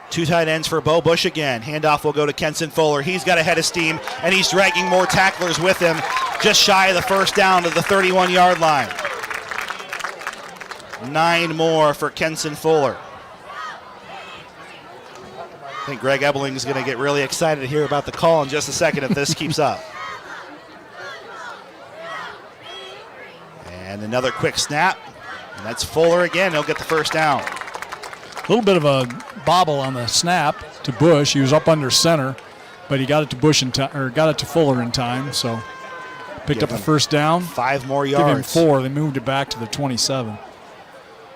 2 tight ends for Bo Bush again. Handoff will go to Kenson Fuller. He's got a head of steam, and he's dragging more tacklers with him, just shy of the 1st down to the 31-yard line. 9 more for Kenson Fuller. I think Greg Ebeling is going to get really excited to hear about the call in just a second if this keeps up. And another quick snap, and that's Fuller again. He'll get the 1st down. A little bit of a bobble on the snap to Bush. He was up under center, but he got it to Bush got it to Fuller in time. So picked up the 1st down. 5 more yards. Give him 4. They moved it back to the 27.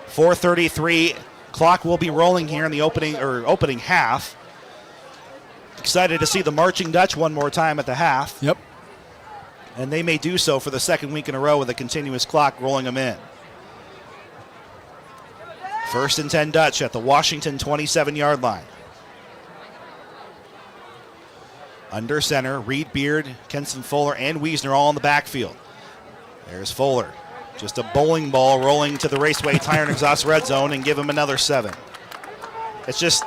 4:33. Clock will be rolling here in the opening half. Excited to see the marching Dutch one more time at the half. Yep. And they may do so for the 2nd week in a row with a continuous clock rolling them in. 1st and 10 Dutch at the Washington 27-yard line. Under center, Reed Beard, Kenson Fuller, and Wiesner all in the backfield. There's Fuller. Just a bowling ball rolling to the Raceway Tire and Exhaust red zone and give him another 7. It's just,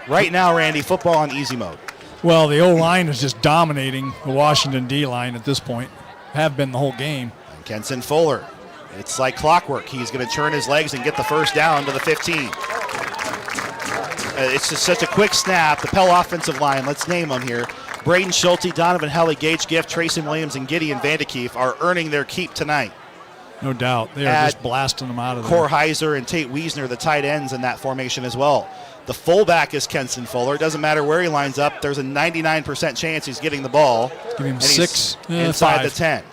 right now, Randy, football on easy mode. Well, the O-line is just dominating the Washington D-line at this point. Have been the whole game. And Kenson Fuller. It's like clockwork. He's going to turn his legs and get the 1st down to the 15. It's just such a quick snap. The Pella offensive line, let's name them here. Braden Schulte, Donovan Helly, Gage Gift, Tracy Williams, and Gideon Vandekeef are earning their keep tonight. No doubt. They are just blasting them out of there. Cor Heiser and Tate Wiesner, the tight ends in that formation as well. The fullback is Kenson Fuller. It doesn't matter where he lines up. There's a 99% chance he's getting the ball. Give him 6, inside 5. the 10.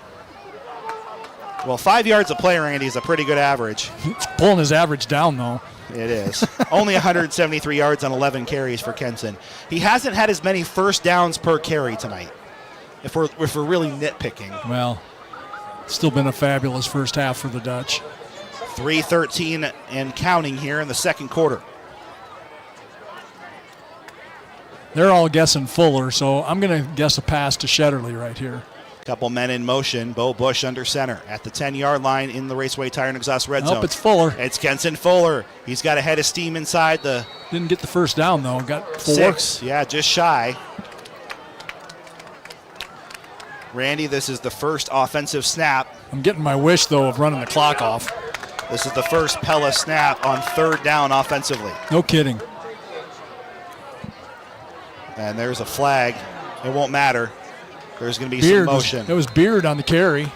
Well, 5 yards a play, Randy, is a pretty good average. It's pulling his average down, though. It is. Only 173 yards on 11 carries for Kenson. He hasn't had as many first downs per carry tonight, if we're really nitpicking. Well, still been a fabulous first half for the Dutch. 3:13 and counting here in the second quarter. They're all guessing Fuller, so I'm going to guess a pass to Shetterly right here. Couple men in motion. Bo Bush under center at the 10-yard line in the Raceway Tire and Exhaust red zone. It's Fuller. It's Kenson Fuller. He's got a head of steam inside the... Didn't get the first down, though. Got 4. 6. Yeah, just shy. Randy, this is the first offensive snap. I'm getting my wish, though, of running the clock off. This is the first Pella snap on third down offensively. No kidding. And there's a flag. It won't matter. There's going to be Beard some motion. It was Beard on the carry.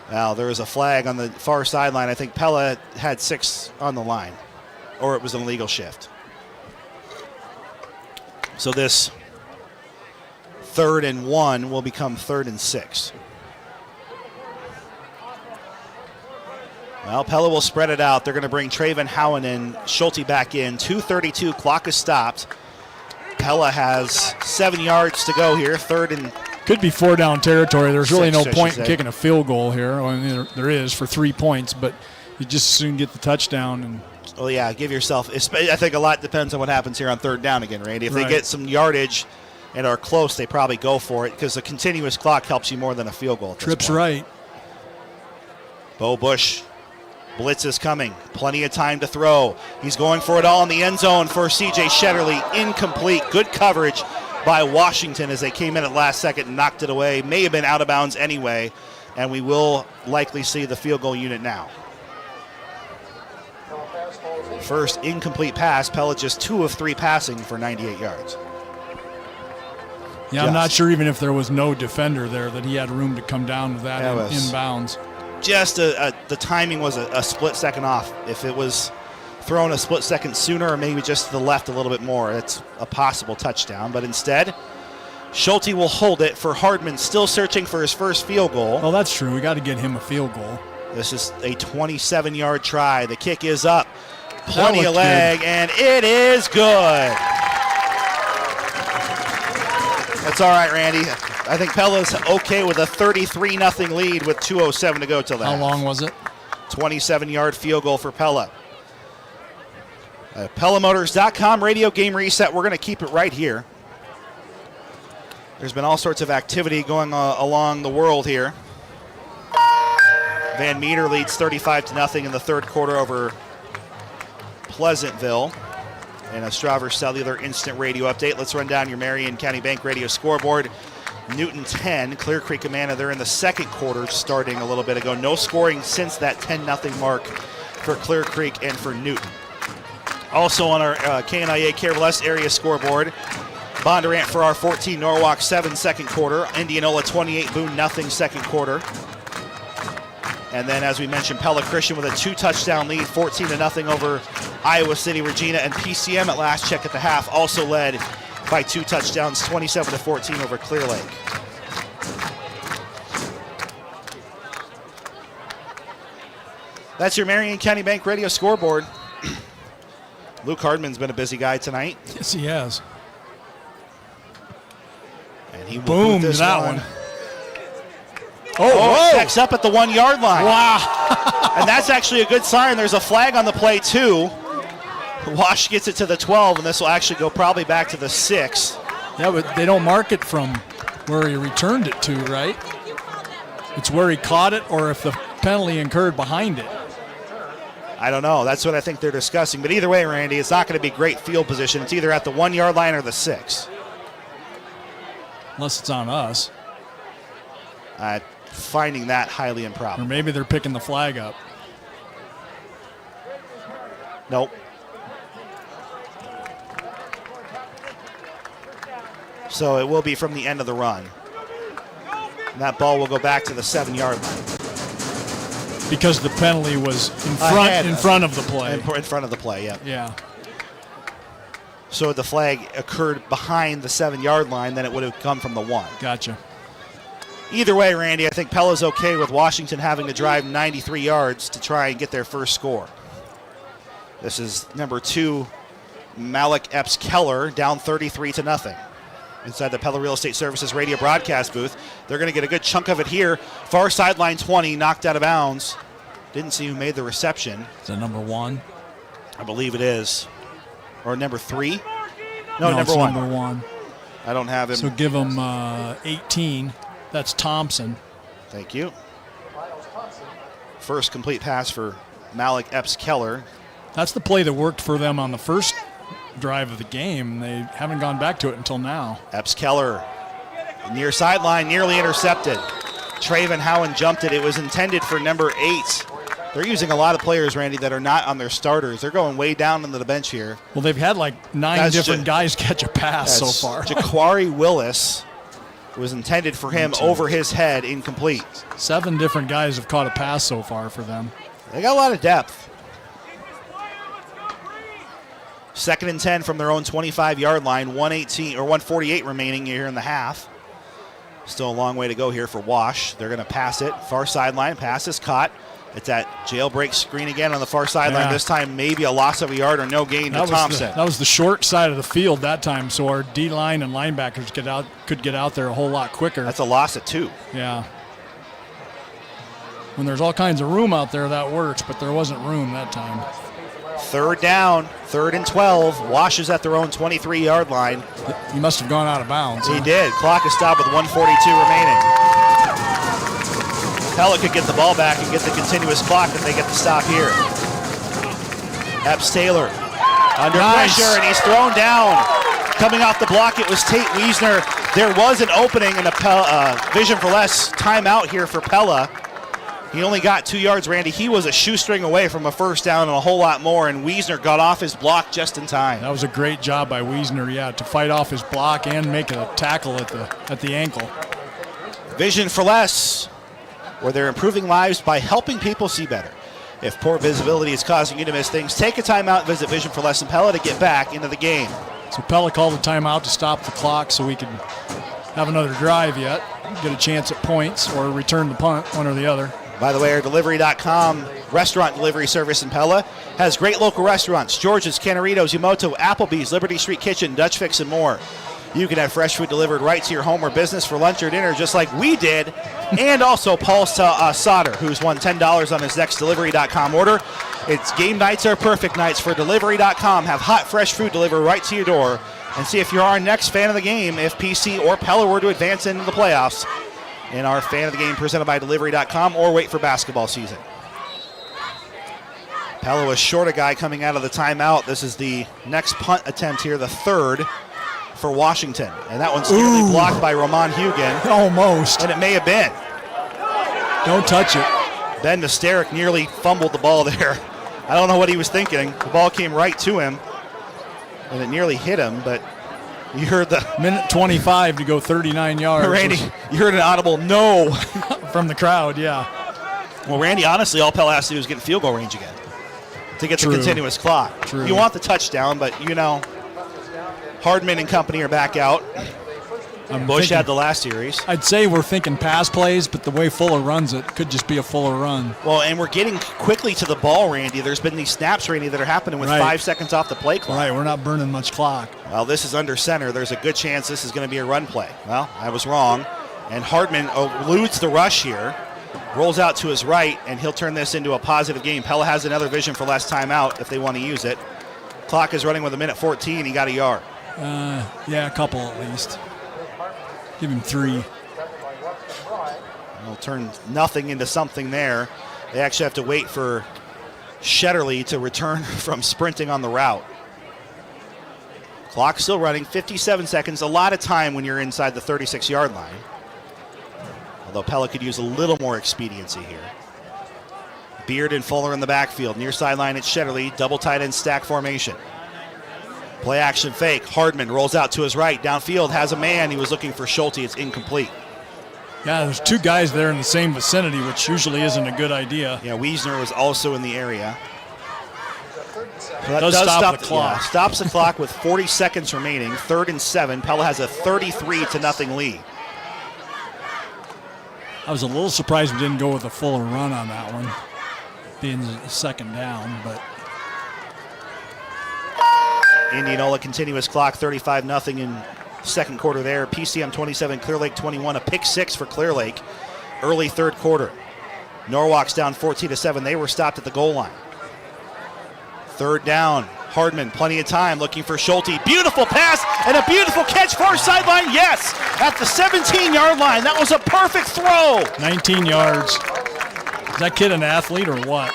Now, there was a flag on the far sideline. I think Pella had 6 on the line, or it was an illegal shift. So this 3rd and 1 will become 3rd and 6. Well, Pella will spread it out. They're going to bring Traven Howen and Schulte back in. 2:32, clock is stopped. Pella has 7 yards to go here, 3rd and... Could be 4-down territory. There's really 6, no I point should in say. kicking a field goal here. I mean, there is for 3 points, but you just soon get the touchdown. And Well, yeah, give yourself... I think a lot depends on what happens here on 3rd down again, Randy. If they Right. get some yardage and are close, they probably go for it because a continuous clock helps you more than a field goal. At this Tripp's point. right. Bo Bush. Blitz is coming. Plenty of time to throw. He's going for it all in the end zone for C.J. Shetterly. Incomplete. Good coverage by Washington as they came in at last second and knocked it away. May have been out of bounds anyway, and we will likely see the field goal unit now. First incomplete pass. Pella just 2 of 3 passing for 98 yards. Yeah, I'm not sure even if there was no defender there that he had room to come down with that in bounds. Just the timing was a split second off. If it was thrown a split second sooner or maybe just to the left a little bit more, it's a possible touchdown. But instead, Schulte will hold it for Hardman, still searching for his first field goal. Well, that's true. We got to get him a field goal. This is a 27-yard try. The kick is up. Plenty That of looked leg, good. and it is good. That's all right, Randy. I think Pella's okay with a 33-0 lead with 2:07 to go till that. How long was it? 27-yard field goal for Pella. PellaMotors.com radio game reset. We're going to keep it right here. There's been all sorts of activity going along the world here. Van Meter leads 35-0 in the third quarter over Pleasantville. And a Strauver Cellular Instant Radio update. Let's run down your Marion County Bank Radio scoreboard. Newton 10, Clear Creek Amana. They're in the second quarter starting a little bit ago. No scoring since that 10-0 mark for Clear Creek and for Newton. Also on our KNIA Carroll West area scoreboard, Bondurant for our 14, Norwalk 7 second quarter. Indianola 28, Boone nothing second quarter. And then, as we mentioned, Pella Christian with a 2-touchdown lead, 14-0 over Iowa City, Regina, and PCM at last check at the half, also led by 2 touchdowns, 27-14 over Clear Lake. That's your Marion County Bank Radio scoreboard. Luke Hardman's been a busy guy tonight. Yes, he has. And he will Boom, boot this that one. one. Oh, checks up at the 1 yard line. Wow. And that's actually a good sign. There's a flag on the play, too. Wash gets it to the 12, and this will actually go probably back to the 6. Yeah, but they don't mark it from where he returned it to, right? It's where he caught it or if the penalty incurred behind it. I don't know. That's what I think they're discussing. But either way, Randy, it's not going to be great field position. It's either at the 1 yard line or the 6. Unless it's on us. Finding that highly Or improbable. maybe they're picking the flag up. Nope. So it will be from the end of the run. And that ball will go back to the 7-yard line. Because the penalty was in front of the play. In front of the play, yeah. Yeah. So if the flag occurred behind the 7-yard line, then it would have come from the 1. Gotcha. Either way, Randy, I think Pella's okay with Washington having to drive 93 yards to try and get their first score. This is number 2, Malik Epps-Keller, down 33-0. Inside the Pella Real Estate Services radio broadcast booth. They're going to get a good chunk of it here. Far sideline 20, knocked out of bounds. Didn't see who made the reception. Is that number 1? I believe it is. Or number 3? No, number it's 1. Number 1. I don't have him. So give him 18. That's Thompson. Thank you. First complete pass for Malik Epps-Keller. That's the play that worked for them on the first drive of the game. They haven't gone back to it until now. Epps-Keller, near sideline, nearly intercepted. Traven Howen jumped it. It was intended for number 8. They're using a lot of players, Randy, that are not on their starters. They're going way down into the bench here. Well, they've had like 9 different guys catch a pass so far. Jaquari Willis was intended for him over his head, incomplete. 7 different guys have caught a pass so far for them. They got a lot of depth. 2nd and 10 from their own 25-yard line, 148 remaining here in the half. Still a long way to go here for Wash. They're going to pass it. Far sideline, pass is caught. It's that jailbreak screen again on the far sideline. This time maybe a loss of a yard or no gain to Thompson. That was the short side of the field that time, so our D-line and linebackers could get out there a whole lot quicker. That's a loss of 2. Yeah. When there's all kinds of room out there, that works, but there wasn't room that time. 3rd down, 3rd and 12. Wash is at their own 23-yard line. He must have gone out of bounds. He did. Clock is stopped with 1:42 remaining. Pella could get the ball back and get the continuous clock if they get the stop here. Epps-Taylor under pressure, and he's thrown down. Coming off the block, it was Tate Wiesner. There was an opening and a vision for less timeout here for Pella. He only got 2 yards, Randy. He was a shoestring away from a first down and a whole lot more, and Wiesner got off his block just in time. That was a great job by Wiesner, to fight off his block and make a tackle at the ankle. Vision for less, where they're improving lives by helping people see better. If poor visibility is causing you to miss things, take a timeout and visit Vision for Less in Pella to get back into the game. So Pella called a timeout to stop the clock so we could have another drive yet, get a chance at points or return the punt, one or the other. By the way, our Delivery.com restaurant delivery service in Pella has great local restaurants: George's, Canaritos, Yumoto, Applebee's, Liberty Street Kitchen, Dutch Fix, and more. You can have fresh food delivered right to your home or business for lunch or dinner, just like we did. And also Paul Sauter, who's won $10 on his next Delivery.com order. Its game nights are perfect nights for Delivery.com. Have hot, fresh food delivered right to your door. And see if you're our next fan of the game if PC or Pella were to advance into the playoffs in our fan of the game presented by Delivery.com, or wait for basketball season. Pella was short a guy coming out of the timeout. This is the next punt attempt here, the 3rd for Washington. And that one's nearly blocked by Roman Hugan. Almost. And it may have been. Don't touch it. Ben Nesteric nearly fumbled the ball there. I don't know what he was thinking. The ball came right to him, and it nearly hit him, but you heard the... Minute 25 to go 39 yards. Randy, you heard an audible no. From the crowd, yeah. Well, Randy, honestly, all Pella has to do is get in field goal range again to get the continuous clock. True. You want the touchdown, but, Hardman and company are back out. Bush had the last series. I'd say we're thinking pass plays, but the way Fuller runs it could just be a Fuller run. Well, and we're getting quickly to the ball, Randy. There's been these snaps, Randy, that are happening with 5 seconds off the play clock. Right, we're not burning much clock. Well, this is under center. There's a good chance this is going to be a run play. Well, I was wrong. And Hardman eludes the rush here, rolls out to his right, and he'll turn this into a positive game. Pella has another vision for less timeout if they want to use it. Clock is running with 1:14. He got a yard. Yeah, a couple at least. Give him 3. We'll turn nothing into something there. They actually have to wait for Shetterly to return from sprinting on the route. Clock still running, 57 seconds. A lot of time when you're inside the 36-yard line. Although Pella could use a little more expediency here. Beard and Fuller in the backfield. Near sideline, it's Shetterly. Double tight end stack formation. Play action fake. Hardman rolls out to his right. Downfield has a man. He was looking for Schulte. It's incomplete. Yeah, there's two guys there in the same vicinity, which usually isn't a good idea. Yeah, Wiesner was also in the area. That does stop the clock. Yeah, stops the clock with 40 seconds remaining. 3rd and 7. Pella has a 33-0 lead. I was a little surprised we didn't go with a fuller run on that one, being the second down, but Indianola continuous clock, 35-0 in second quarter there. PCM 27, Clear Lake 21, a pick 6 for Clear Lake. Early third quarter. Norwalk's down 14-7. They were stopped at the goal line. 3rd down. Hardman, plenty of time, looking for Schulte. Beautiful pass and a beautiful catch, far sideline. Yes, at the 17-yard line. That was a perfect throw. 19 yards. Is that kid an athlete or what?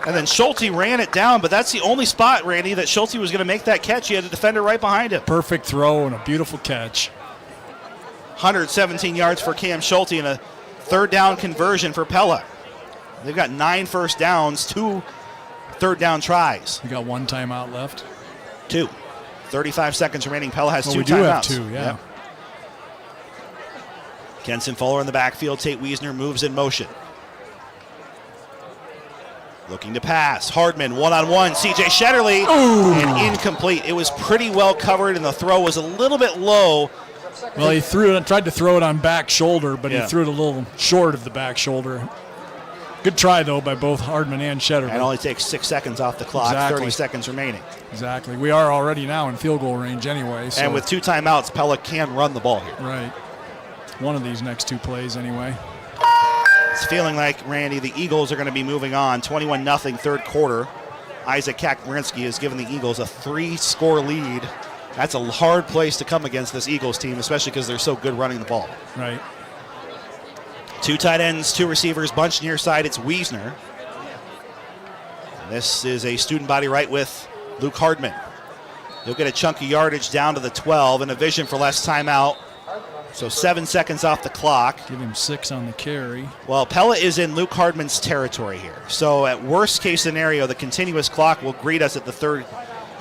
And then Schulte ran it down, but that's the only spot, Randy, that Schulte was going to make that catch. He had a defender right behind him. Perfect throw and a beautiful catch. 117 yards for Cam Schulte and a 3rd down conversion for Pella. They've got 9 first downs, 2 3rd down tries. We got 1 timeout left. 2. 35 seconds remaining. Pella has 2 we timeouts. do have 2, yeah. Yep. Kenson Fuller in the backfield. Tate Wiesner moves in motion. Looking to pass. Hardman one-on-one. CJ Shetterly. And incomplete. It was pretty well covered, and the throw was a little bit low. Well, he tried to throw it on back shoulder, but he threw it a little short of the back shoulder. Good try, though, by both Hardman and Shetterly. And only takes 6 seconds off the clock. Exactly. 30 seconds remaining. Exactly. We are already now in field goal range anyway. So. And with 2 timeouts, Pella can run the ball here. Right. One of these next 2 plays anyway. It's feeling like, Randy, the Eagles are going to be moving on. 21-0 third quarter. Isaac Kakmarinsky has given the Eagles a 3-score lead. That's a hard place to come against this Eagles team, especially because they're so good running the ball. Right. 2 tight ends, 2 receivers, bunch near side. It's Wiesner. This is a student body right with Luke Hardman. He'll get a chunk of yardage down to the 12 and a vision for less timeout. So 7 seconds off the clock. Give him 6 on the carry. Well, Pella is in Luke Hardman's territory here. So at worst case scenario, the continuous clock will greet us at the 3rd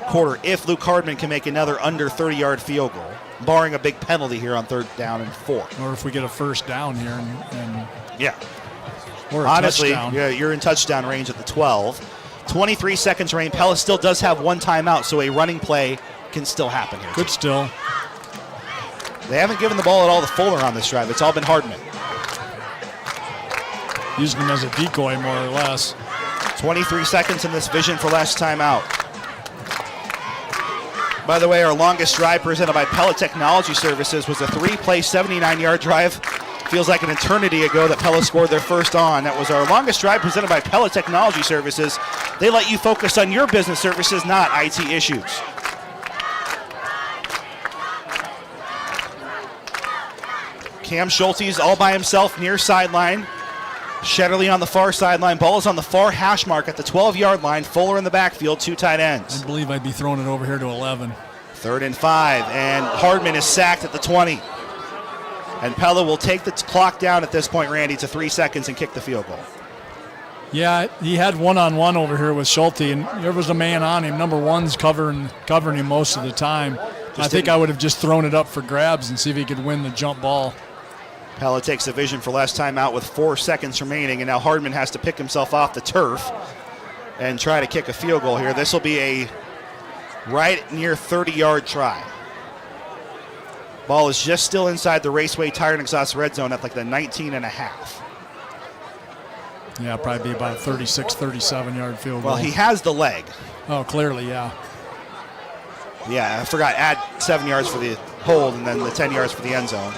quarter if Luke Hardman can make another under 30-yard field goal, barring a big penalty here on 3rd down and 4. Or if we get a first down here. And yeah. Or honestly, touchdown. Yeah, you're in touchdown range at the 12. 23 seconds remaining. Pella still does have 1 timeout, so a running play can still happen here. Good still. They haven't given the ball at all to Fuller on this drive. It's all been Hardman. Using him as a decoy, more or less. 23 seconds in this vision for less timeout. By the way, our longest drive presented by Pella Technology Services was a 3-play, 79-yard drive. Feels like an eternity ago that Pella scored their first on. That was our longest drive presented by Pella Technology Services. They let you focus on your business services, not IT issues. Cam Schulte's all by himself near sideline. Shetterly on the far sideline. Ball is on the far hash mark at the 12-yard line. Fuller in the backfield, 2 tight ends. I believe I'd be throwing it over here to 11. 3rd and 5, and Hardman is sacked at the 20. And Pella will take the clock down at this point, Randy, to 3 seconds and kick the field goal. Yeah, he had one-on-one over here with Schulte, and there was a man on him. Number 1's covering him most of the time. I think I would have just thrown it up for grabs and see if he could win the jump ball. Pella takes a vision for last time out with 4 seconds remaining, and now Hardman has to pick himself off the turf and try to kick a field goal here. This will be a right near 30-yard try. Ball is just still inside the Raceway Tire and Exhaust red zone at like the 19.5. Yeah, probably be about a 36, 37-yard field goal. Well, he has the leg. Oh, clearly, yeah. Yeah, I forgot, add 7 yards for the hold and then the 10 yards for the end zone.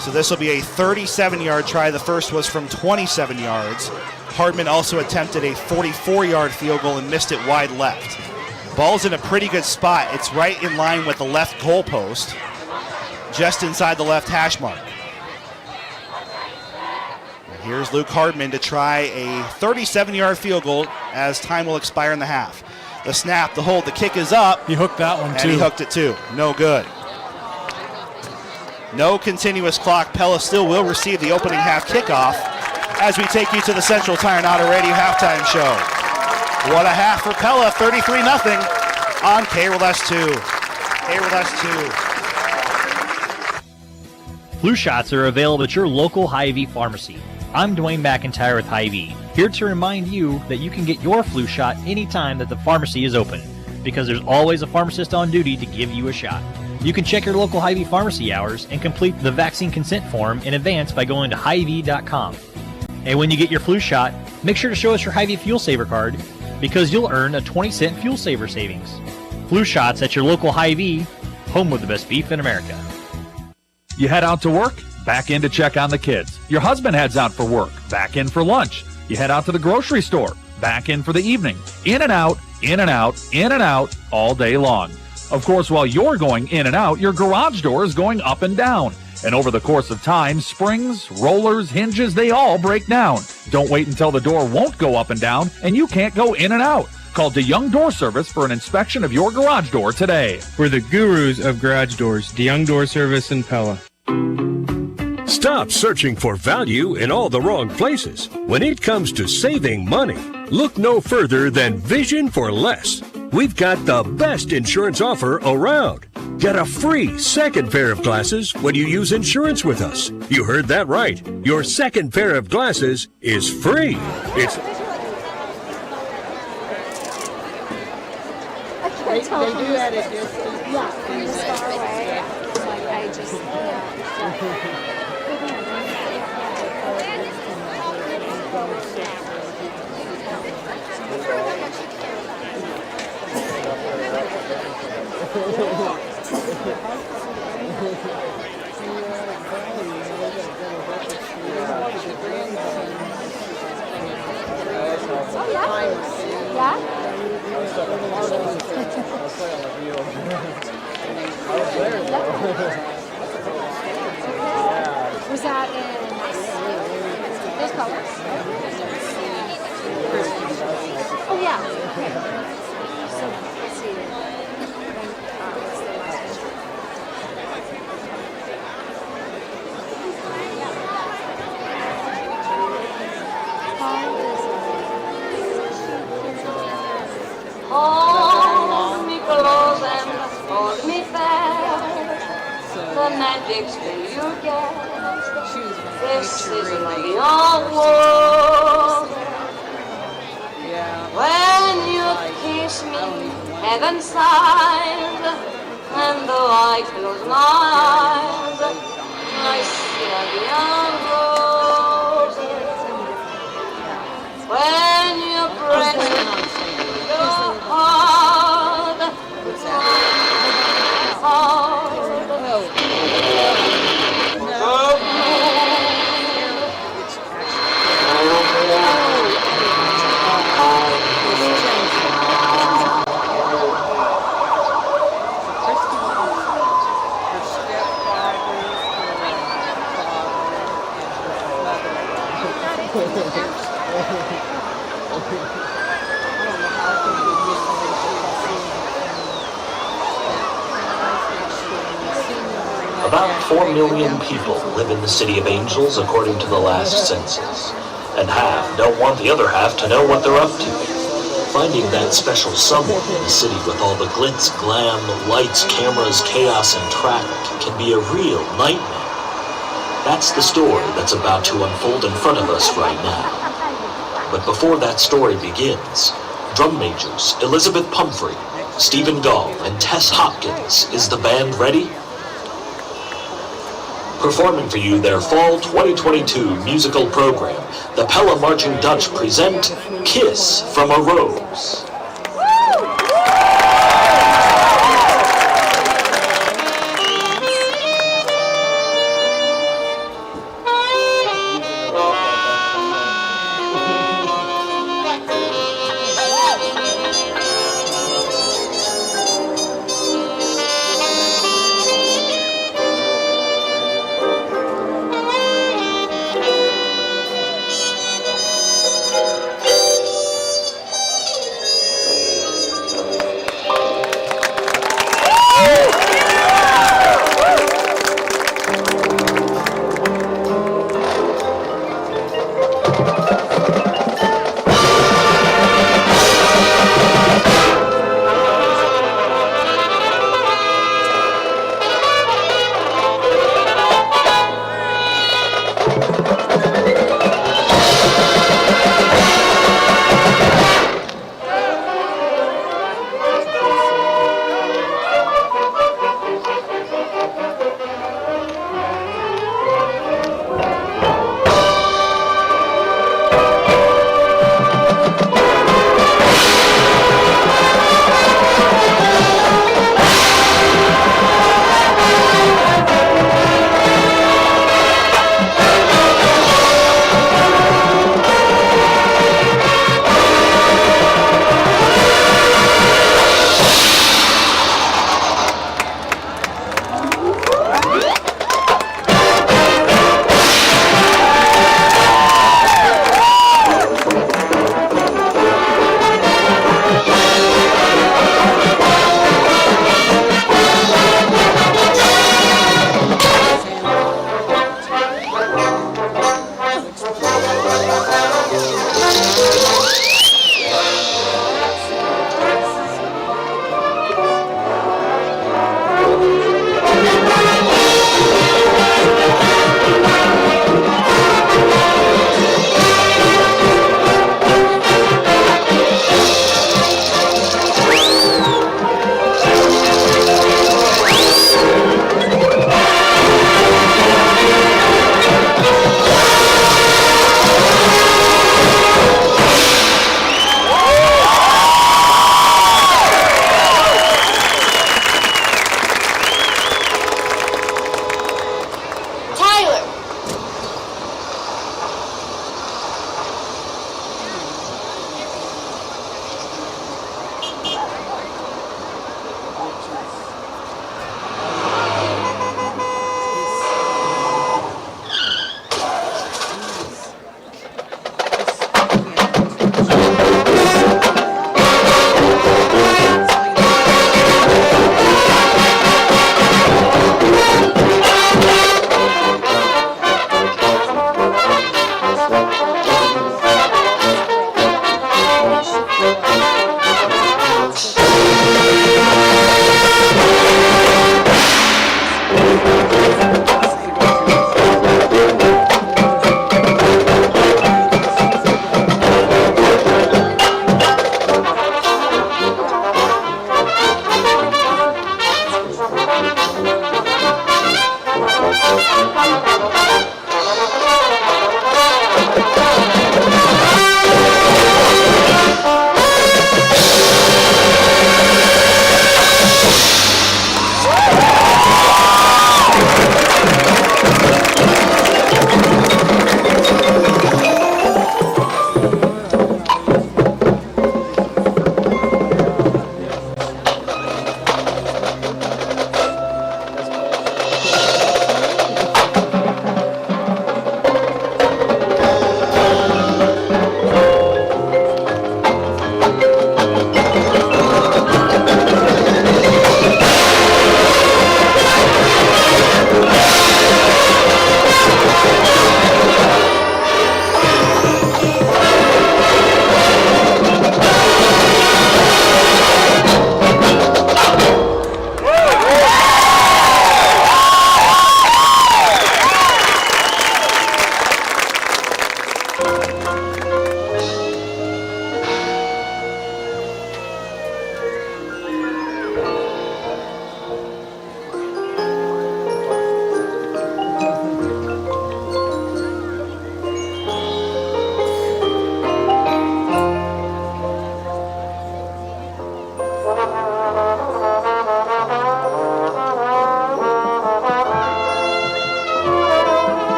So this will be a 37-yard try. The first was from 27 yards. Hardman also attempted a 44-yard field goal and missed it wide left. Ball's in a pretty good spot. It's right in line with the left goalpost, just inside the left hash mark. And here's Luke Hardman to try a 37-yard field goal as time will expire in the half. The snap, the hold, the kick is up. He hooked that one, and too. And he hooked it, too. No good. No continuous clock. Pella still will receive the opening half kickoff as we take you to the Central Tire and Auto Radio halftime show. What a half for Pella, 33-0. on KRLS2. KRLS2. Flu shots are available at your local Hy-Vee pharmacy. I'm Dwayne McIntyre with Hy-Vee, here to remind you that you can get your flu shot anytime that the pharmacy is open, because there's always a pharmacist on duty to give you a shot. You can check your local Hy-Vee pharmacy hours and complete the vaccine consent form in advance by going to Hy-Vee.com. And when you get your flu shot, make sure to show us your Hy-Vee Fuel Saver card, because you'll earn a 20-cent Fuel Saver savings. Flu shots at your local Hy-Vee, home of the best beef in America. You head out to work, back in to check on the kids. Your husband heads out for work, back in for lunch. You head out to the grocery store, back in for the evening. In and out, in and out, in and out, all day long. Of course, while you're going in and out, your garage door is going up and down. And over the course of time, springs, rollers, hinges, they all break down. Don't wait until the door won't go up and down and you can't go in and out. Call DeYoung Door Service for an inspection of your garage door today. We're the gurus of garage doors, DeYoung Door Service in Pella. Stop searching for value in all the wrong places. When it comes to saving money, look no further than Vision for Less. We've got the best insurance offer around. Get a free second pair of glasses when you use insurance with us. You heard that right. Your second pair of glasses is free. It's They do at a distance. Yeah, from this far away. Like I just, Oh yeah? Yeah? Was that in those colors? Oh yeah. So let's see. What's the last Hold me close and hold me fast. The magic spell you get. This is the old world. When you kiss me, heaven sighs, and though I close my eyes, I see the young roses. When you press your heart, About 4 million people live in the City of Angels according to the last census, and half don't want the other half to know what they're up to. Finding that special someone in the city with all the glitz, glam, lights, cameras, chaos, and traffic can be a real nightmare. That's the story that's about to unfold in front of us right now. But before that story begins, drum majors Elizabeth Pumphrey, Stephen Gall, and Tess Hopkins, is the band ready? Performing for you their Fall 2022 musical program, the Pella Marching Dutch present Kiss from a Rose.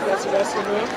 That's the best move.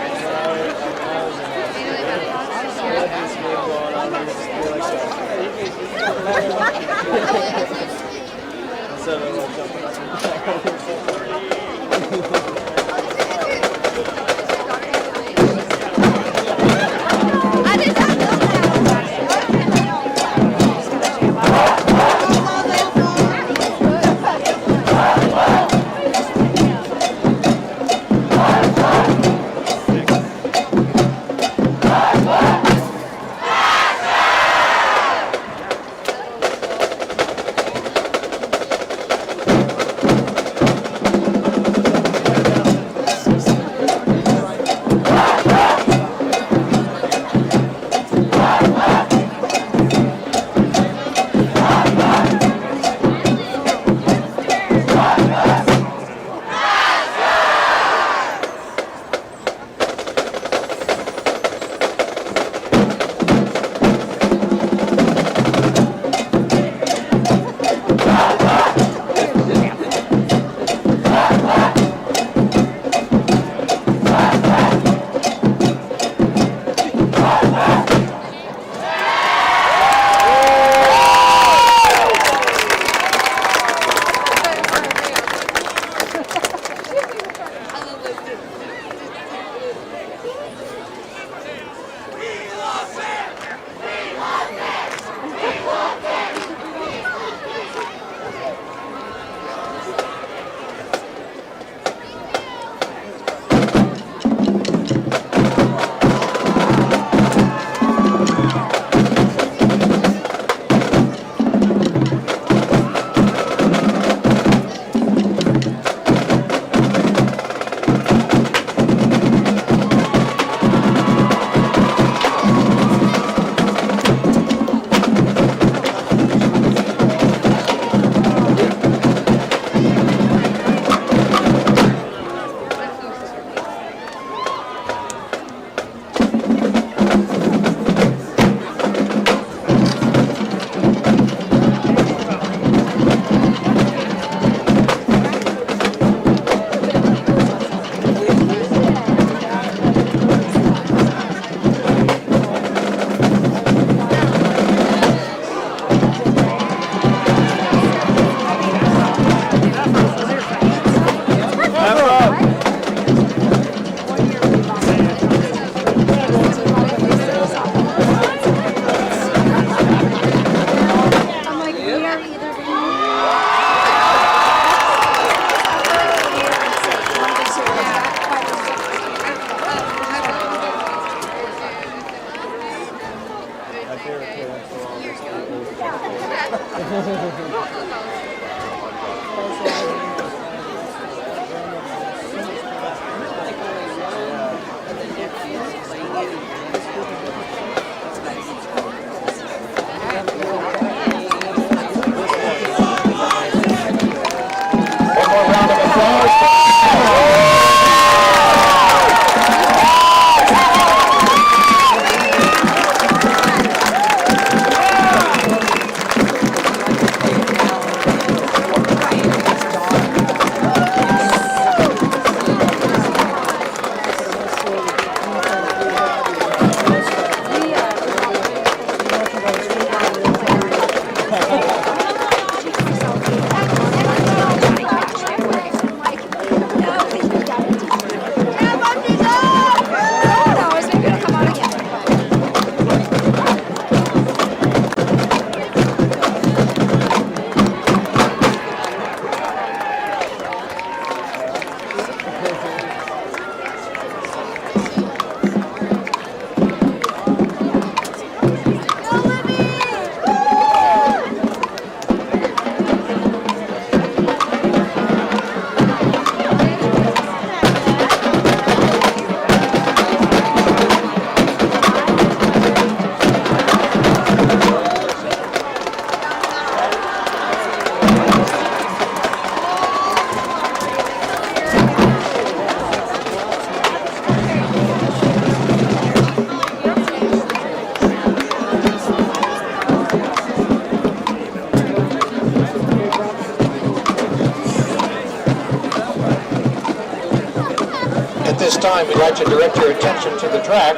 this time, we'd like to direct your attention to the track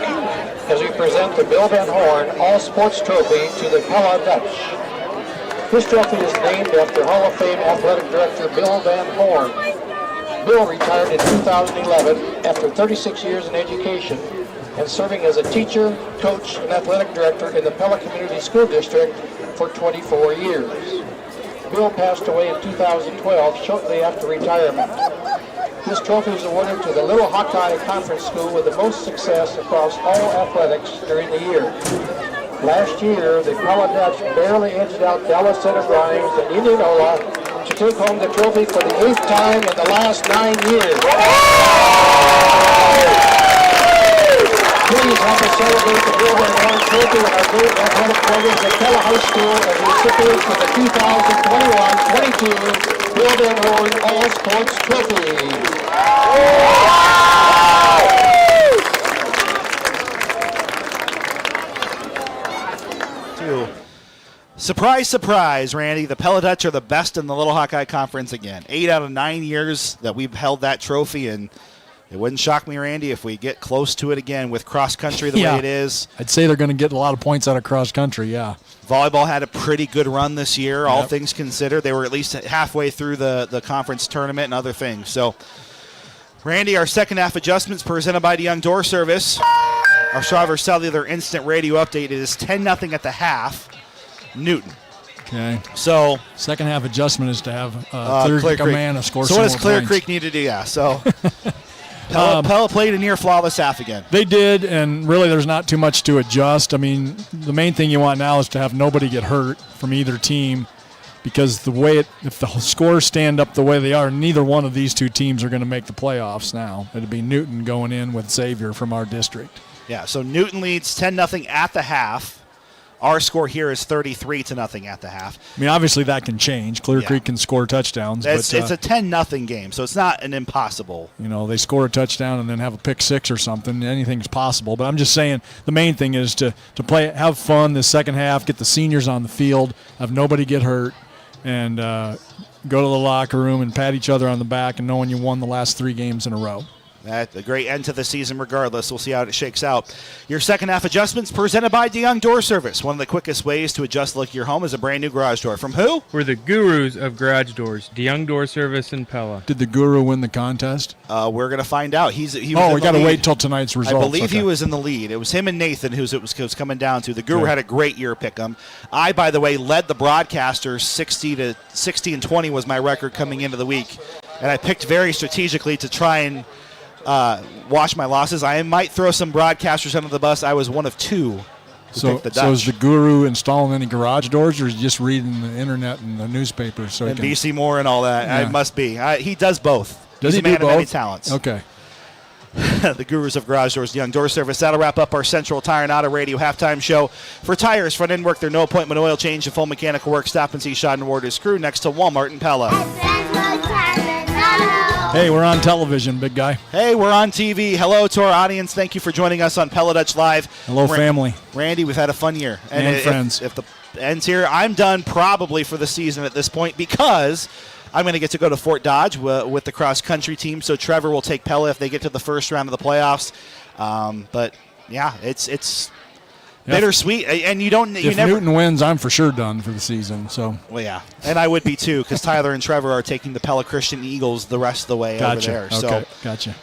as we present the Bill Van Horn All-Sports Trophy to the Pella Dutch. This trophy is named after Hall of Fame Athletic Director Bill Van Horn. Bill retired in 2011 after 36 years in education and serving as a teacher, coach, and athletic director in the Pella Community School District for 24 years. Bill passed away in 2012, shortly after retirement. This trophy is awarded to the Little Hawkeye Conference School with the most success across all athletics during the year. Last year, the Pella Dutch barely edged out Dallas Center Grimes and Indianola to take home the trophy for the 8th time in the last 9 years. Please help us celebrate the Bill Van Horn Trophy with our great athletic programs at Pella High School as recipients of the 2021-22 Bill Van Horn All-Sports Trophy. Surprise, surprise, Randy. The Pella Dutch are the best in the Little Hawkeye Conference again. 8 out of 9 years that we've held that trophy, and it wouldn't shock me, Randy, if we get close to it again with cross country the way it is. I'd say they're going to get a lot of points out of cross country, yeah. Volleyball had a pretty good run this year, all things considered. They were at least halfway through the conference tournament and other things. So, Randy, our second half adjustments presented by DeYoung Door Service. Our Shriver Cellular Instant Radio Update is 10-0 at the half. Newton. Okay. So second half adjustment is to have Clear Creek Amana score. So some what does more Clear points. Creek need to do? Yeah. So Pella played a near flawless half again. They did, and really there's not too much to adjust. I mean, the main thing you want now is to have nobody get hurt from either team, because the way if the scores stand up the way they are, neither one of these two teams are going to make the playoffs now. It'd be Newton going in with Xavier from our district. Yeah. So Newton leads 10-0 at the half. Our score here is 33-0 at the half. I mean, obviously that can change. Clear Creek can score touchdowns. It's but, a 10-0 game, so it's not an impossible. You know, they score a touchdown and then have a pick six or something. Anything's possible. But I'm just saying the main thing is to play, have fun this second half, get the seniors on the field, have nobody get hurt, and go to the locker room and pat each other on the back and knowing you won the last 3 games in a row. That's a great end to the season regardless. We'll see how it shakes out. Your second half adjustments presented by DeYoung Door Service. One of the quickest ways to adjust the look of your home is a brand new garage door. From who? We're the gurus of garage doors. DeYoung Door Service in Pella. Did the guru win the contest? We're going to find out. He we got to wait till tonight's results. I believe he was in the lead. It was him and Nathan who it was coming down to. The guru had a great year pick 'em. I, by the way, led the broadcasters 60-20 was my record coming into the week. And I picked very strategically to try and wash my losses. I might throw some broadcasters under the bus. I was one of 2 who picked the Dutch. So is the guru installing any garage doors, or is he just reading the internet and the newspapers? So and BC Moore and all that. Yeah. It must be. He does both. Does He's he a man do of both? many talents. Okay. The gurus of garage doors, DeYoung Door Service. That'll wrap up our Central Tire and Auto Radio halftime show. For tires, front end work, their no appointment oil change, and full mechanical work, stop and see Shot and Warders Crew next to Walmart in Pella. Hey, we're on television, big guy. Hey, we're on TV. Hello to our audience. Thank you for joining us on Pella Dutch Live. Hello, family. Randy, we've had a fun year. And friends. If the ends here, I'm done probably for the season at this point because I'm going to get to go to Fort Dodge with the cross-country team. So Trevor will take Pella if they get to the first round of the playoffs. But, yeah, it's bittersweet. And if Newton wins, I'm for sure done for the season. So. Well, yeah. And I would be, too, because Tyler and Trevor are taking the Pella Christian Eagles the rest of the way over there. Okay, so, gotcha.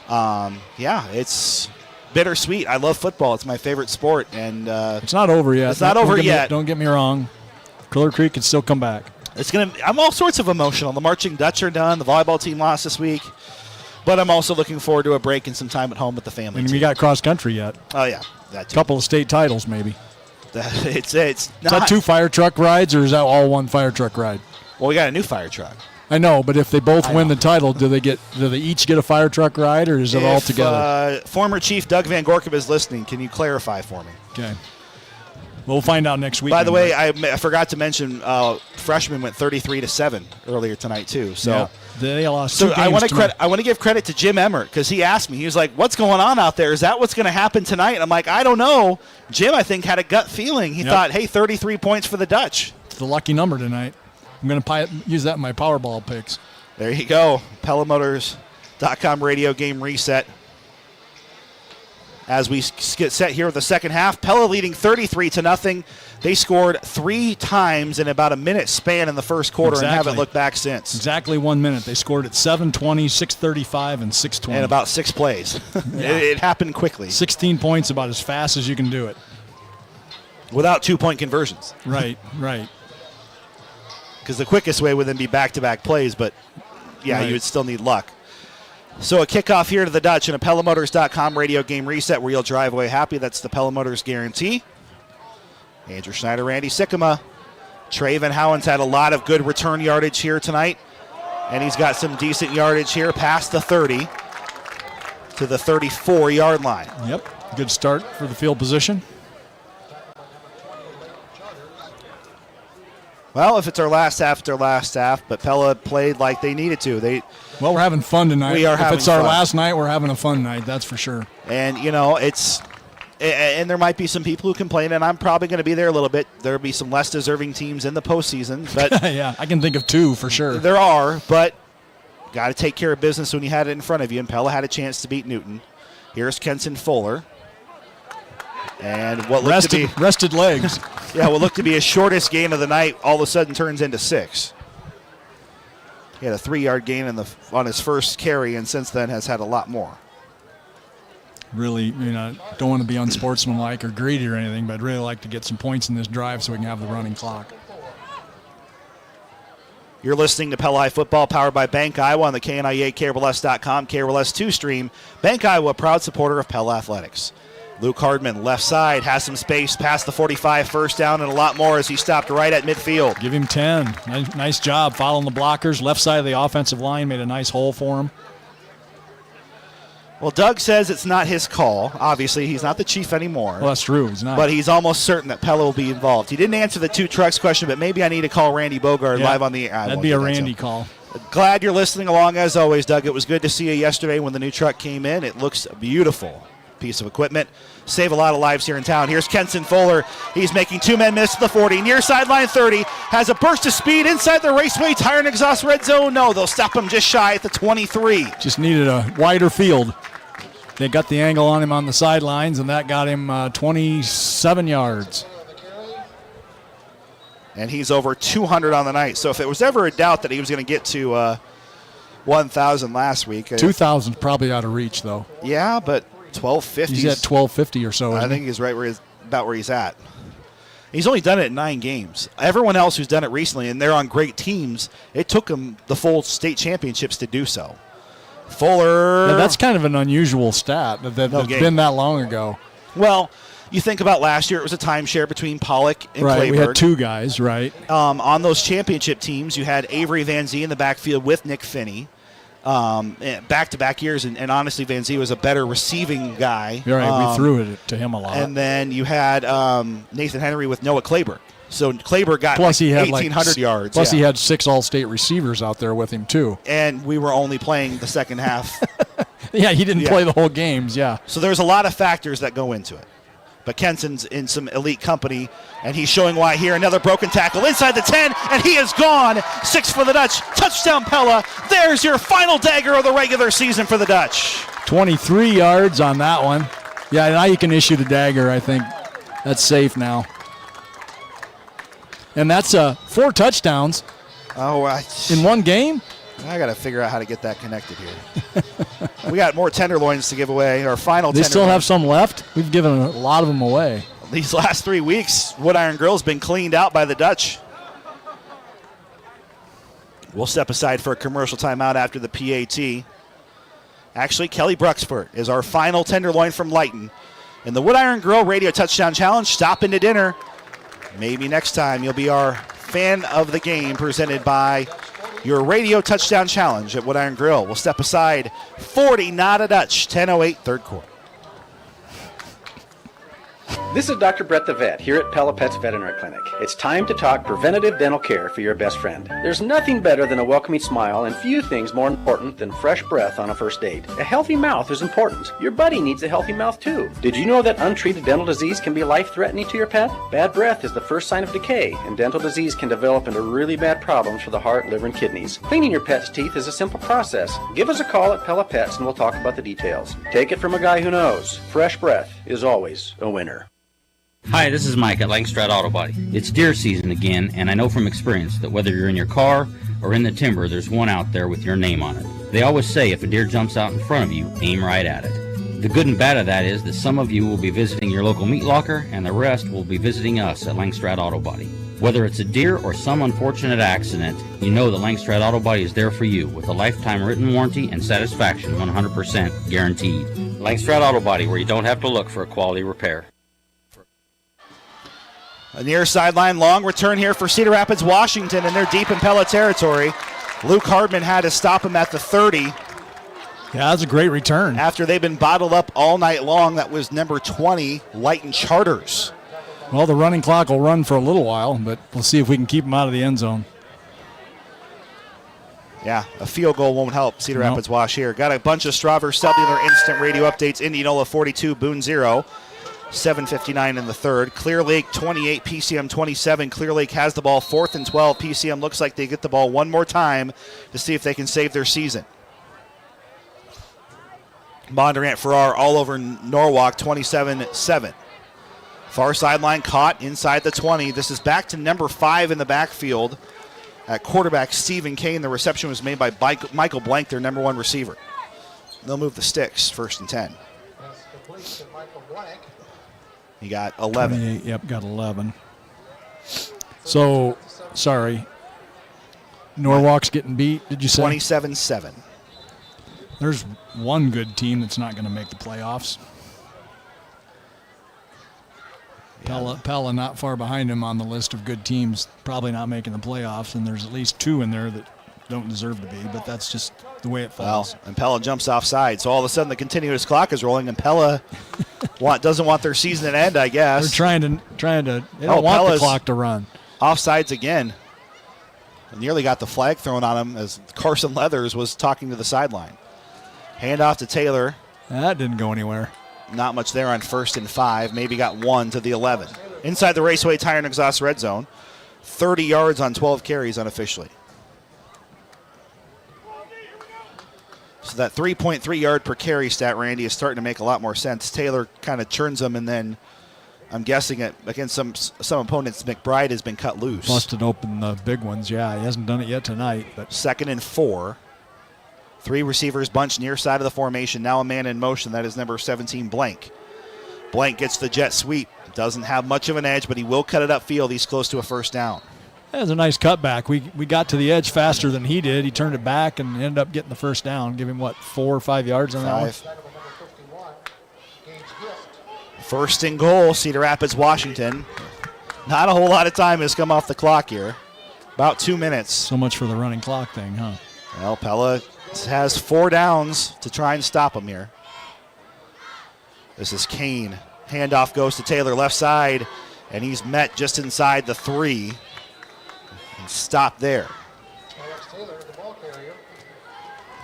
Yeah, it's bittersweet. I love football. It's my favorite sport. And it's not over yet. It's not over yet. Don't get me wrong. Clear Creek can still come back. I'm all sorts of emotional. The marching Dutch are done. The volleyball team lost this week. But I'm also looking forward to a break and some time at home with the family. And we got cross country yet. Oh, yeah. A couple of state titles, maybe. It's is that 2 fire truck rides, or is that all 1 fire truck ride? Well, we got a new fire truck. I know, but if they both win the title, do they each get a fire truck ride, or is it all together? Former Chief Doug Van Gorkum is listening. Can you clarify for me? Okay. We'll find out next week. By the way, I forgot to mention freshmen went 33-7 earlier tonight too. So yeah, they lost 2 games. I want to give credit to Jim Emmert because he asked me. He was like, "What's going on out there? Is that what's going to happen tonight?" And I'm like, "I don't know." Jim, I think, had a gut feeling. He thought, "Hey, 33 points for the Dutch." It's the lucky number tonight. I'm going to use that in my Powerball picks. There you go. PellaMotors.com radio game reset. as we get set here with the second half. Pella leading 33-0. They scored 3 times in about a minute span in the first quarter and haven't looked back since. Exactly 1 minute. They scored at 7:20, 6:35, and 6:20. And about 6 plays. It happened quickly. 16 points about as fast as you can do it. Without 2-point conversions. Right. Because the quickest way would then be back-to-back plays, but yeah, you would still need luck. So a kickoff here to the Dutch and a PellaMotors.com radio game reset where you'll drive away happy. That's the Pella Motors guarantee. Andrew Schneider, Randy Sikkema. Traven Howens had a lot of good return yardage here tonight, and he's got some decent yardage here past the 30 to the 34-yard line. Yep, good start for the field position. Well, if it's our last half, it's our last half, but Pella played like they needed to. Well, we're having fun tonight. We are having fun. If it's our last night, we're having a fun night, that's for sure. And, and there might be some people who complain, and I'm probably going to be there a little bit. There'll be some less deserving teams in the postseason. But yeah, I can think of 2 for sure. There are, but got to take care of business when you had it in front of you, and Pella had a chance to beat Newton. Here's Kenson Fuller. And what looked to be rested legs. Yeah, what looked to be his shortest gain of the night all of a sudden turns into 6. He had a 3-yard gain on his first carry, and since then has had a lot more. Really, don't want to be unsportsmanlike or greedy or anything, but I'd really like to get some points in this drive so we can have the running clock. You're listening to Pella High Football, powered by Bank Iowa on the KNIA, KRLS.com, KRLS 2 stream. Bank Iowa, proud supporter of Pella Athletics. Luke Hardman, left side, has some space past the 45, first down, and a lot more as he stopped right at midfield. Give him 10. Nice job following the blockers. Left side of the offensive line made a nice hole for him. Well, Doug says it's not his call. Obviously, he's not the chief anymore. Well, that's true. He's not. But he's almost certain that Pella will be involved. He didn't answer the 2 trucks question, but maybe I need to call Randy Bogart live on the air. That'd be a Randy call. Glad you're listening along as always, Doug. It was good to see you yesterday when the new truck came in. It looks beautiful. Piece of equipment. Save a lot of lives here in town. Here's Kenson Fuller. He's making 2 men miss to the 40. Near sideline 30. Has a burst of speed inside the Raceway Tire and Exhaust red zone. No, they'll stop him just shy at the 23. Just needed a wider field. They got the angle on him on the sidelines, and that got him 27 yards. And he's over 200 on the night. So if it was ever a doubt that he was going to get to 1,000 last week. 2,000's probably out of reach, though. Yeah, but 1250. He's at 1250 or so. I think he's right about where he's at. He's only done it in 9 games. Everyone else who's done it recently, and they're on great teams, it took them the full state championships to do so. Fuller. Yeah, that's kind of an unusual stat that's been that long ago. Well, you think about last year, it was a timeshare between Pollock and Right, Clayburg. we had 2 guys, right. On those championship teams, you had Avery Van Zee in the backfield with Nick Finney. Back-to-back years, and honestly, Van Zee was a better receiving guy. You're right, we threw it to him a lot. And then you had Nathan Henry with Noah Clayburg. So Clayburg got plus he had 1,800 yards. Plus he had 6 all-state receivers out there with him, too. And we were only playing the second half. Yeah, he didn't play the whole games, yeah. So there's a lot of factors that go into it. But Kenson's in some elite company, and he's showing why here. Another broken tackle inside the 10, and he is gone. 6 for the Dutch. Touchdown, Pella. There's your final dagger of the regular season for the Dutch. 23 yards on that one. Yeah, now you can issue the dagger, I think. That's safe now. And that's 4 touchdowns in one game. I got to figure out how to get that connected here. We got more tenderloins to give away. Our final They tenderloin. still have some left? We've given a lot of them away. These last 3 weeks, Wood Iron Grill's been cleaned out by the Dutch. We'll step aside for a commercial timeout after the PAT. Actually, Kelly Bruxford is our final tenderloin from Lighton. In the Wood Iron Grill Radio Touchdown Challenge, stop into dinner. Maybe next time you'll be our fan of the game presented by your Radio Touchdown Challenge at Wood Iron Grill. We'll step aside. 40, not a Dutch. 10:08, third quarter. This is Dr. Brett the Vet here at Pella Pets Veterinary Clinic. It's time to talk preventative dental care for your best friend. There's nothing better than a welcoming smile and few things more important than fresh breath on a first date. A healthy mouth is important. Your buddy needs a healthy mouth too. Did you know that untreated dental disease can be life-threatening to your pet? Bad breath is the first sign of decay, and dental disease can develop into really bad problems for the heart, liver, and kidneys. Cleaning your pet's teeth is a simple process. Give us a call at Pella Pets and we'll talk about the details. Take it from a guy who knows. Fresh breath is always a winner. Hi, this is Mike at Langstrad Auto Body. It's deer season again, and I know from experience that whether you're in your car or in the timber, there's one out there with your name on it. They always say if a deer jumps out in front of you, aim right at it. The good and bad of that is that some of you will be visiting your local meat locker, and the rest will be visiting us at Langstrad Auto Body. Whether it's a deer or some unfortunate accident, you know that Langstrad Auto Body is there for you with a lifetime written warranty and satisfaction 100% guaranteed. Langstrad Auto Body, where you don't have to look for a quality repair. A near sideline long return here for Cedar Rapids, Washington, and they're deep in Pella territory. Luke Hardman had to stop him at the 30. Yeah, that's a great return. After they've been bottled up all night long, that was number 20, Lighton Charters. Well, the running clock will run for a little while, but we'll see if we can keep him out of the end zone. Yeah, a field goal won't help Cedar Rapids Wash here. Got a bunch of Strauver Cellular Instant Radio updates. Indianola 42, Boone 0. 7:59 in the third. Clear Lake 28, PCM 27. Clear Lake has the ball, 4th and 12. PCM looks like they get the ball one more time to see if they can save their season. Bondurant Farrar all over Norwalk, 27-7. Far sideline caught inside the 20. This is back to number 5 in the backfield at quarterback Stephen Kane. The reception was made by Michael Blank, their number 1 receiver. They'll move the sticks, 1st and 10. He got 11. Yep, got 11. So, sorry. Norwalk's getting beat, did you say? 27-7. There's one good team that's not going to make the playoffs. Pella not far behind him on the list of good teams, probably not making the playoffs, and there's at least 2 in there that don't deserve to be, but that's just the way it falls. Well, and Pella jumps offside, so all of a sudden the continuous clock is rolling, and Pella doesn't want their season to end, I guess. They're trying to. They don't want Pella's the clock to run. Offsides again. Nearly got the flag thrown on him as Carson Leathers was talking to the sideline. Handoff to Taylor. That didn't go anywhere. Not much there on 1st and 5. Maybe got 1 to the 11. Inside the Raceway Tire and Exhaust red zone. 30 yards on 12 carries unofficially. So that 3.3 yard per carry stat, Randy, is starting to make a lot more sense. Taylor kind of churns them, and then I'm guessing against some opponents, McBride has been cut loose. Busted open the big ones, yeah. He hasn't done it yet tonight. But 2nd and 4. 3 receivers bunched near side of the formation. Now a man in motion. That is number 17, Blank. Blank gets the jet sweep. Doesn't have much of an edge, but he will cut it upfield. He's close to a 1st down. That was a nice cutback. We got to the edge faster than he did. He turned it back and ended up getting the 1st down. Give him, 4 or 5 yards on that one? 1st and goal, Cedar Rapids, Washington. Not a whole lot of time has come off the clock here. About 2 minutes. So much for the running clock thing, huh? Well, Pella has 4 downs to try and stop him here. This is Kane. Handoff goes to Taylor, left side, and he's met just inside the 3. And stopped there.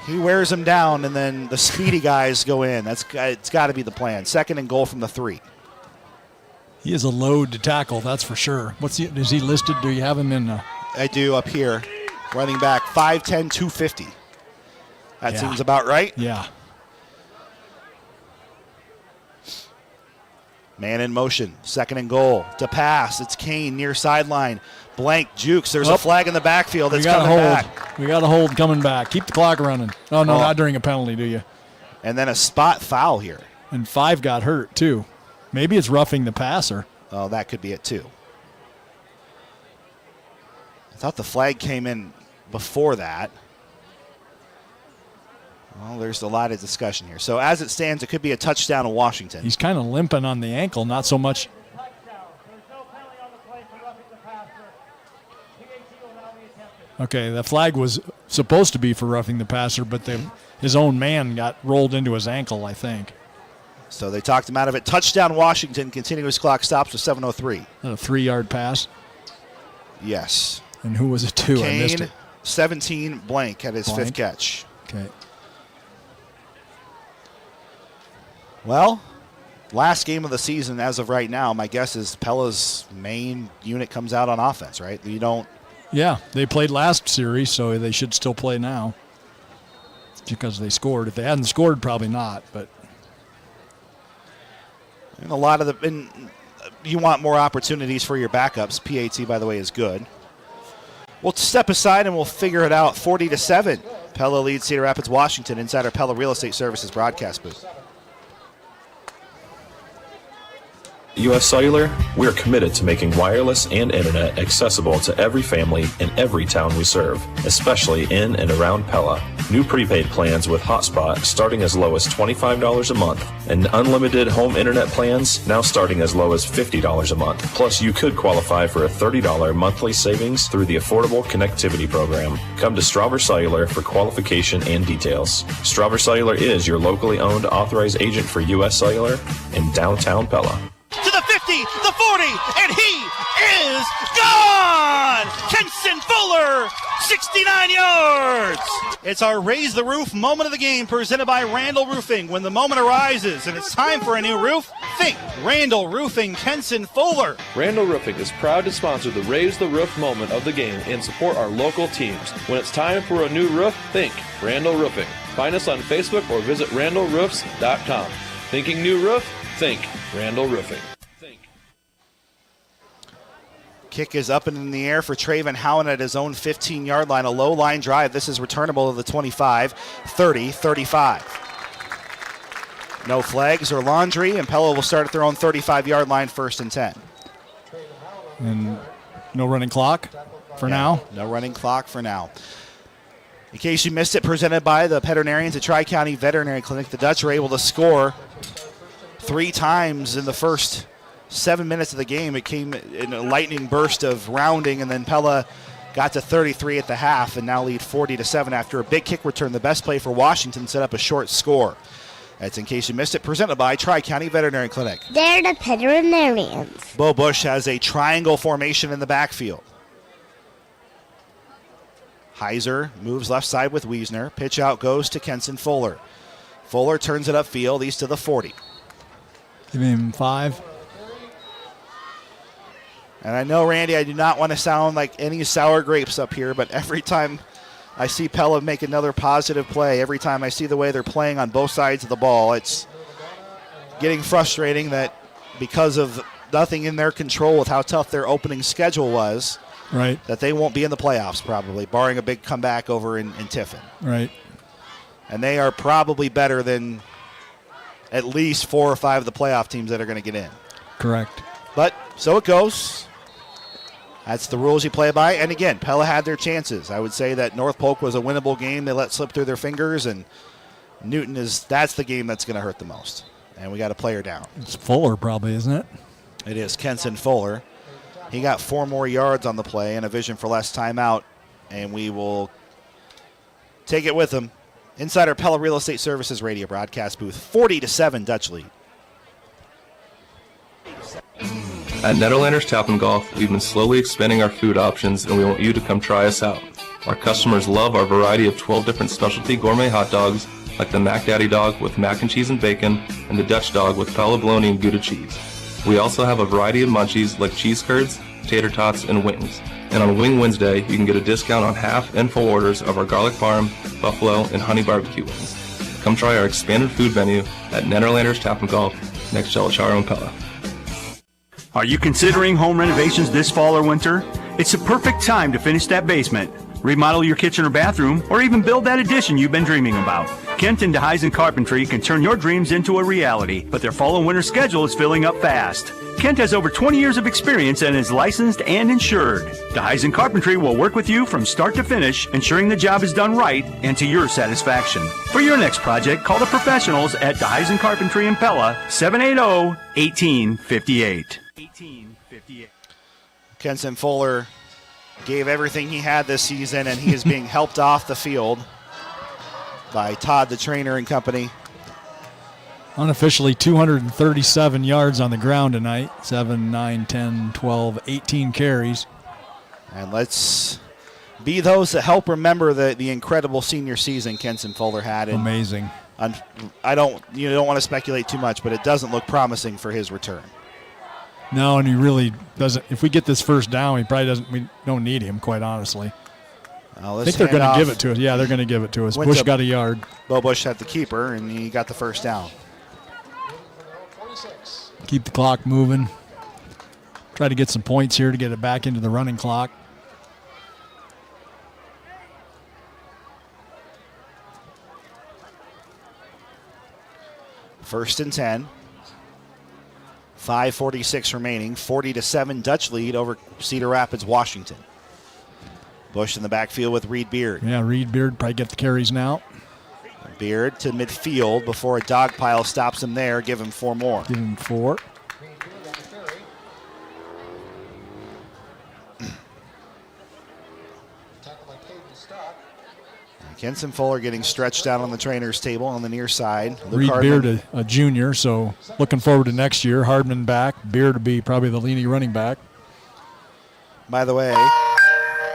He wears him down, and then the speedy guys go in. It's got to be the plan. 2nd and goal from the 3. He is a load to tackle, that's for sure. Is he listed? Do you have him in? I do up here. Running back, 5'10", 250. That seems about right. Yeah. Man in motion. 2nd and goal. To pass. It's Kane near sideline. Blank jukes. There's a flag in the backfield that's coming back. We got a hold coming back. Keep the clock running. Oh, no, not during a penalty, do you? And then a spot foul here. And 5 got hurt, too. Maybe it's roughing the passer. Oh, that could be it, too. I thought the flag came in before that. Well, there's a lot of discussion here. So as it stands, it could be a touchdown in Washington. He's kind of limping on the ankle, not so much. Okay, the flag was supposed to be for roughing the passer, but his own man got rolled into his ankle, I think. So they talked him out of it. Touchdown Washington. Continuous clock stops with 7:03. A 3-yard pass. Yes. And who was it to? Kane, I missed it. 17, Blank had his fifth catch. Okay. Well, last game of the season as of right now, my guess is Pella's main unit comes out on offense, right? You don't. Yeah, they played last series, so they should still play now because they scored. If they hadn't scored, probably not. But and a lot of the, and you want more opportunities for your backups. PAT, by the way, is good. We'll step aside and we'll figure it out. 40-7, Pella leads Cedar Rapids, Washington inside our Pella Real Estate Services broadcast booth. U.S. Cellular, we are committed to making wireless and internet accessible to every family in every town we serve, especially in and around Pella. New prepaid plans with hotspot starting as low as $25 a month, and unlimited home internet plans now starting as low as $50 a month. Plus, you could qualify for a $30 monthly savings through the Affordable Connectivity Program. Come to Strawber Cellular for qualification and details. Strawber Cellular is your locally owned authorized agent for U.S. Cellular in downtown Pella. To the 50, the 40, and he is gone! Kenson Fuller, 69 yards! It's our Raise the Roof moment of the game presented by Randall Roofing. When the moment arises and it's time for a new roof, think Randall Roofing, Kenson Fuller. Randall Roofing is proud to sponsor the Raise the Roof moment of the game and support our local teams. When it's time for a new roof, think Randall Roofing. Find us on Facebook or visit randallroofs.com. Thinking new roof? Think Randall Roofing. Kick is up and in the air for Traven Howen at his own 15-yard line. A low line drive. This is returnable to the 25, 30, 35. No flags or laundry, and Pella will start at their own 35-yard line, 1st and 10. And no running clock for now. No running clock for now. In case you missed it, presented by the veterinarians at Tri-County Veterinary Clinic, the Dutch were able to score 3 times in the first 7 minutes of the game. It came in a lightning burst of rounding, and then Pella got to 33 at the half and now lead 40-7 after a big kick return. The best play for Washington set up a short score. That's in case you missed it, presented by Tri-County Veterinary Clinic. They're the veterinarians. Bo Bush has a triangle formation in the backfield. Heiser moves left side with Wiesner. Pitch out goes to Kenson Fuller. Fuller turns it upfield. He's to the 40. Give him 5. And I know, Randy, I do not want to sound like any sour grapes up here, but every time I see Pella make another positive play, every time I see the way they're playing on both sides of the ball, it's getting frustrating that because of nothing in their control with how tough their opening schedule was, right, that they won't be in the playoffs probably, barring a big comeback over in Tiffin. Right. And they are probably better than at least 4 or 5 of the playoff teams that are going to get in. Correct. But so it goes. That's the rules you play by. And again, Pella had their chances. I would say that North Polk was a winnable game. They let slip through their fingers, and Newton that's the game that's going to hurt the most. And we got a player down. It's Fuller probably, isn't it? It is Kenson Fuller. He got 4 more yards on the play and a vision for less timeout, and we will take it with him. Inside our Pella Real Estate Services radio broadcast booth, 40-7 Dutch lead. At Nederlanders Tap and Golf, we've been slowly expanding our food options, and we want you to come try us out. Our customers love our variety of 12 different specialty gourmet hot dogs, like the Mac Daddy dog with mac and cheese and bacon, and the Dutch dog with Pella bologna and Gouda cheese. We also have a variety of munchies like cheese curds, tater tots, and wings. And on Wing Wednesday, you can get a discount on half and full orders of our garlic parm, buffalo, and honey barbecue wings. Come try our expanded food menu at Nederlanders Tap and Golf next to El Charro and Pella. Are you considering home renovations this fall or winter? It's the perfect time to finish that basement, remodel your kitchen or bathroom, or even build that addition you've been dreaming about. Kent and DeHeisen Carpentry can turn your dreams into a reality, but their fall and winter schedule is filling up fast. Kent has over 20 years of experience and is licensed and insured. DeHeisen Carpentry will work with you from start to finish, ensuring the job is done right and to your satisfaction. For your next project, call the professionals at DeHeisen Carpentry in Pella, 780-1858. Kenson Fuller gave everything he had this season, and he is being helped off the field by Todd, the trainer, and company. Unofficially 237 yards on the ground tonight. 7, 9, 10, 12, 18 carries. And let's be those that help remember the incredible senior season Kenson Fuller had. And amazing. You don't want to speculate too much, but it doesn't look promising for his return. No, and he really doesn't. If we get this first down, he probably doesn't. We don't need him, quite honestly. I think they're going to give it to us. Yeah, they're going to give it to us. Bush got a yard. Bo Bush had the keeper, and he got the first down. Keep the clock moving. Try to get some points here to get it back into the running clock. First and 10. 5:46 remaining. 40-7 Dutch lead over Cedar Rapids, Washington. Bush in the backfield with Reed Beard. Yeah, Reed Beard probably get the carries now. Beard to midfield before a dog pile stops him there. Give him 4 more. Give him 4. Kenson Fuller getting stretched out on the trainer's table on the near side. Reed Beard, a junior, so looking forward to next year. Hardman back. Beard to be probably the leading running back. By the way,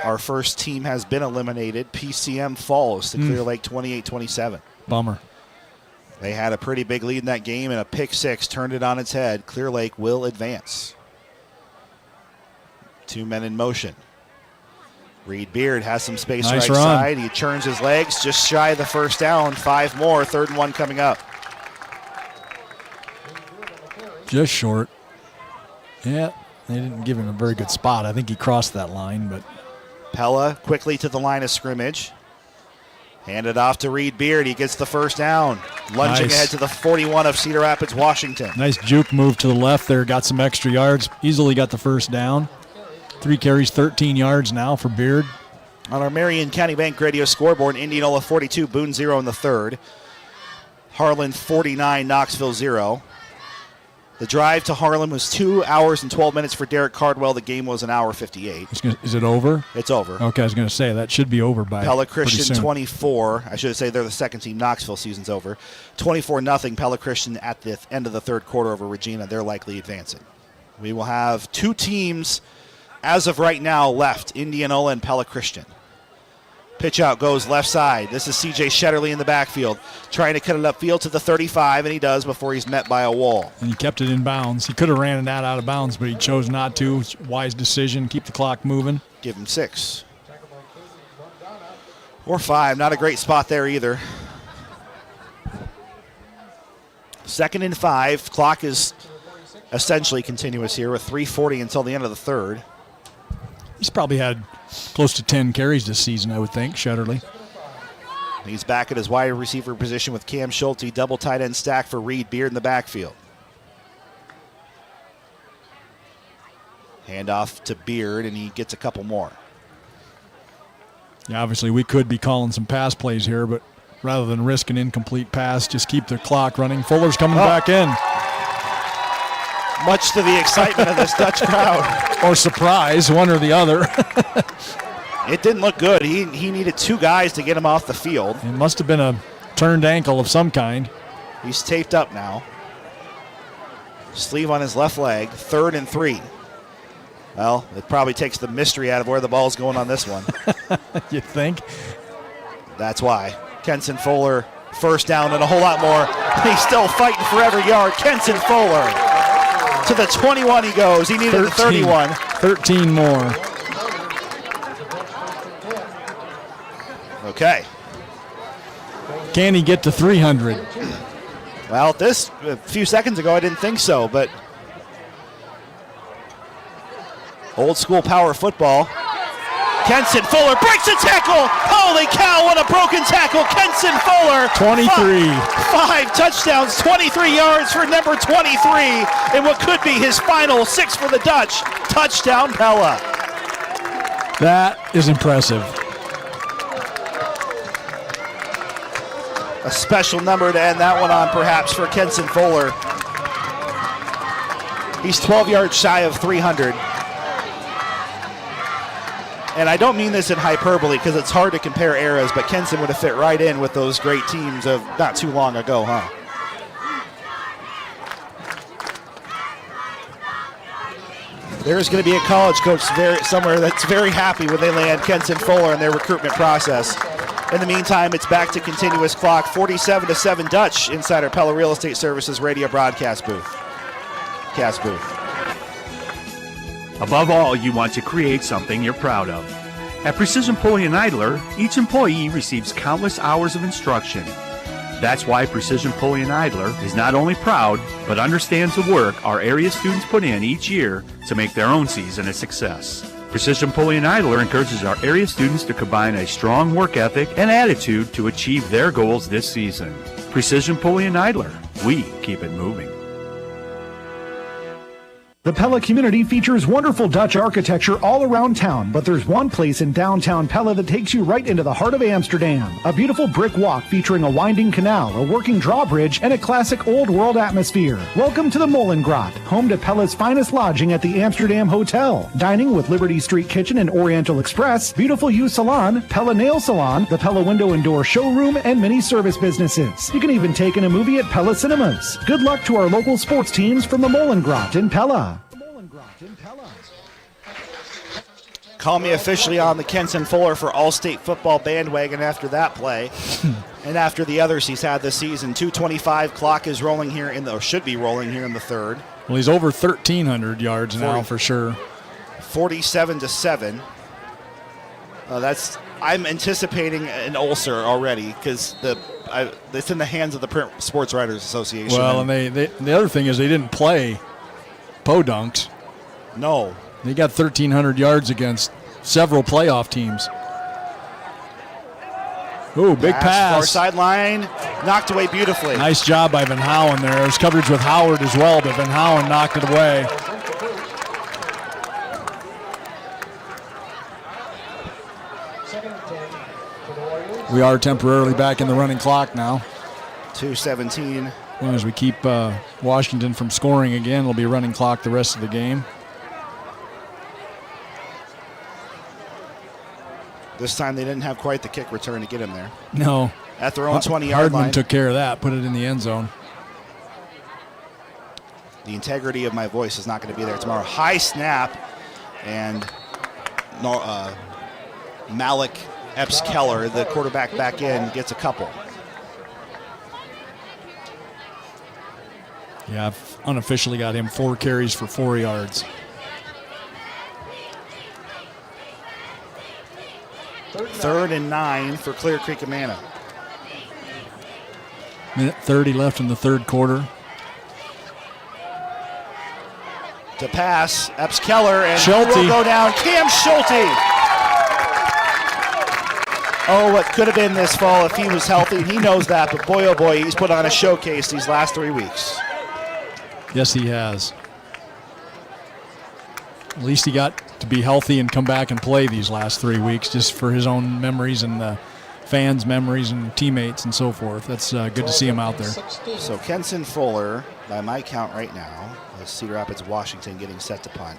our first team has been eliminated. PCM falls to Clear Lake 28-27. Bummer. They had a pretty big lead in that game, and a pick 6 turned it on its head. Clear Lake will advance. 2 men in motion. Reed Beard has some space right side. He churns his legs, just shy of the first down. 5 more, 3rd and 1 coming up. Just short. Yeah, they didn't give him a very good spot. I think he crossed that line, but. Pella quickly to the line of scrimmage. Handed off to Reed Beard. He gets the first down. Lunging ahead to the 41 of Cedar Rapids, Washington. Nice juke move to the left there. Got some extra yards. Easily got the first down. 3 carries, 13 yards now for Beard. On our Marion County Bank radio scoreboard, Indianola 42, Boone 0 in the 3rd. Harlan 49, Knoxville 0. The drive to Harlan was 2 hours and 12 minutes for Derek Cardwell. The game was 1 hour 58. Is it over? It's over. Okay, I was going to say that should be over by Pella Christian 24. I should say they're the second team. Knoxville season's over. 24-0 Pella Christian at the end of the 3rd quarter over Regina. They're likely advancing. We will have 2 teams as of right now left, Indianola and Pella Christian. Pitch out goes left side. This is C.J. Shetterly in the backfield, trying to cut it upfield to the 35, and he does before he's met by a wall. And he kept it in bounds. He could have ran that out of bounds, but he chose not to. Wise decision. Keep the clock moving. Give him 6. Or 5. Not a great spot there either. 2nd and 5. Clock is essentially continuous here with 3:40 until the end of the 3rd. He's probably had close to 10 carries this season, I would think, Shetterly. He's back at his wide receiver position with Cam Schulte, double tight end stack for Reed Beard in the backfield. Handoff to Beard, and he gets a couple more. Yeah, obviously we could be calling some pass plays here, but rather than risk an incomplete pass, just keep the clock running. Fuller's coming back in. Much to the excitement of this Dutch crowd. Or surprise, one or the other. It didn't look good. He needed 2 guys to get him off the field. It must have been a turned ankle of some kind. He's taped up now. Sleeve on his left leg. 3rd and 3. Well, it probably takes the mystery out of where the ball's going on this one. You think? That's why. Kenson Fuller, first down and a whole lot more. He's still fighting for every yard. Kenson Fuller. To the 21 he goes. He needed the 31. 13 more. Okay. Can he get to 300? Well, a few seconds ago I didn't think so, but old school power football. Kenson Fuller breaks a tackle. Holy cow, what a broken tackle. Kenson Fuller. 23. 5 touchdowns, 23 yards for number 23 in what could be his final 6 for the Dutch. Touchdown, Pella. That is impressive. A special number to end that one on, perhaps, for Kenson Fuller. He's 12 yards shy of 300. And I don't mean this in hyperbole because it's hard to compare eras, but Kenson would have fit right in with those great teams of not too long ago, huh? There's going to be a college coach somewhere that's very happy when they land Kenson Fuller in their recruitment process. In the meantime, it's back to continuous clock, 47-7 Dutch inside our Pella Real Estate Services radio broadcast booth. Above all, you want to create something you're proud of. At Precision Pulley and Idler, each employee receives countless hours of instruction. That's why Precision Pulley and Idler is not only proud, but understands the work our area students put in each year to make their own season a success. Precision Pulley and Idler encourages our area students to combine a strong work ethic and attitude to achieve their goals this season. Precision Pulley and Idler, we keep it moving. The Pella community features wonderful Dutch architecture all around town, but there's one place in downtown Pella that takes you right into the heart of Amsterdam. A beautiful brick walk featuring a winding canal, a working drawbridge, and a classic old-world atmosphere. Welcome to the Molengracht, home to Pella's finest lodging at the Amsterdam Hotel. Dining with Liberty Street Kitchen and Oriental Express, Beautiful You Salon, Pella Nail Salon, the Pella Window and Door Showroom, and many service businesses. You can even take in a movie at Pella Cinemas. Good luck to our local sports teams from the Molengracht in Pella. Call me officially on the Kenson Fuller for All-State football bandwagon after that play. And after the others he's had this season. 2:25 clock is rolling here or should be rolling here in the third. Well, he's over 1,300 yards now for sure. 47-7. I'm anticipating an ulcer already because it's in the hands of the Print Sports Writers Association. Well, and the other thing is they didn't play Podunks. No. They got 1,300 yards against several playoff teams. Ooh, big pass. Far sideline, knocked away beautifully. Nice job by Van Howen there. There's coverage with Howard as well, but Van Howen knocked it away. We are temporarily back in the running clock now. 2:17. As long as we keep Washington from scoring again, it'll be running clock the rest of the game. This time they didn't have quite the kick return to get him there. No. At their own 20-yard Hardman line. took care of that, put it in the end zone. The integrity of my voice is not going to be there tomorrow. High snap, and Malik Epps-Keller, the quarterback back in, gets a couple. Yeah, I've unofficially got him 4 carries for 4 yards. Third and 9 for Clear Creek Amana. Minute 30 left in the third quarter. To pass, Epps-Keller, and Schulte will go down. Cam Schulte. Oh, what could have been this fall if he was healthy. He knows that, but boy, oh boy, he's put on a showcase these last 3 weeks. Yes, he has. At least he got to be healthy and come back and play these last 3 weeks just for his own memories and the fans' memories and teammates and so forth. That's good to see him out there. So Kenson Fuller, by my count right now, is Cedar Rapids, Washington getting set to punt.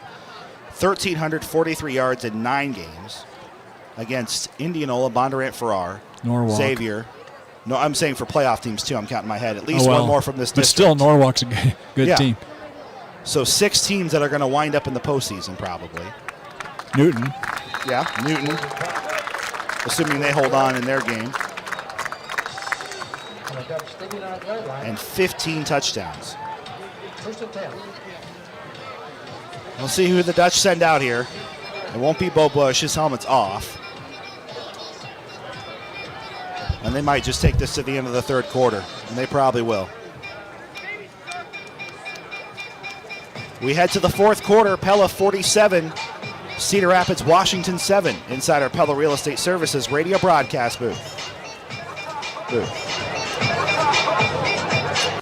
1,343 yards in 9 games against Indianola, Bondurant, Farrar, Norwalk. Xavier. No, I'm saying for playoff teams too. I'm counting my head. At least one more from this district. But still, Norwalk's a good team. So 6 teams that are going to wind up in the postseason probably. Newton. Yeah, Newton. Assuming they hold on in their game. And 15 touchdowns. We'll see who the Dutch send out here. It won't be Bo Bush. His helmet's off. And they might just take this to the end of the third quarter. And they probably will. We head to the fourth quarter. Pella 47. Cedar Rapids, Washington 7. Inside our Pella Real Estate Services radio broadcast booth.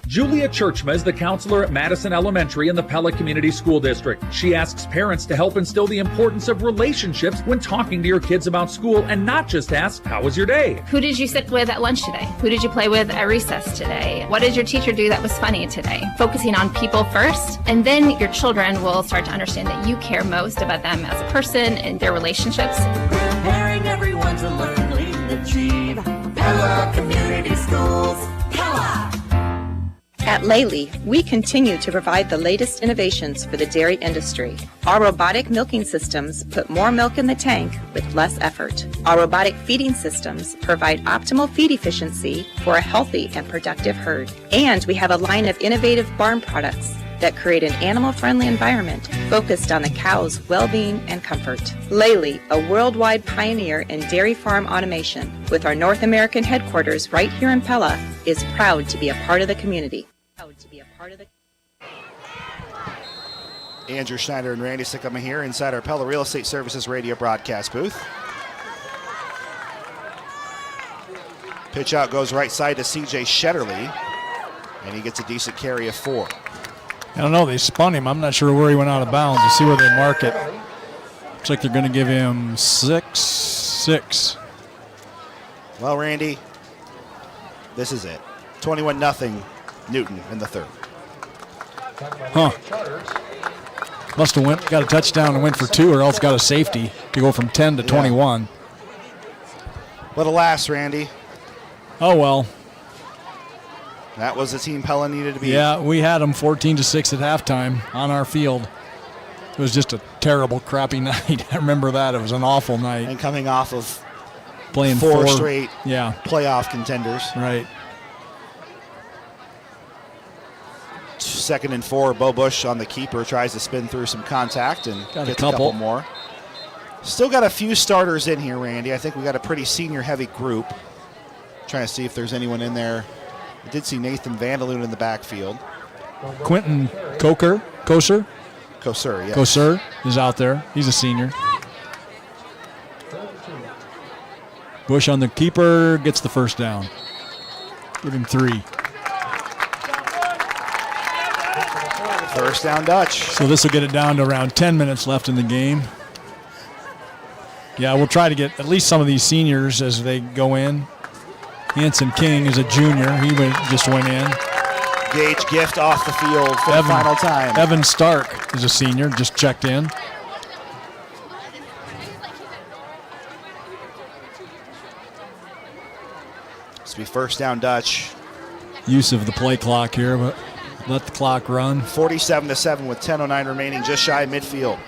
Julia Churchma is the counselor at Madison Elementary in the Pella Community School District. She asks parents to help instill the importance of relationships when talking to your kids about school and not just ask, how was your day? Who did you sit with at lunch today? Who did you play with at recess today? What did your teacher do that was funny today? Focusing on people first, and then your children will start to understand that you care most about them as a person and their relationships. Preparing everyone to learn, lead, and achieve. Pella Community Schools. Pella! At Lely, we continue to provide the latest innovations for the dairy industry. Our robotic milking systems put more milk in the tank with less effort. Our robotic feeding systems provide optimal feed efficiency for a healthy and productive herd. And we have a line of innovative barn products that create an animal-friendly environment focused on the cow's well-being and comfort. Lely, a worldwide pioneer in dairy farm automation, with our North American headquarters right here in Pella, is proud to be a part of the community. Andrew Schneider and Randy Sickama here inside our Pella Real Estate Services radio broadcast booth. Pitch out goes right side to CJ Shetterly, and he gets a decent carry of 4. I don't know, they spun him. I'm not sure where he went out of bounds. You see where they mark it. Looks like they're going to give him 6. Well, Randy, this is it. 21-0 Newton in the third. Huh. Must have got a touchdown and went for 2, or else got a safety to go from 10 to 21. But alas, Randy. Oh, well. That was the team Pella needed to be. Yeah, we had them 14-6 at halftime on our field. It was just a terrible, crappy night. I remember that. It was an awful night. And coming off of playing 4 straight playoff contenders. Right. 2nd and 4, Bo Bush on the keeper, tries to spin through some contact and got gets a couple more. Still got a few starters in here, Randy. I think we got a pretty senior-heavy group. Trying to see if there's anyone in there. I did see Nathan Vandaloon in the backfield. Quentin Kosser, yes. Kosser is out there. He's a senior. Bush on the keeper, gets the first down. Give him 3. First down Dutch. So this will get it down to around 10 minutes left in the game. Yeah, we'll try to get at least some of these seniors as they go in. Hanson King is a junior. He just went in. Gage Gift off the field for the final time. Evan Stark is a senior, just checked in. This will be first down Dutch. Use of the play clock here, but let the clock run. 47-7 with 10:09 remaining, just shy of midfield.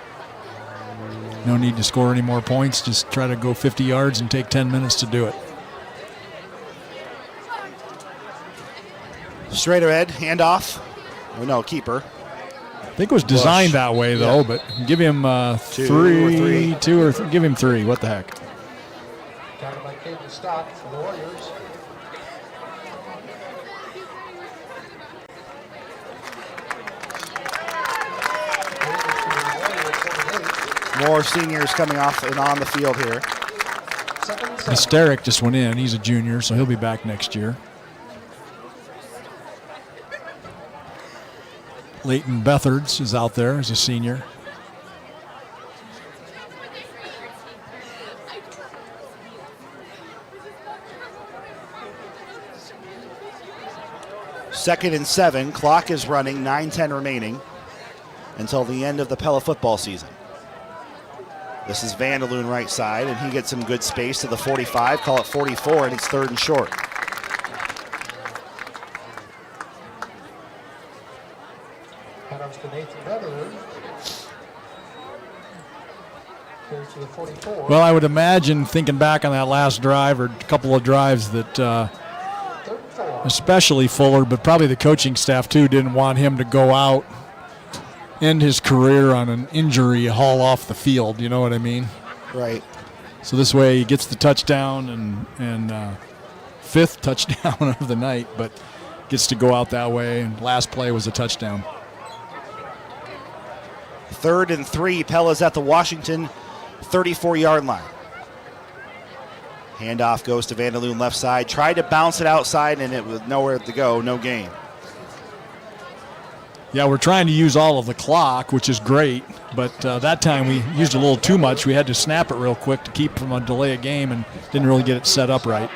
No need to score any more points. Just try to go 50 yards and take 10 minutes to do it. Straight ahead, handoff. Oh, no, keeper. I think it was designed that way, though, but give him 3. Give him 3. What the heck? Counted by Caden Stock for the Warriors. More seniors coming off and on the field here. Mysteric just went in. He's a junior, so he'll be back next year. Leighton Bethards is out there as a senior. Second and 7. Clock is running. 9:10 remaining until the end of the Pella football season. This is Vandaloon right side, and he gets some good space to the 45. Call it 44, and it's 3rd and short. Handoffs to Nathan Beverly. Carries to the 44. Well, I would imagine, thinking back on that last drive or a couple of drives, that especially Fuller, but probably the coaching staff too, didn't want him to go out, end his career on an injury, haul off the field. You know what I mean? Right. So this way he gets the touchdown and 5th touchdown of the night, but gets to go out that way. And last play was a touchdown. 3rd and 3. Pella's at the Washington 34-yard line. Handoff goes to Vandaloon left side. Tried to bounce it outside, and it was nowhere to go. No gain. Yeah, we're trying to use all of the clock, which is great, but that time we used a little too much. We had to snap it real quick to keep from a delay of game and didn't really get it set up right.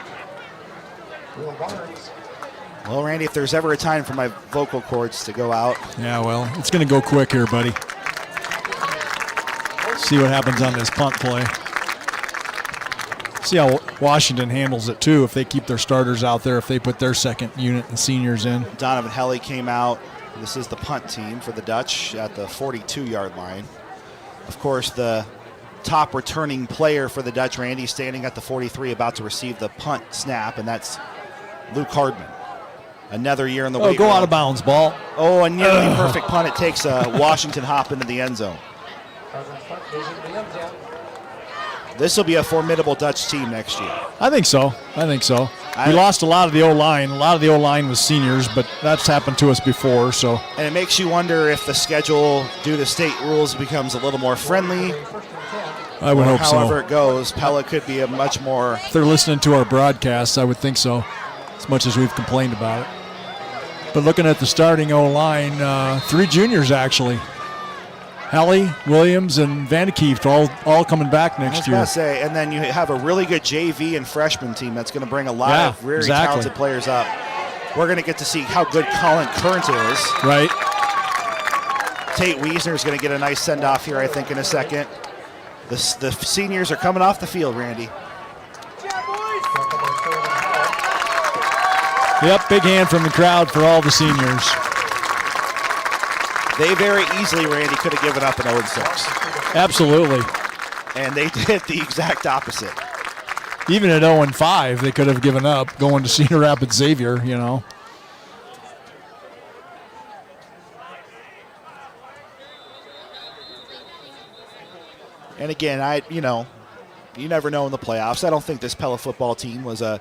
Well, Randy, if there's ever a time for my vocal cords to go out. Yeah, well, it's going to go quick here, buddy. See what happens on this punt play. See how Washington handles it, too, if they keep their starters out there, if they put their second unit and seniors in. Donovan Helly came out. This is the punt team for the Dutch at the 42-yard line. Of course, the top returning player for the Dutch, Randy, standing at the 43, about to receive the punt snap, and that's Luke Hardman. Another year in the weight go room. out of bounds, ball. Oh, a nearly perfect punt. It takes a Washington hop into the end zone. This will be a formidable Dutch team next year. I think so. We lost a lot of the O-line. A lot of the O-line was seniors, but that's happened to us before. So. And it makes you wonder if the schedule, due to state rules, becomes a little more friendly. I would hope so. However it goes, Pella could be a much more... If they're listening to our broadcasts, I would think so, as much as we've complained about it. But looking at the starting O-line, 3 juniors actually. Halley, Williams, and Vandekieft all coming back next year. I was going to say, and then you have a really good JV and freshman team that's going to bring a lot of very talented players up. We're going to get to see how good Colin Current is. Right. Tate Wiesner is going to get a nice send-off here, I think, in a second. The seniors are coming off the field, Randy. Yep, big hand from the crowd for all the seniors. They very easily, Randy, could have given up an 0-6. Absolutely. And they did the exact opposite. Even at 0-5, they could have given up going to Cedar Rapids Xavier, you know. And again, you never know in the playoffs. I don't think this Pella football team was a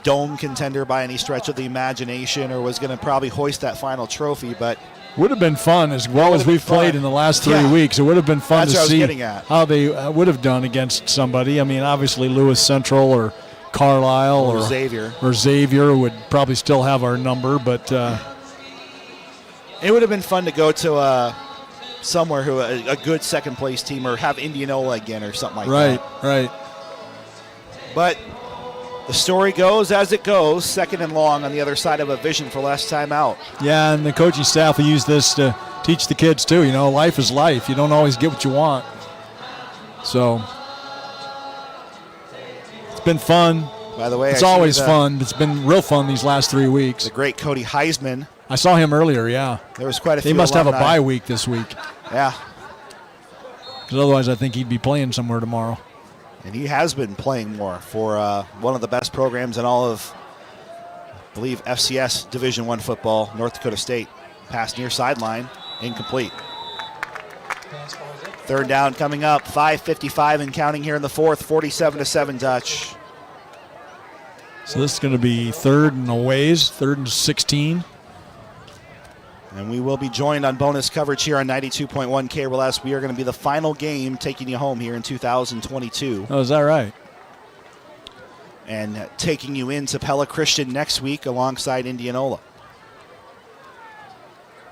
dome contender by any stretch of the imagination, or was going to probably hoist that final trophy, but would have been fun as well as we've played in the last 3 weeks. It would have been fun to see how they would have done against somebody. I mean, obviously Lewis Central or Carlisle or Xavier would probably still have our number, but it would have been fun to go to somewhere who a good second place team, or have Indianola again or something like that. Right. But the story goes as it goes, second and long on the other side of a vision for last time out. Yeah, and the coaching staff will use this to teach the kids too. You know, life is life. You don't always get what you want. So it's been fun. By the way, it's always fun. It's been real fun these last 3 weeks. The great Cody Heisman. I saw him earlier, yeah. There was quite a few. They must have a bye week this week. Yeah. Because otherwise I think he'd be playing somewhere tomorrow. And he has been playing more for one of the best programs in all of, I believe, FCS Division I football, North Dakota State. Pass near sideline, incomplete. Third down coming up, 5:55 and counting here in the fourth, 47-7 Dutch. So this is going to be third and 16. And we will be joined on bonus coverage here on 92.1 KRLS. We are going to be the final game taking you home here in 2022. Oh, is that right? And taking you into Pella Christian next week alongside Indianola.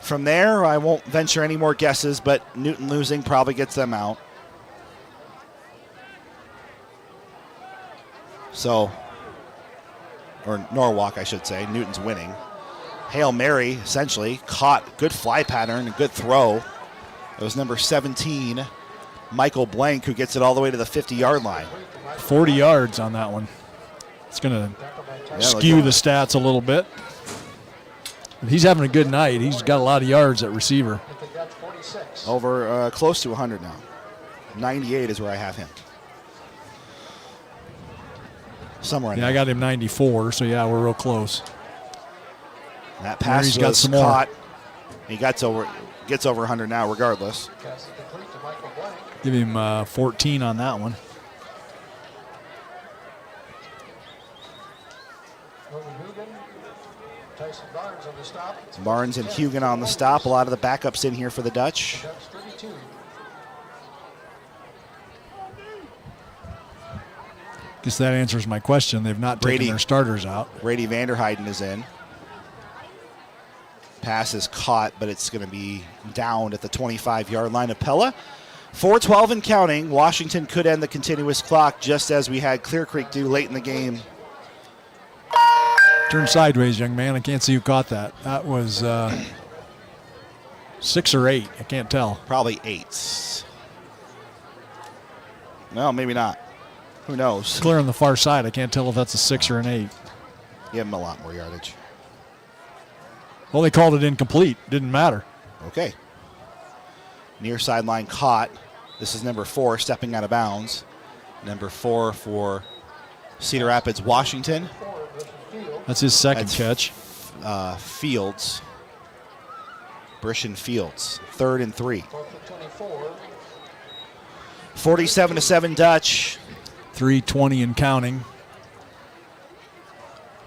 From there, I won't venture any more guesses, but Newton losing probably gets them out. So, or Norwalk, I should say. Newton's winning. Hail Mary, essentially, caught. Good fly pattern, a good throw. It was number 17, Michael Blank, who gets it all the way to the 50-yard line. 40 yards on that one. It's going to skew the stats a little bit. But he's having a good night. He's got a lot of yards at receiver. Over close to 100 now. 98 is where I have him. Somewhere in there. I got him 94, so yeah, we're real close. That pass was caught. He gets over 100 now, regardless. Give him 14 on that one. Barnes and Hugan on the stop. A lot of the backups in here for the Dutch. Guess that answers my question. They've not taken their starters out. Brady Vanderheiden is in. Pass is caught, but it's going to be downed at the 25-yard line of Pella. 4:12 and counting. Washington could end the continuous clock just as we had Clear Creek do late in the game. Turn sideways, young man. I can't see who caught that. That was 6 or 8. I can't tell. Probably 8. No, maybe not. Who knows? Clear on the far side. I can't tell if that's a 6 or an 8. Give him a lot more yardage. Well, they called it incomplete. Didn't matter. Okay. Near sideline caught. This is number 4 stepping out of bounds. Number 4 for Cedar Rapids, Washington. That's his second catch. Fields. Brishon Fields. 3rd and 3. 47-7 Dutch. 3:20 and counting.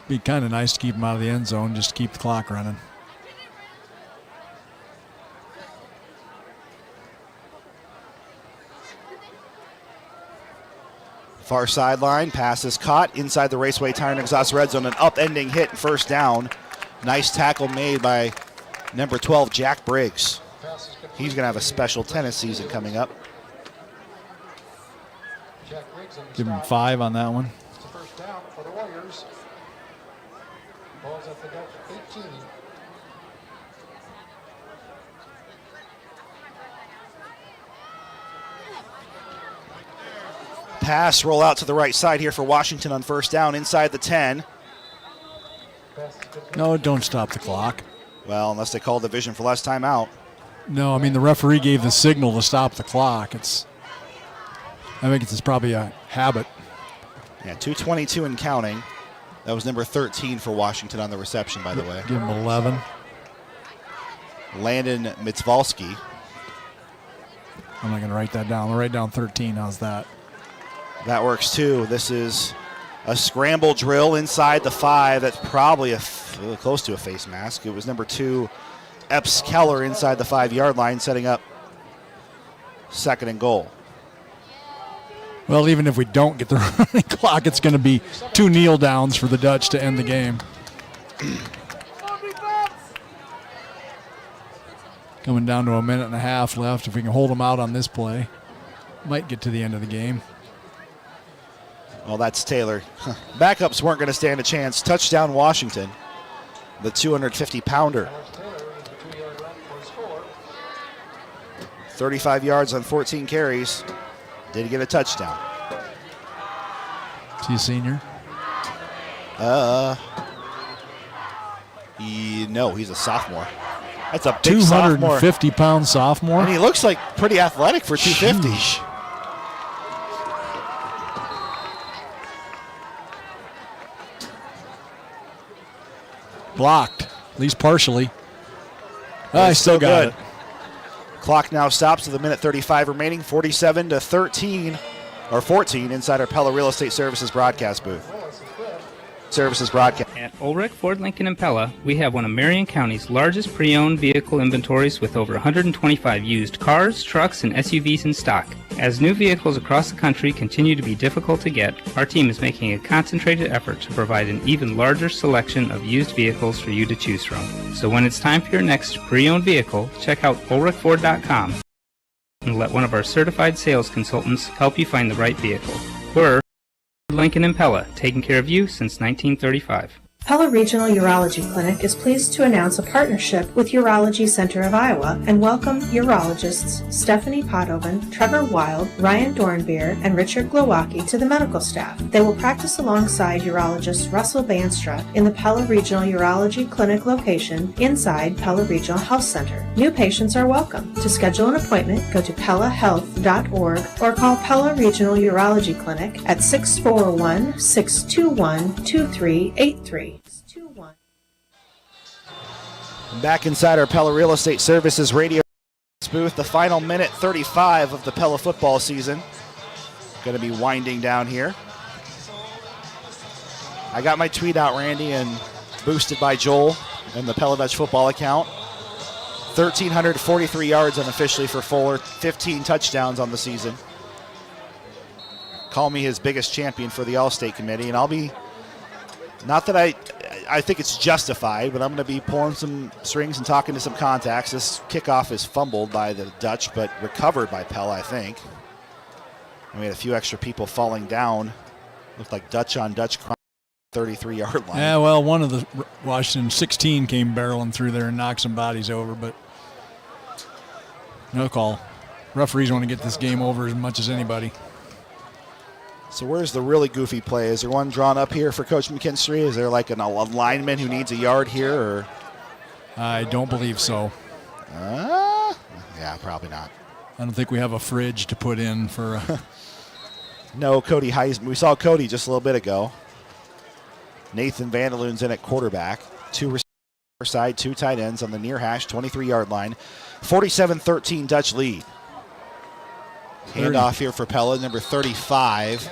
Be kind of nice to keep him out of the end zone, just to keep the clock running. Far sideline, pass is caught inside the Raceway Tire and Exhaust red zone. An upending hit, first down. Nice tackle made by number 12, Jack Briggs. He's going to have a special tennis season coming up. Give him 5 on that one. It's a first down for the Warriors. Ball's at the Dutch 18. Pass, roll out to the right side here for Washington on first down inside the 10. No, don't stop the clock. Well, unless they call division for less timeout. No, I mean, the referee gave the signal to stop the clock. I think it's probably a habit. Yeah, 2:22 and counting. That was number 13 for Washington on the reception, by the way. Give him 11. Landon Mitzvalski. I'm not going to write that down. I'll write down 13. How's that? That works too. This is a scramble drill inside the 5. That's probably close to a face mask. It was number 2, Epps Keller, inside the 5-yard line, setting up 2nd and goal. Well, even if we don't get the running clock, it's going to be 2 kneel downs for the Dutch to end the game. Coming down to a minute and a half left. If we can hold them out on this play, might get to the end of the game. Well, that's Taylor. Backups weren't going to stand a chance. Touchdown, Washington. The 250-pounder. 35 yards on 14 carries. Did get a touchdown. Is he a senior? No, he's a sophomore. That's a big sophomore. 250-pound sophomore. And he looks like pretty athletic for 250. Sheesh. Blocked, at least partially. I still got it. Clock now stops with a minute 35 remaining. 47-13 or 14 inside our Pella Real Estate Services broadcast booth. At Ulrich Ford Lincoln and Pella, we have one of Marion County's largest pre-owned vehicle inventories with over 125 used cars, trucks, and SUVs in stock. As new vehicles across the country continue to be difficult to get, our team is making a concentrated effort to provide an even larger selection of used vehicles for you to choose from. So when it's time for your next pre-owned vehicle, check out ulrichford.com and let one of our certified sales consultants help you find the right vehicle. We're Lincoln and Pella, taking care of you since 1935. Pella Regional Urology Clinic is pleased to announce a partnership with Urology Center of Iowa and welcome urologists Stephanie Potoven, Trevor Wild, Ryan Dornbeer, and Richard Glowacki to the medical staff. They will practice alongside urologist Russell Banstra in the Pella Regional Urology Clinic location inside Pella Regional Health Center. New patients are welcome. To schedule an appointment, go to pellahealth.org or call Pella Regional Urology Clinic at 641-621-2383. Back inside our Pella Real Estate Services radio booth, the final minute 35 of the Pella football season. Going to be winding down here. I got my tweet out, Randy, and boosted by Joel and the Pella Dutch football account. 1,343 yards unofficially for Fuller, 15 touchdowns on the season. Call me his biggest champion for the All-State Committee, and I'll be, not that I think it's justified, but I'm going to be pulling some strings and talking to some contacts. This kickoff is fumbled by the Dutch, but recovered by Pella, I think. And we had a few extra people falling down. Looked like Dutch on Dutch crime, 33-yard line. Yeah, well, one of the Washington 16 came barreling through there and knocked some bodies over, but no call. Referees want to get this game over as much as anybody. So where's the really goofy play? Is there one drawn up here for Coach McKinstry? Is there like a lineman who needs a yard here? Or I don't believe so. Yeah, probably not. I don't think we have a fridge to put in for. No, Cody Heisman. We saw Cody just a little bit ago. Nathan Vandaloon's in at quarterback. 2 receivers side, 2 tight ends on the near hash, 23-yard line. 47-13 Dutch lead. Handoff here for Pella, number 35.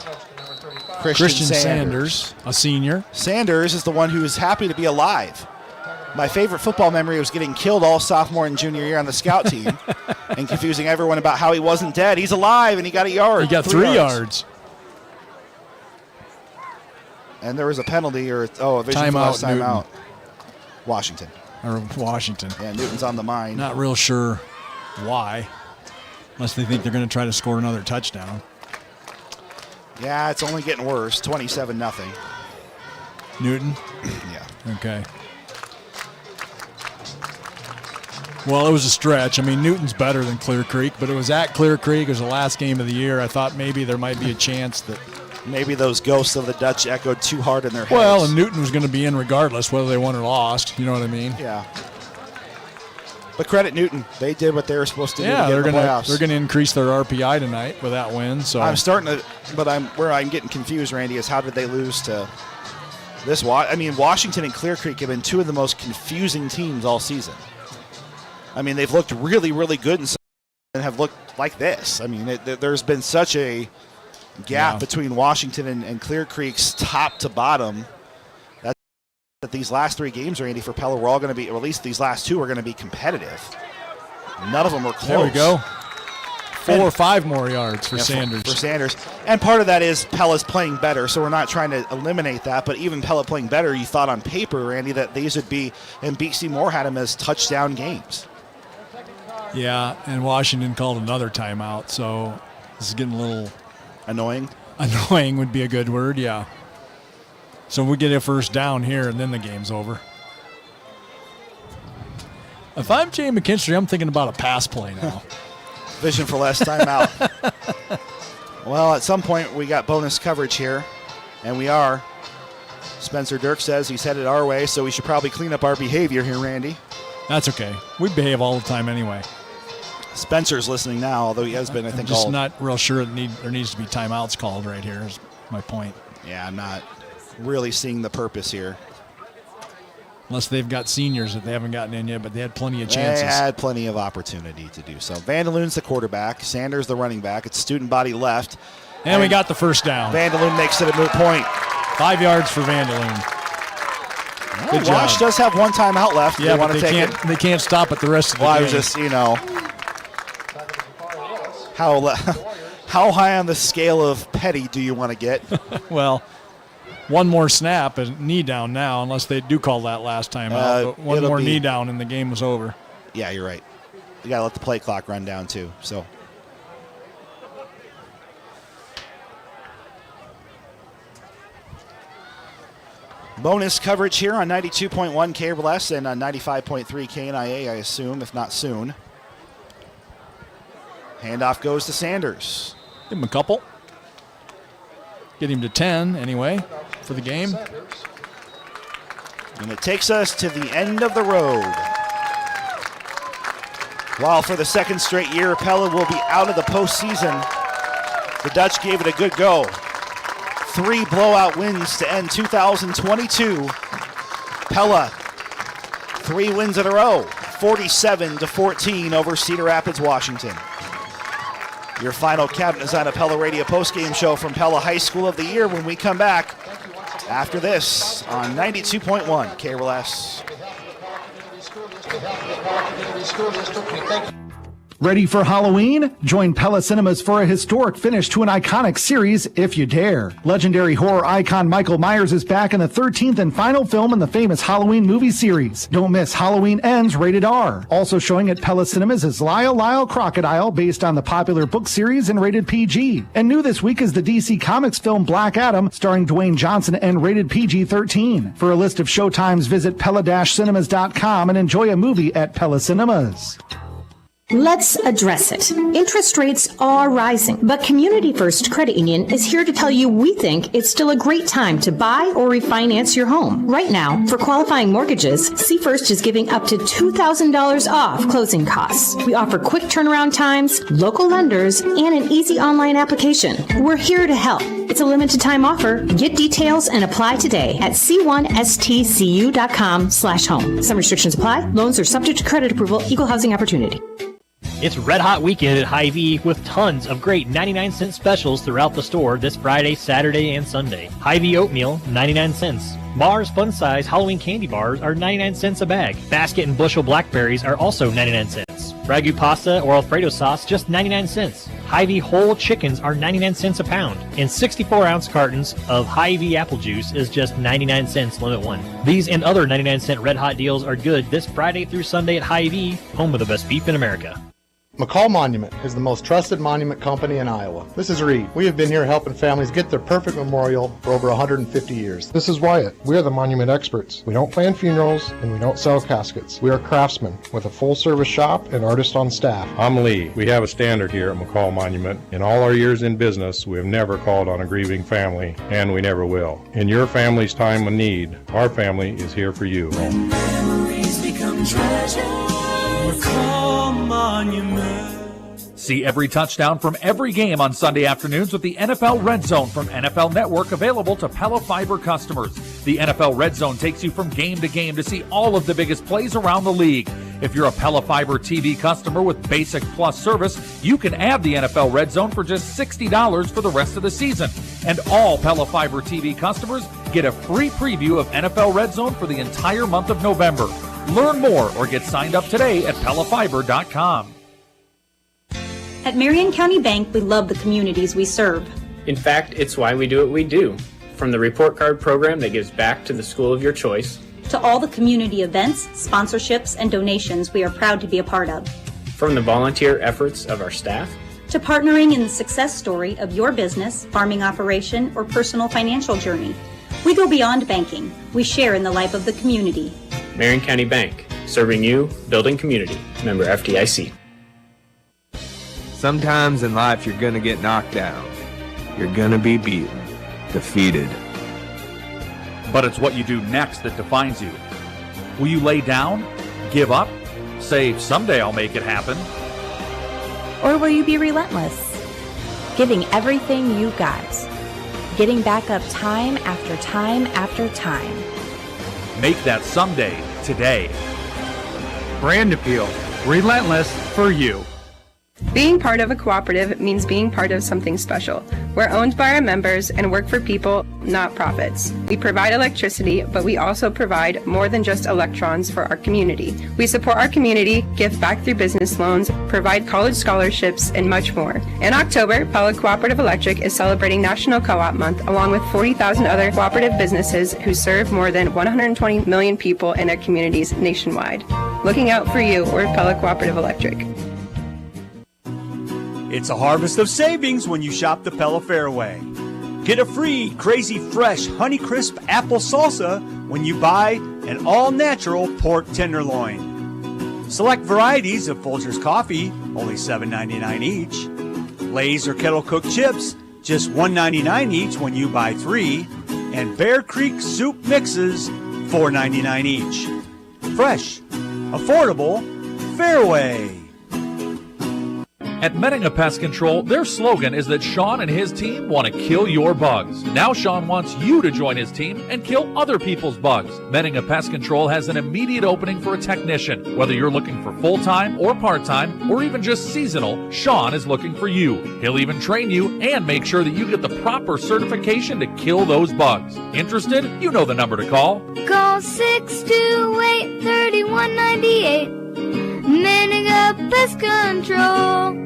Christian Sanders, a senior. Sanders is the one who is happy to be alive. My favorite football memory was getting killed all sophomore and junior year on the scout team and confusing everyone about how he wasn't dead. He's alive, and he got a yard. He got 3 yards. And there was a penalty or, a vision for last timeout. Washington. Yeah, Newton's on the mind. Not real sure why, unless they think they're going to try to score another touchdown. Yeah, it's only getting worse. 27-0. Newton? Yeah. Okay. Well, it was a stretch. I mean, Newton's better than Clear Creek, but it was at Clear Creek. It was the last game of the year. I thought maybe there might be a chance that maybe those ghosts of the Dutch echoed too hard in their heads. Well, and Newton was going to be in regardless, whether they won or lost. You know what I mean? Yeah. But credit Newton. They did what they were supposed to do to get they're in the playoffs. They're going to increase their RPI tonight with that win. So I'm starting to, but where I'm getting confused, Randy, is how did they lose to this? I mean, Washington and Clear Creek have been 2 of the most confusing teams all season. I mean, they've looked really, really good and have looked like this. I mean, there's been such a gap between Washington and Clear Creek's top to bottom. That these last 3 games, Randy, for Pella were all going to be, or at least these last 2 are going to be competitive. None of them were close. There we go. 4 or 5 more yards for Sanders. For Sanders. And part of that is Pella's playing better, so we're not trying to eliminate that. But even Pella playing better, you thought on paper, Randy, that these would be, and BC Moore had them as touchdown games. Yeah, and Washington called another timeout, so this is getting a little annoying. Annoying would be a good word, yeah. So we get a first down here, and then the game's over. If I'm Jay McKinstry, I'm thinking about a pass play now. Vision for last timeout. Well, at some point we got bonus coverage here, and we are. Spencer Dirk says he's headed our way, so we should probably clean up our behavior here, Randy. That's okay. We behave all the time anyway. Spencer's listening now, although he has been, I think, I'm just not real sure there needs to be timeouts called right here is my point. Yeah, I'm not really seeing the purpose here. Unless they've got seniors that they haven't gotten in yet, but they had plenty of chances. They had plenty of opportunity to do so. Vandaloon's the quarterback. Sanders the running back. It's student body left. And we got the first down. Vandaloon makes it a moot point. 5 yards for Vandaloon. Good job. Wash does have 1 timeout left. Yeah, but they can't stop it the rest of the game. I was just, how high on the scale of petty do you want to get? Well, 1 more snap, and knee down now, unless they do call that last time out. But 1 more knee down, and the game was over. Yeah, you're right. You got to let the play clock run down, too. So. Bonus coverage here on 92.1 KRLS and on 95.3 KNIA, I assume, if not soon. Handoff goes to Sanders. Give him a couple. Get him to 10 anyway for the game. And it takes us to the end of the road. While for the 2nd straight year, Pella will be out of the postseason, the Dutch gave it a good go. 3 blowout wins to end 2022. Pella, 3 wins in a row, 47-14 over Cedar Rapids, Washington. Your final Cabinet Design of Pella Radio postgame show from Pella High School of the Year when we come back after this on 92.1 KRLS. Ready for Halloween? Join Pella Cinemas for a historic finish to an iconic series, If You Dare. Legendary horror icon Michael Myers is back in the 13th and final film in the famous Halloween movie series. Don't miss Halloween Ends rated R. Also showing at Pella Cinemas is Lyle Crocodile, based on the popular book series and rated PG. And new this week is the DC Comics film Black Adam, starring Dwayne Johnson and rated PG-13. For a list of showtimes, visit Pella-Cinemas.com and enjoy a movie at Pella Cinemas. Let's address it. Interest rates are rising, but Community First Credit Union is here to tell you we think it's still a great time to buy or refinance your home. Right now, for qualifying mortgages, C First is giving up to $2,000 off closing costs. We offer quick turnaround times, local lenders, and an easy online application. We're here to help. It's a limited time offer. Get details and apply today at c1stcu.com/home. Some restrictions apply. Loans are subject to credit approval. Equal housing opportunity. It's Red Hot Weekend at Hy-Vee with tons of great 99-cent specials throughout the store this Friday, Saturday, and Sunday. Hy-Vee oatmeal, 99 cents. Mars Fun Size Halloween candy bars are 99 cents a bag. Basket and bushel blackberries are also 99 cents. Ragu pasta or Alfredo sauce, just 99 cents. Hy-Vee whole chickens are 99 cents a pound. And 64-ounce cartons of Hy-Vee apple juice is just 99 cents limit one. These and other 99-cent Red Hot deals are good this Friday through Sunday at Hy-Vee, home of the best beef in America. McCall Monument is the most trusted monument company in Iowa. This is Reed. We have been here helping families get their perfect memorial for over 150 years. This is Wyatt. We are the monument experts. We don't plan funerals and we don't sell caskets. We are craftsmen with a full-service shop and artists on staff. I'm Lee. We have a standard here at McCall Monument. In all our years in business, we have never called on a grieving family, and we never will. In your family's time of need, our family is here for you. When memories become treasures, McCall Monument. See every touchdown from every game on Sunday afternoons with the NFL Red Zone from NFL Network, available to Pella Fiber customers. The NFL Red Zone takes you from game to game to see all of the biggest plays around the league. If you're a Pella Fiber TV customer with Basic Plus service, you can add the NFL Red Zone for just $60 for the rest of the season. And all Pella Fiber TV customers get a free preview of NFL Red Zone for the entire month of November. Learn more or get signed up today at PellaFiber.com. At Marion County Bank, we love the communities we serve. In fact, it's why we do what we do. From the report card program that gives back to the school of your choice, to all the community events, sponsorships, and donations we are proud to be a part of. From the volunteer efforts of our staff, to partnering in the success story of your business, farming operation, or personal financial journey. We go beyond banking. We share in the life of the community. Marion County Bank, serving you, building community. Member FDIC. Sometimes in life you're gonna get knocked down. You're gonna be beaten, defeated. But it's what you do next that defines you. Will you lay down, give up, say, someday I'll make it happen? Or will you be relentless, giving everything you got, getting back up time after time after time? Make that someday today. Brand appeal, relentless for you. Being part of a cooperative means being part of something special. We're owned by our members and work for people, not profits. We provide electricity, but we also provide more than just electrons for our community. We support our community, give back through business loans, provide college scholarships, and much more. In October, Pella Cooperative Electric is celebrating National Co-op Month, along with 40,000 other cooperative businesses who serve more than 120 million people in their communities nationwide. Looking out for you, we're Pella Cooperative Electric. It's a harvest of savings when you shop the Pella Fairway. Get a free Crazy Fresh Honeycrisp Apple Salsa when you buy an all-natural pork tenderloin. Select varieties of Folgers coffee, only $7.99 each. Lay's or Kettle Cooked chips, just $1.99 each when you buy 3. And Bear Creek soup mixes, $4.99 each. Fresh, affordable, Fairway. At Menninga Pest Control, their slogan is that Sean and his team want to kill your bugs. Now Sean wants you to join his team and kill other people's bugs. Menninga Pest Control has an immediate opening for a technician. Whether you're looking for full-time or part-time or even just seasonal, Sean is looking for you. He'll even train you and make sure that you get the proper certification to kill those bugs. Interested? You know the number to call. Call 628-3198. Menninga Pest Control.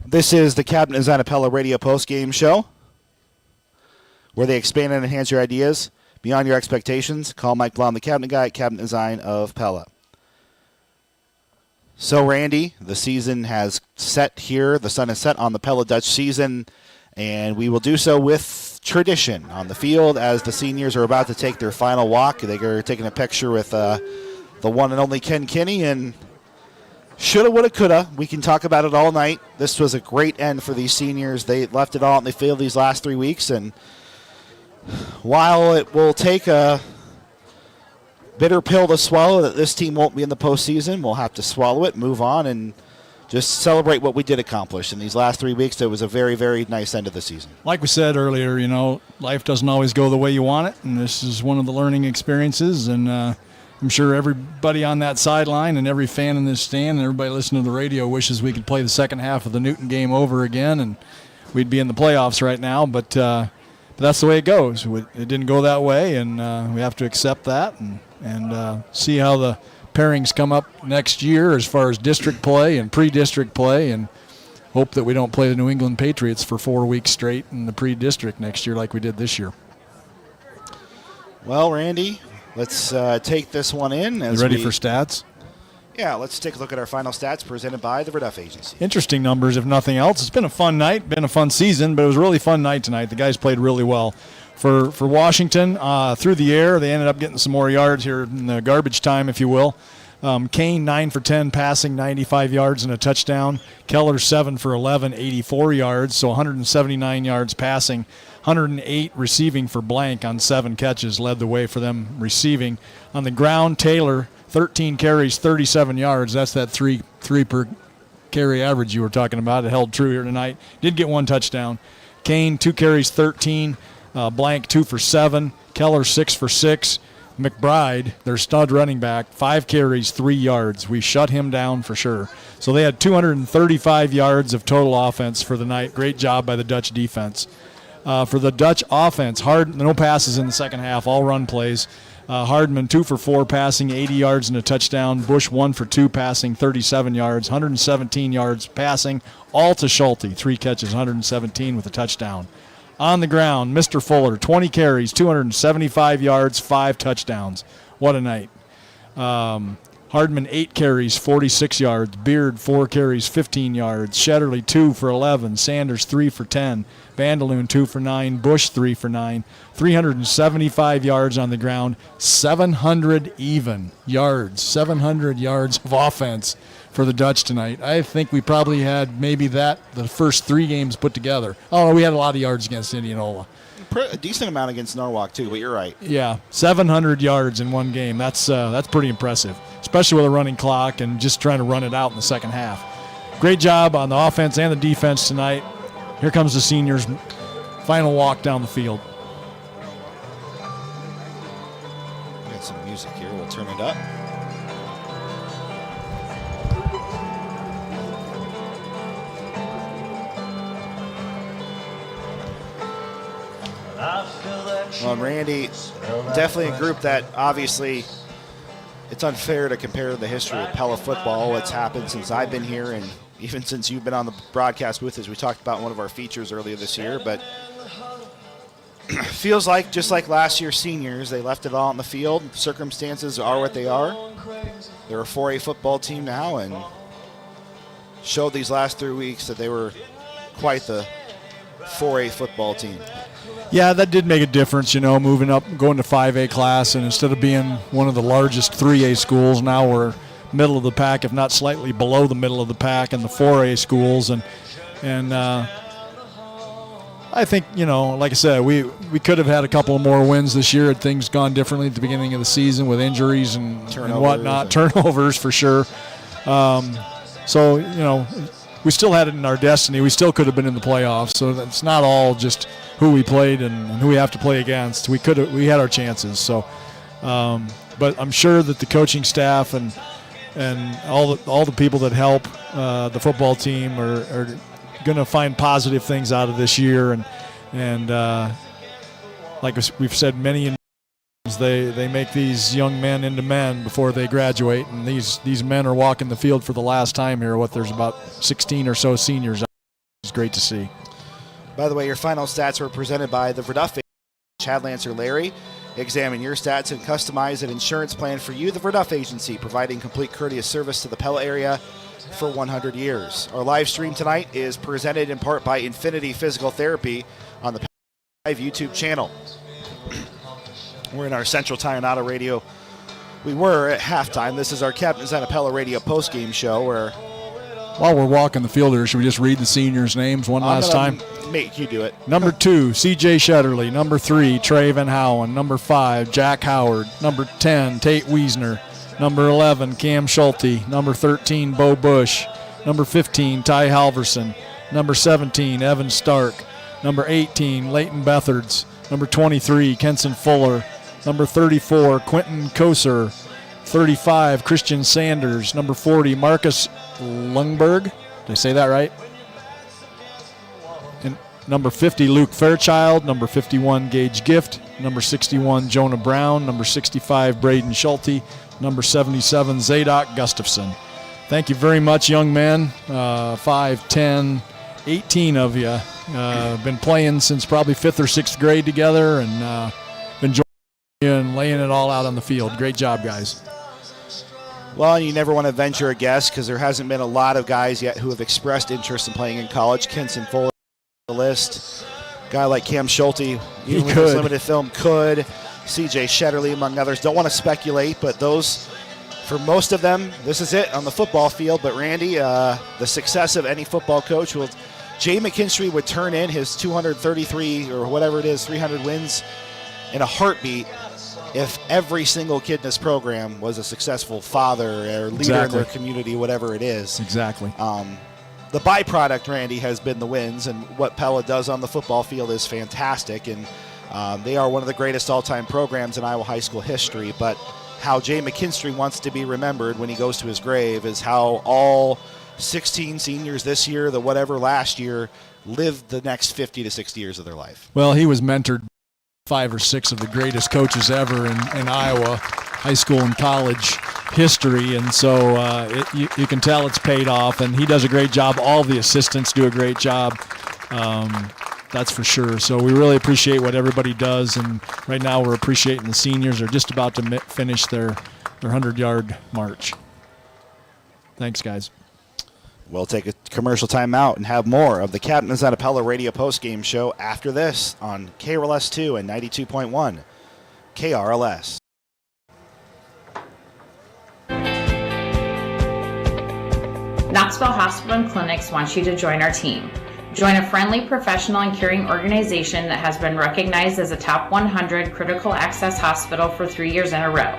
This is the Cabinet Design of Pella radio post-game show, where they expand and enhance your ideas beyond your expectations. Call Mike Blum, the Cabinet Guy at Cabinet Design of Pella. So, Randy, the season has set here. The sun has set on the Pella Dutch season, and we will do so with tradition on the field as the seniors are about to take their final walk. They're taking a picture with the one and only Ken Kinney, and Shoulda, woulda, coulda. We can talk about it all night. This was a great end for these seniors. They left it all on the field these last 3 weeks, and while it will take a bitter pill to swallow that this team won't be in the postseason, we'll have to swallow it, move on, and just celebrate what we did accomplish. In these last 3 weeks, it was a very, very nice end of the season. Like we said earlier, life doesn't always go the way you want it, and this is one of the learning experiences, and I'm sure everybody on that sideline and every fan in this stand and everybody listening to the radio wishes we could play the second half of the Newton game over again and we'd be in the playoffs right now. But that's the way it goes. It didn't go that way, and we have to accept that and see how the pairings come up next year as far as district play and pre-district play, and hope that we don't play the New England Patriots for 4 weeks straight in the pre-district next year like we did this year. Well, Randy, let's take this one in. You ready for stats? Yeah, let's take a look at our final stats presented by the Verduff Agency. Interesting numbers, if nothing else. It's been a fun night, been a fun season, but it was a really fun night tonight. The guys played really well. For Washington, through the air, they ended up getting some more yards here in the garbage time, if you will. Kane, 9 for 10 passing, 95 yards and a touchdown. Keller, 7 for 11, 84 yards, so 179 yards passing. 108 receiving for Blank on 7 catches, led the way for them receiving. On the ground, Taylor, 13 carries, 37 yards. That's that three per carry average you were talking about. It held true here tonight. Did get 1 touchdown. Kane, 2 carries, 13. Blank, 2 for 7. Keller, 6 for 6. McBride, their stud running back, 5 carries, 3 yards. We shut him down for sure. So they had 235 yards of total offense for the night. Great job by the Dutch defense. For the Dutch offense, no passes in the second half, all run plays. Hardman, 2 for 4 passing, 80 yards and a touchdown. Bush, 1 for 2 passing, 37 yards, 117 yards passing. All to Schulte, 3 catches, 117 with a touchdown. On the ground, Mr. Fuller, 20 carries, 275 yards, 5 touchdowns. What a night. Hardman, 8 carries, 46 yards. Beard, 4 carries, 15 yards. Shetterly, 2 for 11. Sanders, 3 for 10. Vandaloon, 2 for 9. Bush, 3 for 9. 375 yards on the ground. 700 even yards. 700 yards of offense for the Dutch tonight. I think we probably had maybe the first 3 games put together. Oh, we had a lot of yards against Indianola. A decent amount against Norwalk, too, but you're right. Yeah, 700 yards in one game. That's pretty impressive, especially with a running clock and just trying to run it out in the second half. Great job on the offense and the defense tonight. Here comes the seniors' final walk down the field. We got some music here. We'll turn it up. Well, Randy, definitely a group that obviously it's unfair to compare the history of Pella football, what's happened since I've been here and even since you've been on the broadcast with us. We talked about one of our features earlier this year, but feels like just like last year's seniors, they left it all on the field. Circumstances are what they are. They're a 4A football team now and showed these last 3 weeks that they were quite the 4A football team. Yeah, that did make a difference, moving up, going to 5A class, and instead of being one of the largest 3A schools, now we're middle of the pack, if not slightly below the middle of the pack in the 4A schools. And I think, like I said, we could have had a couple more wins this year had things gone differently at the beginning of the season with injuries and whatnot, turnovers for sure. So, we still had it in our destiny. We still could have been in the playoffs. So it's not all just who we played and who we have to play against. We had our chances. So, but I'm sure that the coaching staff and all the people that help the football team are going to find positive things out of this year. And like we've said many times, they make these young men into men before they graduate, and these men are walking the field for the last time here. There's about 16 or so seniors. It's great to see. By the way, your final stats were presented by the Verduff Chad Lancer Larry. Examine your stats and customize an insurance plan for you. The Verduff Agency, providing complete courteous service to the Pella area for 100 years. Our live stream tonight is presented in part by Infinity Physical Therapy on the Pella Live YouTube channel. We're in our Central Tire and Auto Radio We were at halftime. This is our Captain Zanapella radio postgame show where... While we're walking the field here, should we just read the seniors' names one last time? Make you do it. Number 2, C.J. Shetterly. Number 3, Trey Van Howen. Number 5, Jack Howard. Number 10, Tate Wiesner. Number 11, Cam Schulte. Number 13, Bo Bush. Number 15, Ty Halverson. Number 17, Evan Stark. Number 18, Leighton Bethards. Number 23, Kenson Fuller. Number 34, Quentin Koser. 35, Christian Sanders. Number 40, Marcus Lungberg. Did I say that right? And number 50, Luke Fairchild. Number 51, Gage Gift. Number 61, Jonah Brown. Number 65, Braden Schulte. Number 77, Zadok Gustafson. Thank you very much, young men. 5, 10, 18 of you. Been playing since probably 5th or 6th grade together, and been joining you and laying it all out on the field. Great job, guys. Well, you never want to venture a guess because there hasn't been a lot of guys yet who have expressed interest in playing in college. Kenson Fuller on the list. A guy like Cam Schulte, even with his limited film, could. C.J. Shetterly, among others. Don't want to speculate, but those, for most of them, this is it on the football field. But Randy, the success of any football coach will... Jay McKinstry would turn in his 233 or whatever it is, 300 wins in a heartbeat if every single kid in this program was a successful father or leader in their community, whatever it is. Exactly. The byproduct, Randy, has been the wins, and what Pella does on the football field is fantastic, and they are one of the greatest all-time programs in Iowa high school history. But how Jay McKinstry wants to be remembered when he goes to his grave is how all 16 seniors this year, the whatever last year, lived the next 50 to 60 years of their life. Well, he was mentored 5 or 6 of the greatest coaches ever in Iowa high school and college history, and so you can tell it's paid off, and he does a great job. All the assistants do a great job, that's for sure. So we really appreciate what everybody does, and right now we're appreciating the seniors. They're just about to finish their 100-yard march. Thanks, guys. We'll take a commercial timeout and have more of the Captain Zanapella radio postgame show after this on KRLS 2 and 92.1 KRLS. Knoxville Hospital and Clinics wants you to join our team. Join a friendly, professional, and caring organization that has been recognized as a top 100 critical access hospital for 3 years in a row.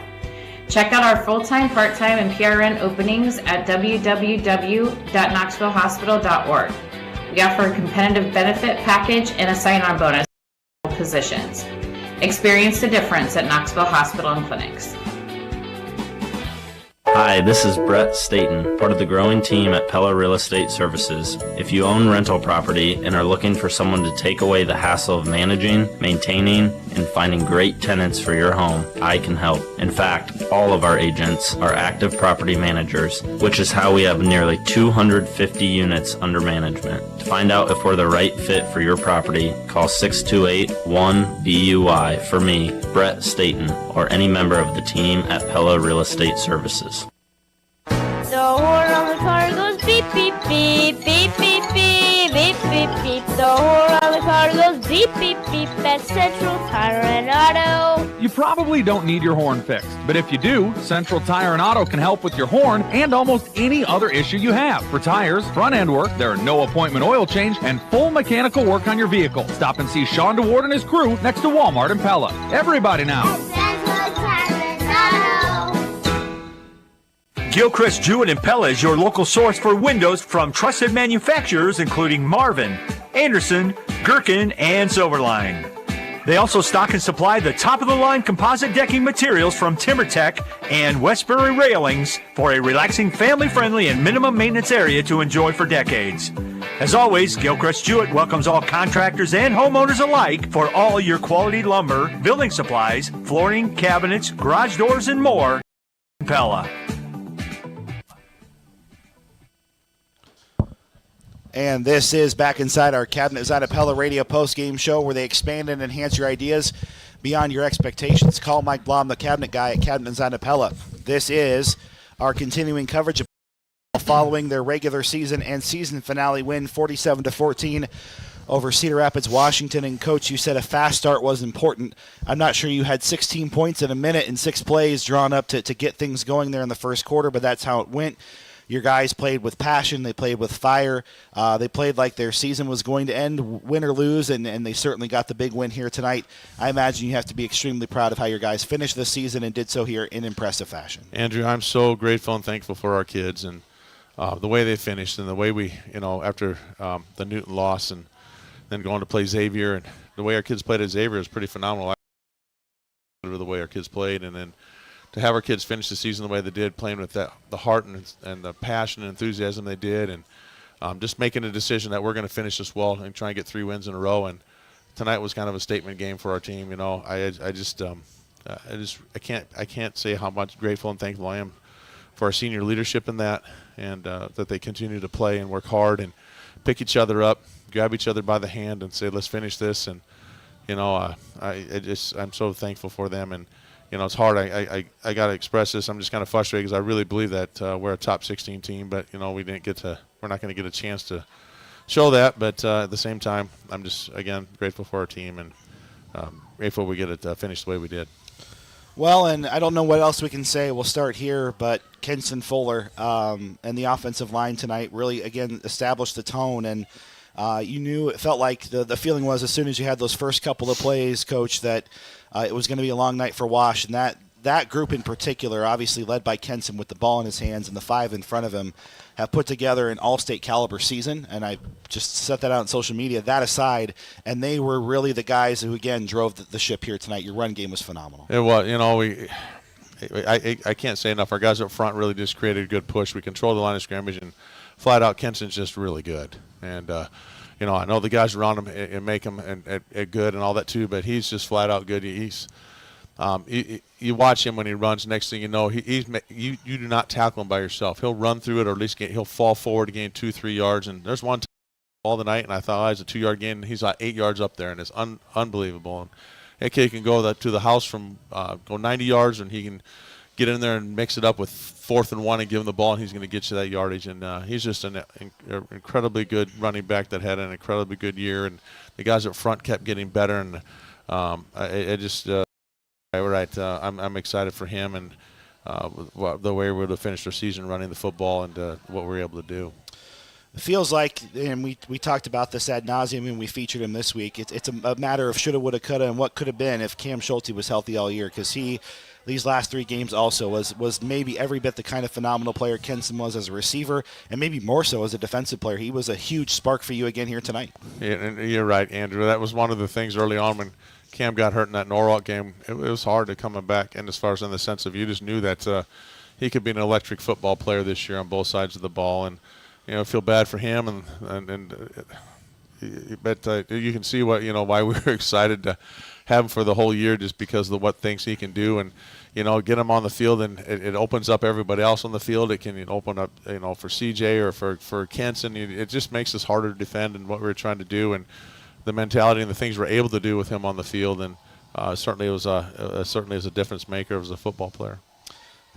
Check out our full-time, part-time, and PRN openings at www.knoxvillehospital.org. We offer a competitive benefit package and a sign-on bonus for positions. Experience the difference at Knoxville Hospital and Clinics. Hi, this is Brett Staten, part of the growing team at Pella Real Estate Services. If you own rental property and are looking for someone to take away the hassle of managing, maintaining, and finding great tenants for your home, I can help. In fact, all of our agents are active property managers, which is how we have nearly 250 units under management. To find out if we're the right fit for your property, call 628-1-BUI for me, Brett Staten, or any member of the team at Pella Real Estate Services. The horn on the car goes beep, beep, beep, beep, beep, beep, beep, beep, beep. The horn on the car goes beep, beep, beep. That's Central Tire and Auto. You probably don't need your horn fixed, but if you do, Central Tire and Auto can help with your horn and almost any other issue you have. For tires, front end work, there are no appointment oil change, and full mechanical work on your vehicle. Stop and see Sean DeWard and his crew next to Walmart in Pella. Everybody now. Gilchrist Jewett & Pella is your local source for windows from trusted manufacturers including Marvin, Anderson, Gherkin, and Silverline. They also stock and supply the top-of-the-line composite decking materials from TimberTech and Westbury Railings for a relaxing, family-friendly, and minimum maintenance area to enjoy for decades. As always, Gilchrist Jewett welcomes all contractors and homeowners alike for all your quality lumber, building supplies, flooring, cabinets, garage doors, and more. Pella. And this is back inside our Cabinet Zanapella radio post-game show where they expand and enhance your ideas beyond your expectations. Call Mike Blom, the cabinet guy at Cabinet Zanapella. This is our continuing coverage of following their regular season and season finale win 47-14 over Cedar Rapids, Washington. And Coach, you said a fast start was important. I'm not sure you had 16 points in a minute and 6 plays drawn up to get things going there in the first quarter, but that's how it went. Your guys played with passion. They played with fire. They played like their season was going to end, win or lose, and they certainly got the big win here tonight. I imagine you have to be extremely proud of how your guys finished the season and did so here in impressive fashion. Andrew, I'm so grateful and thankful for our kids and the way they finished and the way we, after the Newton loss and then going to play Xavier, and the way our kids played at Xavier is pretty phenomenal. The way our kids played, and then to have our kids finish the season the way they did, playing with the heart and the passion and enthusiasm they did, and just making a decision that we're going to finish this well and try and get 3 wins in a row. And tonight was kind of a statement game for our team. I can't say how much grateful and thankful I am for our senior leadership in that, and that they continue to play and work hard and pick each other up, grab each other by the hand, and say, let's finish this. And I'm so thankful for them. And it's hard. I got to express this. I'm just kind of frustrated because I really believe that we're a top 16 team, but we're not going to get a chance to show that. But at the same time, I'm just, again, grateful for our team and grateful we get it finished the way we did. Well, and I don't know what else we can say. We'll start here, but Kenson Fuller and the offensive line tonight really, again, established the tone. And you knew, it felt like the feeling was as soon as you had those first couple of plays, Coach, that it was going to be a long night for Wash. And that group in particular, obviously led by Kenson with the ball in his hands and the 5 in front of him, have put together an all-state caliber season. And I just set that out on social media, that aside. And they were really the guys who, again, drove the ship here tonight. Your run game was phenomenal. It was. I can't say enough. Our guys up front really just created a good push. We controlled the line of scrimmage, and flat out, Kenson's just really good. And, I know the guys around him and make him and good and all that too, but he's just flat out good. You watch him when he runs. Next thing you know, you do not tackle him by yourself. He'll run through it, or at least he'll fall forward to gain 2-3 yards. And there's one all the night, and I thought, it's a 2-yard gain, and he's 8 yards up there, and it's unbelievable. And that kid can go to the house from go 90 yards, and he can get in there and mix it up with 4th and 1 and give him the ball, and he's going to get you that yardage. And he's just an incredibly good running back that had an incredibly good year, and the guys up front kept getting better. And I'm excited for him and the way we're able to finish our season running the football and what we're able to do. It feels like, and we talked about this ad nauseum when we featured him this week, it's a matter of shoulda, woulda, coulda, and what could have been if Cam Schulte was healthy all year, because these last 3 games also was maybe every bit the kind of phenomenal player Kenson was as a receiver, and maybe more so as a defensive player. He was a huge spark for you again here tonight. Yeah, and you're right, Andrew. That was one of the things early on when Cam got hurt in that Norwalk game. It was hard to come back, and as far as in the sense of you just knew that he could be an electric football player this year on both sides of the ball, and feel bad for him, but you can see why we were excited to have him for the whole year, just because of what things he can do, and get him on the field, and it opens up everybody else on the field. It can open up for CJ or for Kenson. It just makes us harder to defend and what we were trying to do, and the mentality and the things we're able to do with him on the field. And certainly it was a difference maker as a football player.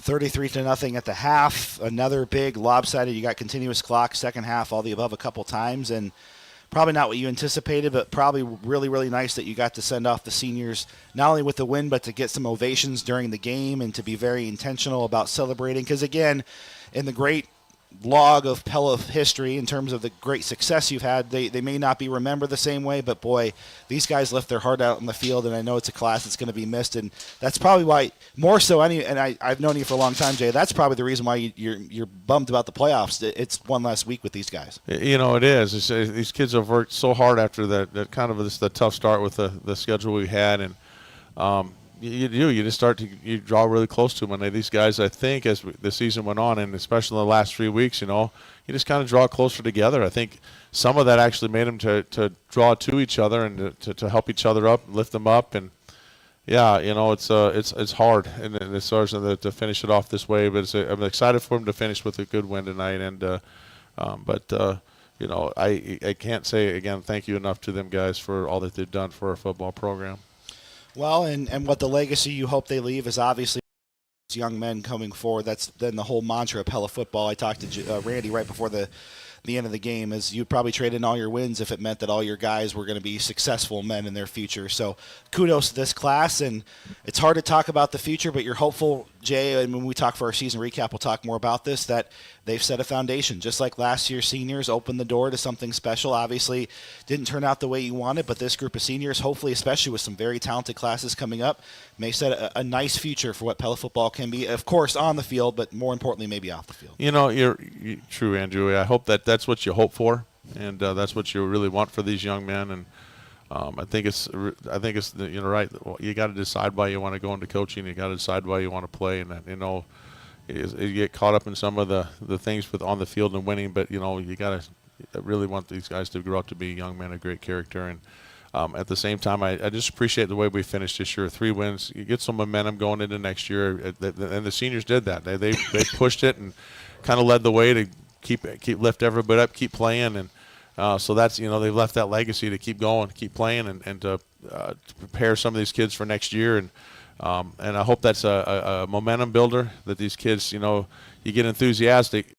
33-0 at the half. Another big lopsided. You got continuous clock, second half, all the above a couple times, and probably not what you anticipated, but probably really, really nice that you got to send off the seniors, not only with the win, but to get some ovations during the game and to be very intentional about celebrating. Because, again, in the great log of Pella history in terms of the great success you've had, they may not be remembered the same way, but boy, these guys left their heart out in the field, and I know it's a class that's going to be missed, and that's probably why, more so, I've known you for a long time, Jay, that's probably the reason why you're bummed about the playoffs. It's one last week with these guys. It is. These kids have worked so hard after that kind of the tough start with the schedule we had, and you just start to draw really close to them. And these guys, I think, as the season went on, and especially in the last 3 weeks, you just kind of draw closer together. I think some of that actually made them to draw to each other and to help each other up, lift them up. And yeah, it's hard, and as far as to finish it off this way. But I'm excited for them to finish with a good win tonight. And I can't say again thank you enough to them guys for all that they've done for our football program. Well, and what the legacy you hope they leave is obviously experienced young men coming forward. That's been the whole mantra of Pella football. I talked to Randy right before the end of the game, is you'd probably trade in all your wins if it meant that all your guys were going to be successful men in their future. So kudos to this class, and it's hard to talk about the future, but you're hopeful, Jay, and when we talk for our season recap, we'll talk more about this, that they've set a foundation. Just like last year's seniors opened the door to something special. Obviously didn't turn out the way you wanted, but this group of seniors, hopefully, especially with some very talented classes coming up, may set a nice future for what Pella football can be, of course, on the field, but more importantly, maybe off the field. You're true, Andrew. I hope that's what you hope for, and that's what you really want for these young men. And I think it's right. You got to decide why you want to go into coaching. You got to decide why you want to play, and that, you get caught up in some of the things on the field and winning, but you got to really want these guys to grow up to be young men of great character. And at the same time, I just appreciate the way we finished this year. 3 wins, you get some momentum going into next year, and the seniors did that. They pushed it and kind of led the way to keep lift everybody up, keep playing, and so that's they've left that legacy to keep going, keep playing, and to prepare some of these kids for next year. And I hope that's a momentum builder, that these kids, you get enthusiastic,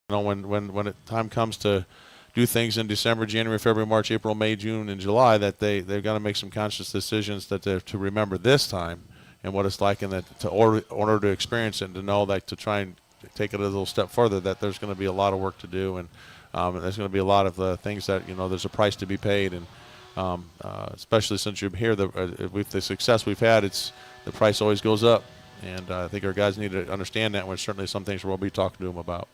when time comes to do things in December, January, February, March, April, May, June, and July, that they've got to make some conscious decisions to remember this time and what it's like, and that in order to experience it and to know that to try and take it a little step further, that there's going to be a lot of work to do, and there's going to be a lot of things that there's a price to be paid, and especially since you're here, with the success we've had, the price always goes up, and I think our guys need to understand that. When certainly some things we'll be talking to them about.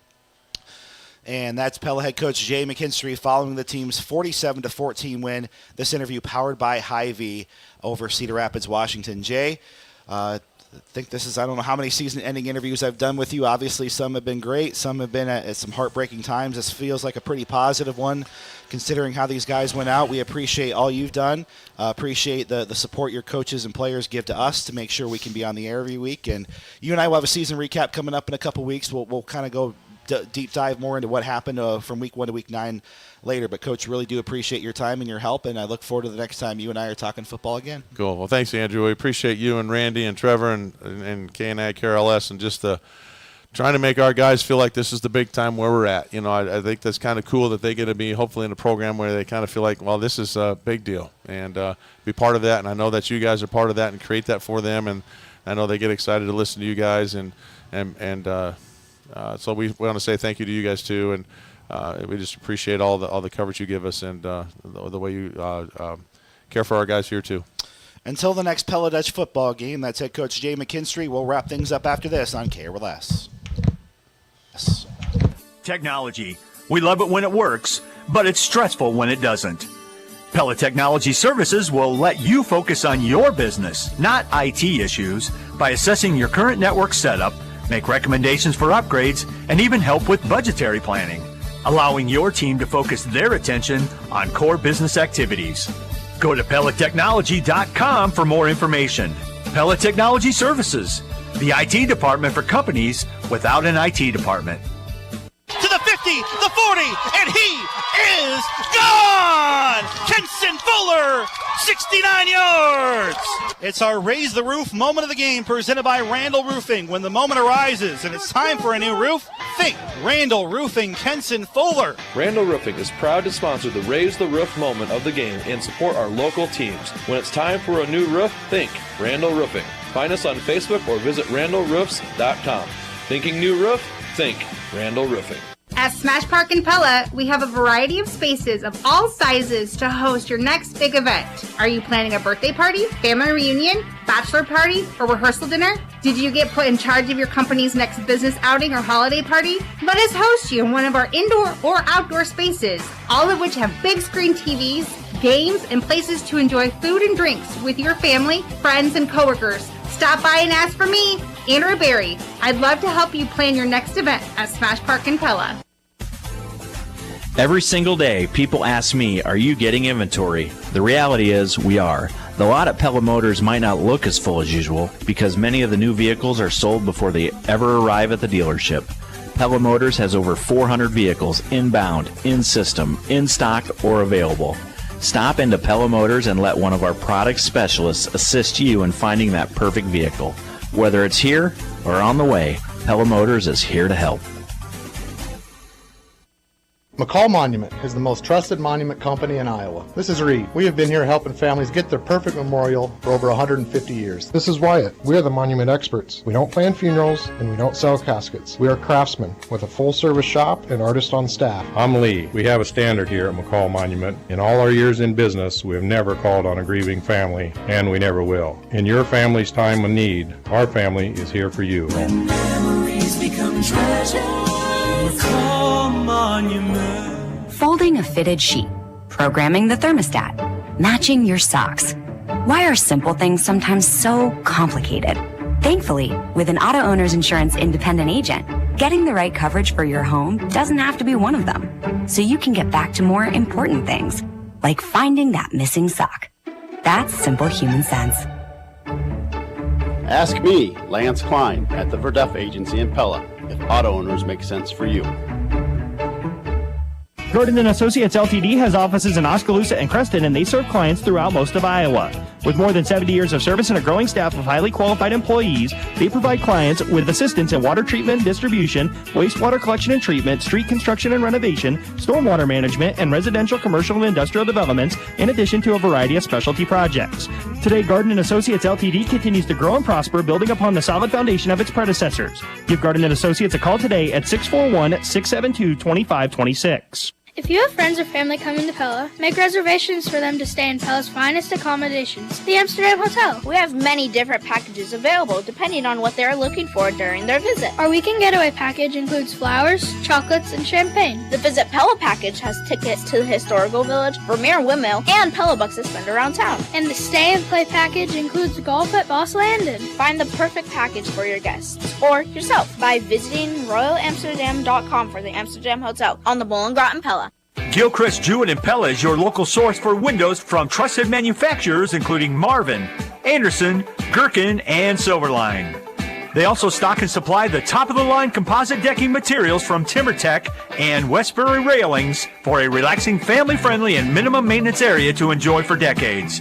And that's Pella head coach Jay McKinstry following the team's 47-14 win. This interview powered by Hy-Vee over Cedar Rapids, Washington. Jay, I think this is, I don't know how many season-ending interviews I've done with you. Obviously, some have been great. Some have been at some heartbreaking times. This feels like a pretty positive one, considering how these guys went out. We appreciate all you've done. Appreciate the support your coaches and players give to us to make sure we can be on the air every week. And you and I will have a season recap coming up in a couple weeks. We'll kind of go deep dive more into what happened from week 1 to week 9 later. But, Coach, really do appreciate your time and your help, and I look forward to the next time you and I are talking football again. Cool. Well, thanks, Andrew. We appreciate you and Randy and Trevor and K&I, KRLS, and just trying to make our guys feel like this is the big time where we're at. I think that's kind of cool that they get to be hopefully in a program where they kind of feel like, well, this is a big deal, and be part of that. And I know that you guys are part of that and create that for them, and I know they get excited to listen to you guys, and so we want to say thank you to you guys too, and we just appreciate all the coverage you give us, and the way you care for our guys here too. Until the next Pella Dutch football game, that's head coach Jay McKinstry. We'll wrap things up after this on KRLS. Yes. Technology. We love it when it works, but it's stressful when it doesn't. Pella Technology Services will let you focus on your business, not IT issues, by assessing your current network setup, make recommendations for upgrades, and even help with budgetary planning, allowing your team to focus their attention on core business activities. Go to PellaTechnology.com for more information. Pella Technology Services, the IT department for companies without an IT department. To the 50, the 40, and he is gone! Kenson Fuller, 69 yards! It's our Raise the Roof moment of the game presented by Randall Roofing. When the moment arises and it's time for a new roof, think Randall Roofing, Kenson Fuller. Randall Roofing is proud to sponsor the Raise the Roof moment of the game and support our local teams. When it's time for a new roof, think Randall Roofing. Find us on Facebook or visit randallroofs.com. Thinking new roof? Think Randall Roofing. At Smash Park in Pella, we have a variety of spaces of all sizes to host your next big event. Are you planning a birthday party, family reunion, bachelor party, or rehearsal dinner? Did you get put in charge of your company's next business outing or holiday party? Let us host you in one of our indoor or outdoor spaces, all of which have big screen TVs, games, and places to enjoy food and drinks with your family, friends, and coworkers. Stop by and ask for me, Andrew Berry. I'd love to help you plan your next event at Smash Park in Pella. Every single day, people ask me, are you getting inventory? The reality is, we are. The lot at Pella Motors might not look as full as usual because many of the new vehicles are sold before they ever arrive at the dealership. Pella Motors has over 400 vehicles inbound, in system, in stock, or available. Stop into Pella Motors and let one of our product specialists assist you in finding that perfect vehicle. Whether it's here or are on the way, Pella Motors is here to help. McCall Monument is the most trusted monument company in Iowa. This is Reed. We have been here helping families get their perfect memorial for over 150 years. This is Wyatt. We are the monument experts. We don't plan funerals and we don't sell caskets. We are craftsmen with a full-service shop and artists on staff. I'm Lee. We have a standard here at McCall Monument. In all our years in business, we have never called on a grieving family, and we never will. In your family's time of need, our family is here for you. When memories become treasure, McCall Monument. Folding a fitted sheet, programming the thermostat, matching your socks. Why are simple things sometimes so complicated? Thankfully, with an auto owner's insurance independent agent, getting the right coverage for your home doesn't have to be one of them. So you can get back to more important things, like finding that missing sock. That's simple human sense. Ask me, Lance Klein, at the Verduff Agency in Pella, if auto owners make sense for you. Gordon & Associates Ltd. has offices in Oskaloosa and Creston, and they serve clients throughout most of Iowa. With more than 70 years of service and a growing staff of highly qualified employees, they provide clients with assistance in water treatment, distribution, wastewater collection and treatment, street construction and renovation, stormwater management, and residential, commercial, and industrial developments, in addition to a variety of specialty projects. Today, Gordon & Associates Ltd. continues to grow and prosper, building upon the solid foundation of its predecessors. Give Gordon & Associates a call today at 641-672-2526. If you have friends or family coming to Pella, make reservations for them to stay in Pella's finest accommodations, the Amsterdam Hotel. We have many different packages available depending on what they are looking for during their visit. Our weekend getaway package includes flowers, chocolates, and champagne. The Visit Pella package has tickets to the Historical Village, Vermeer Windmill, and Pella bucks to spend around town. And the stay and play package includes golf at Boss Landon. Find the perfect package for your guests or yourself by visiting royalamsterdam.com for the Amsterdam Hotel on the Bollengrot in Pella. Gilchrist Jewett and Pella is your local source for windows from trusted manufacturers including Marvin, Anderson, Gherkin, and Silverline. They also stock and supply the top-of-the-line composite decking materials from TimberTech and Westbury Railings for a relaxing, family-friendly, and minimum maintenance area to enjoy for decades.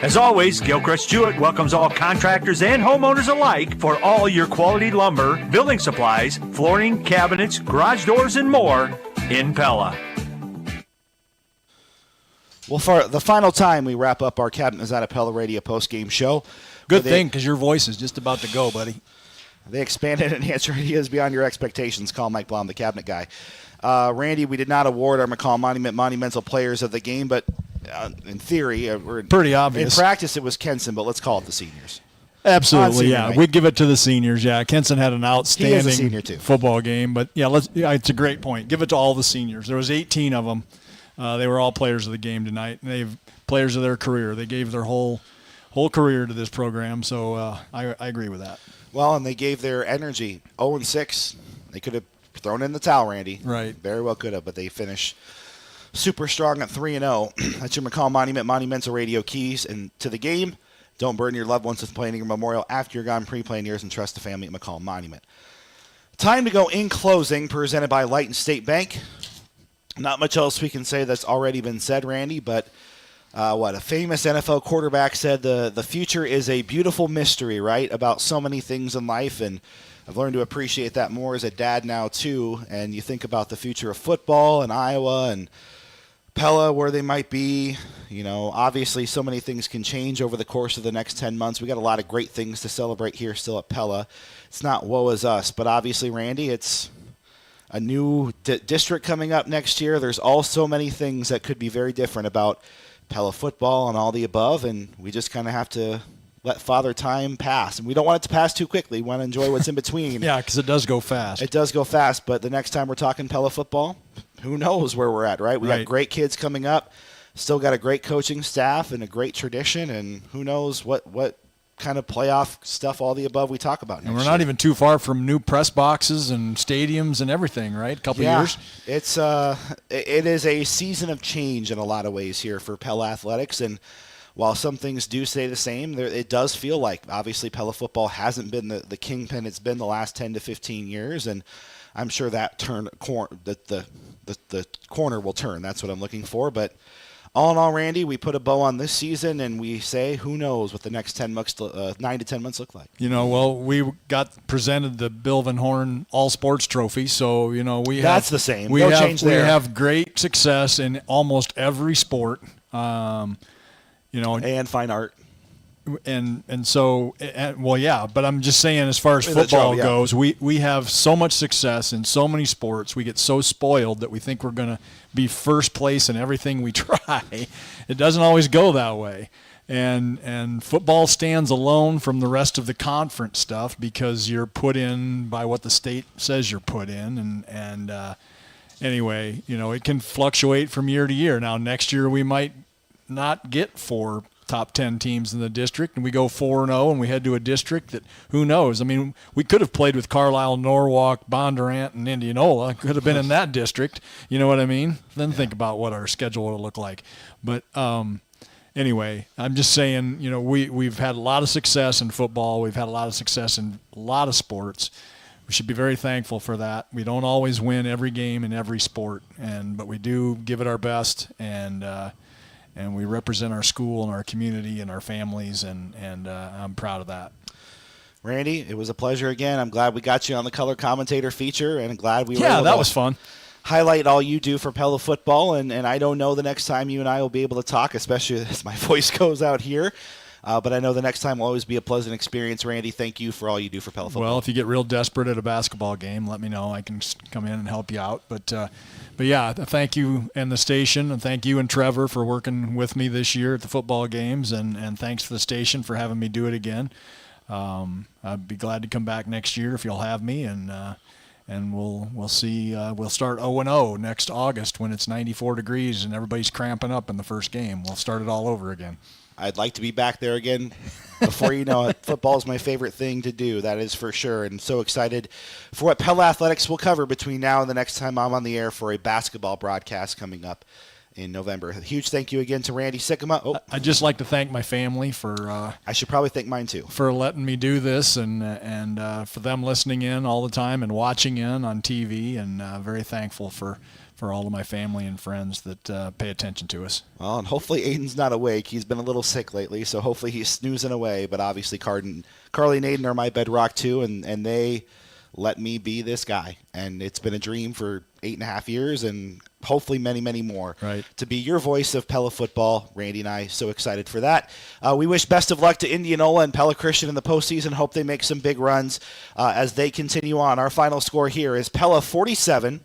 As always, Gilchrist Jewett welcomes all contractors and homeowners alike for all your quality lumber, building supplies, flooring, cabinets, garage doors, and more in Pella. Well, for the final time, we wrap up our Cabinet is at a Pella Radio post-game show. Good thing, because your voice is just about to go, buddy. They expanded and answered ideas beyond your expectations. Call Mike Blom, the cabinet guy. Randy, we did not award our McCall Monument monumental players of the game, but in theory, pretty obvious. In practice, it was Kenson, but let's call it the seniors. Absolutely, yeah. We'd give it to the seniors, yeah. Kenson had an outstanding football game, but it's a great point. Give it to all the seniors. There was 18 of them. They were all players of the game tonight. They've players of their career. They gave their whole career to this program, so I agree with that. Well, and they gave their energy. 0-6. They could have thrown in the towel, Randy. Right. Very well could have, but they finished super strong at 3-0. That's your McCall Monument Monumental Radio keys. And to the game, don't burden your loved ones with planning your memorial after you're gone pre-playing years, and trust the family at McCall Monument. Time to go in closing, presented by Light and State Bank. Not much else we can say that's already been said, Randy, but a famous NFL quarterback said the future is a beautiful mystery, right, about so many things in life, and I've learned to appreciate that more as a dad now, too, and you think about the future of football in Iowa and Pella, where they might be. Obviously so many things can change over the course of the next 10 months. We got a lot of great things to celebrate here still at Pella. It's not woe is us, but obviously, Randy, it's a new district coming up next year. There's all so many things that could be very different about Pella football and all the above, and we just kind of have to let Father Time pass. And we don't want it to pass too quickly. We want to enjoy what's in between. Yeah, because it does go fast. It does go fast, but the next time we're talking Pella football, who knows where we're at, right? We got great kids coming up, still got a great coaching staff and a great tradition, and who knows what kind of playoff stuff, all the above we talk about next And we're not year. even too far from new press boxes and stadiums and everything, right? A couple years. It is a season of change in a lot of ways here for Pella Athletics, and while some things do stay the same, it does feel like obviously Pella football hasn't been the kingpin it's been the last 10 to 15 years, and I'm sure that the corner will turn. That's what I'm looking for, but all in all, Randy, we put a bow on this season, and we say, who knows what the next 9 to 10 months look like. Well, we got presented the Bill Van Horn All Sports Trophy, so that's the same. We No change there. We have great success in almost every sport, and fine art. But I'm just saying, as far as football goes, we have so much success in so many sports. We get so spoiled that we think we're going to be first place in everything we try. It doesn't always go that way. And football stands alone from the rest of the conference stuff because you're put in by what the state says you're put in. Anyway, it can fluctuate from year to year. Now, next year we might not get 4 top 10 teams in the district, and we go 4-0, and we head to a district that, who knows? I mean, we could have played with Carlisle, Norwalk, Bondurant, and Indianola. Could have been in that district. You know what I mean? Then think about what our schedule will look like. But anyway, I'm just saying, we've had a lot of success in football. We've had a lot of success in a lot of sports. We should be very thankful for that. We don't always win every game in every sport, but we do give it our best, and we represent our school and our community and our families, and I'm proud of that. Randy, it was a pleasure again. I'm glad we got you on the color commentator feature, and glad we were able that was fun. Highlight all you do for Pella football, and I don't know the next time you and I will be able to talk, especially as my voice goes out here. But I know the next time will always be a pleasant experience. Randy, thank you for all you do for Pella football. Well, if you get real desperate at a basketball game, let me know. I can come in and help you out. But yeah, thank you and the station, and thank you and Trevor for working with me this year at the football games, and thanks to the station for having me do it again. I'd be glad to come back next year if you'll have me, and we'll see. We'll start 0-0 next August when it's 94 degrees and everybody's cramping up in the first game. We'll start it all over again. I'd like to be back there again before you know it. Football is my favorite thing to do, that is for sure, and so excited for what Pella Athletics will cover between now and the next time I'm on the air for a basketball broadcast coming up in November. A huge thank you again to Randy Sikkema. I'd just like to thank my family for... I should probably thank mine too. For letting me do this, and for them listening in all the time and watching in on TV, and very thankful for all of my family and friends that pay attention to us. Well, and hopefully Aiden's not awake. He's been a little sick lately, so hopefully he's snoozing away. But obviously Carly and Aiden are my bedrock too, and they let me be this guy. And it's been a dream for 8.5 years, and hopefully many, many more. Right. To be your voice of Pella football. Randy and I, so excited for that. We wish best of luck to Indianola and Pella Christian in the postseason. Hope they make some big runs as they continue on. Our final score here is Pella 47,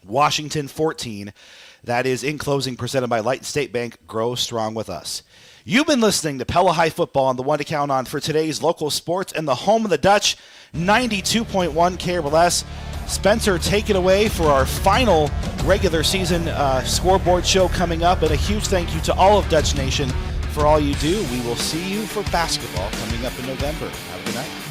Washington 14. That is In Closing, presented by Light State Bank. Grow strong with us. You've been listening to Pella High Football on the one to count on for today's local sports and the home of the Dutch, 92.1 KRLS. Spencer, take it away for our final regular season scoreboard show coming up. And a huge thank you to all of Dutch Nation for all you do. We will see you for basketball coming up in November. Have a good night.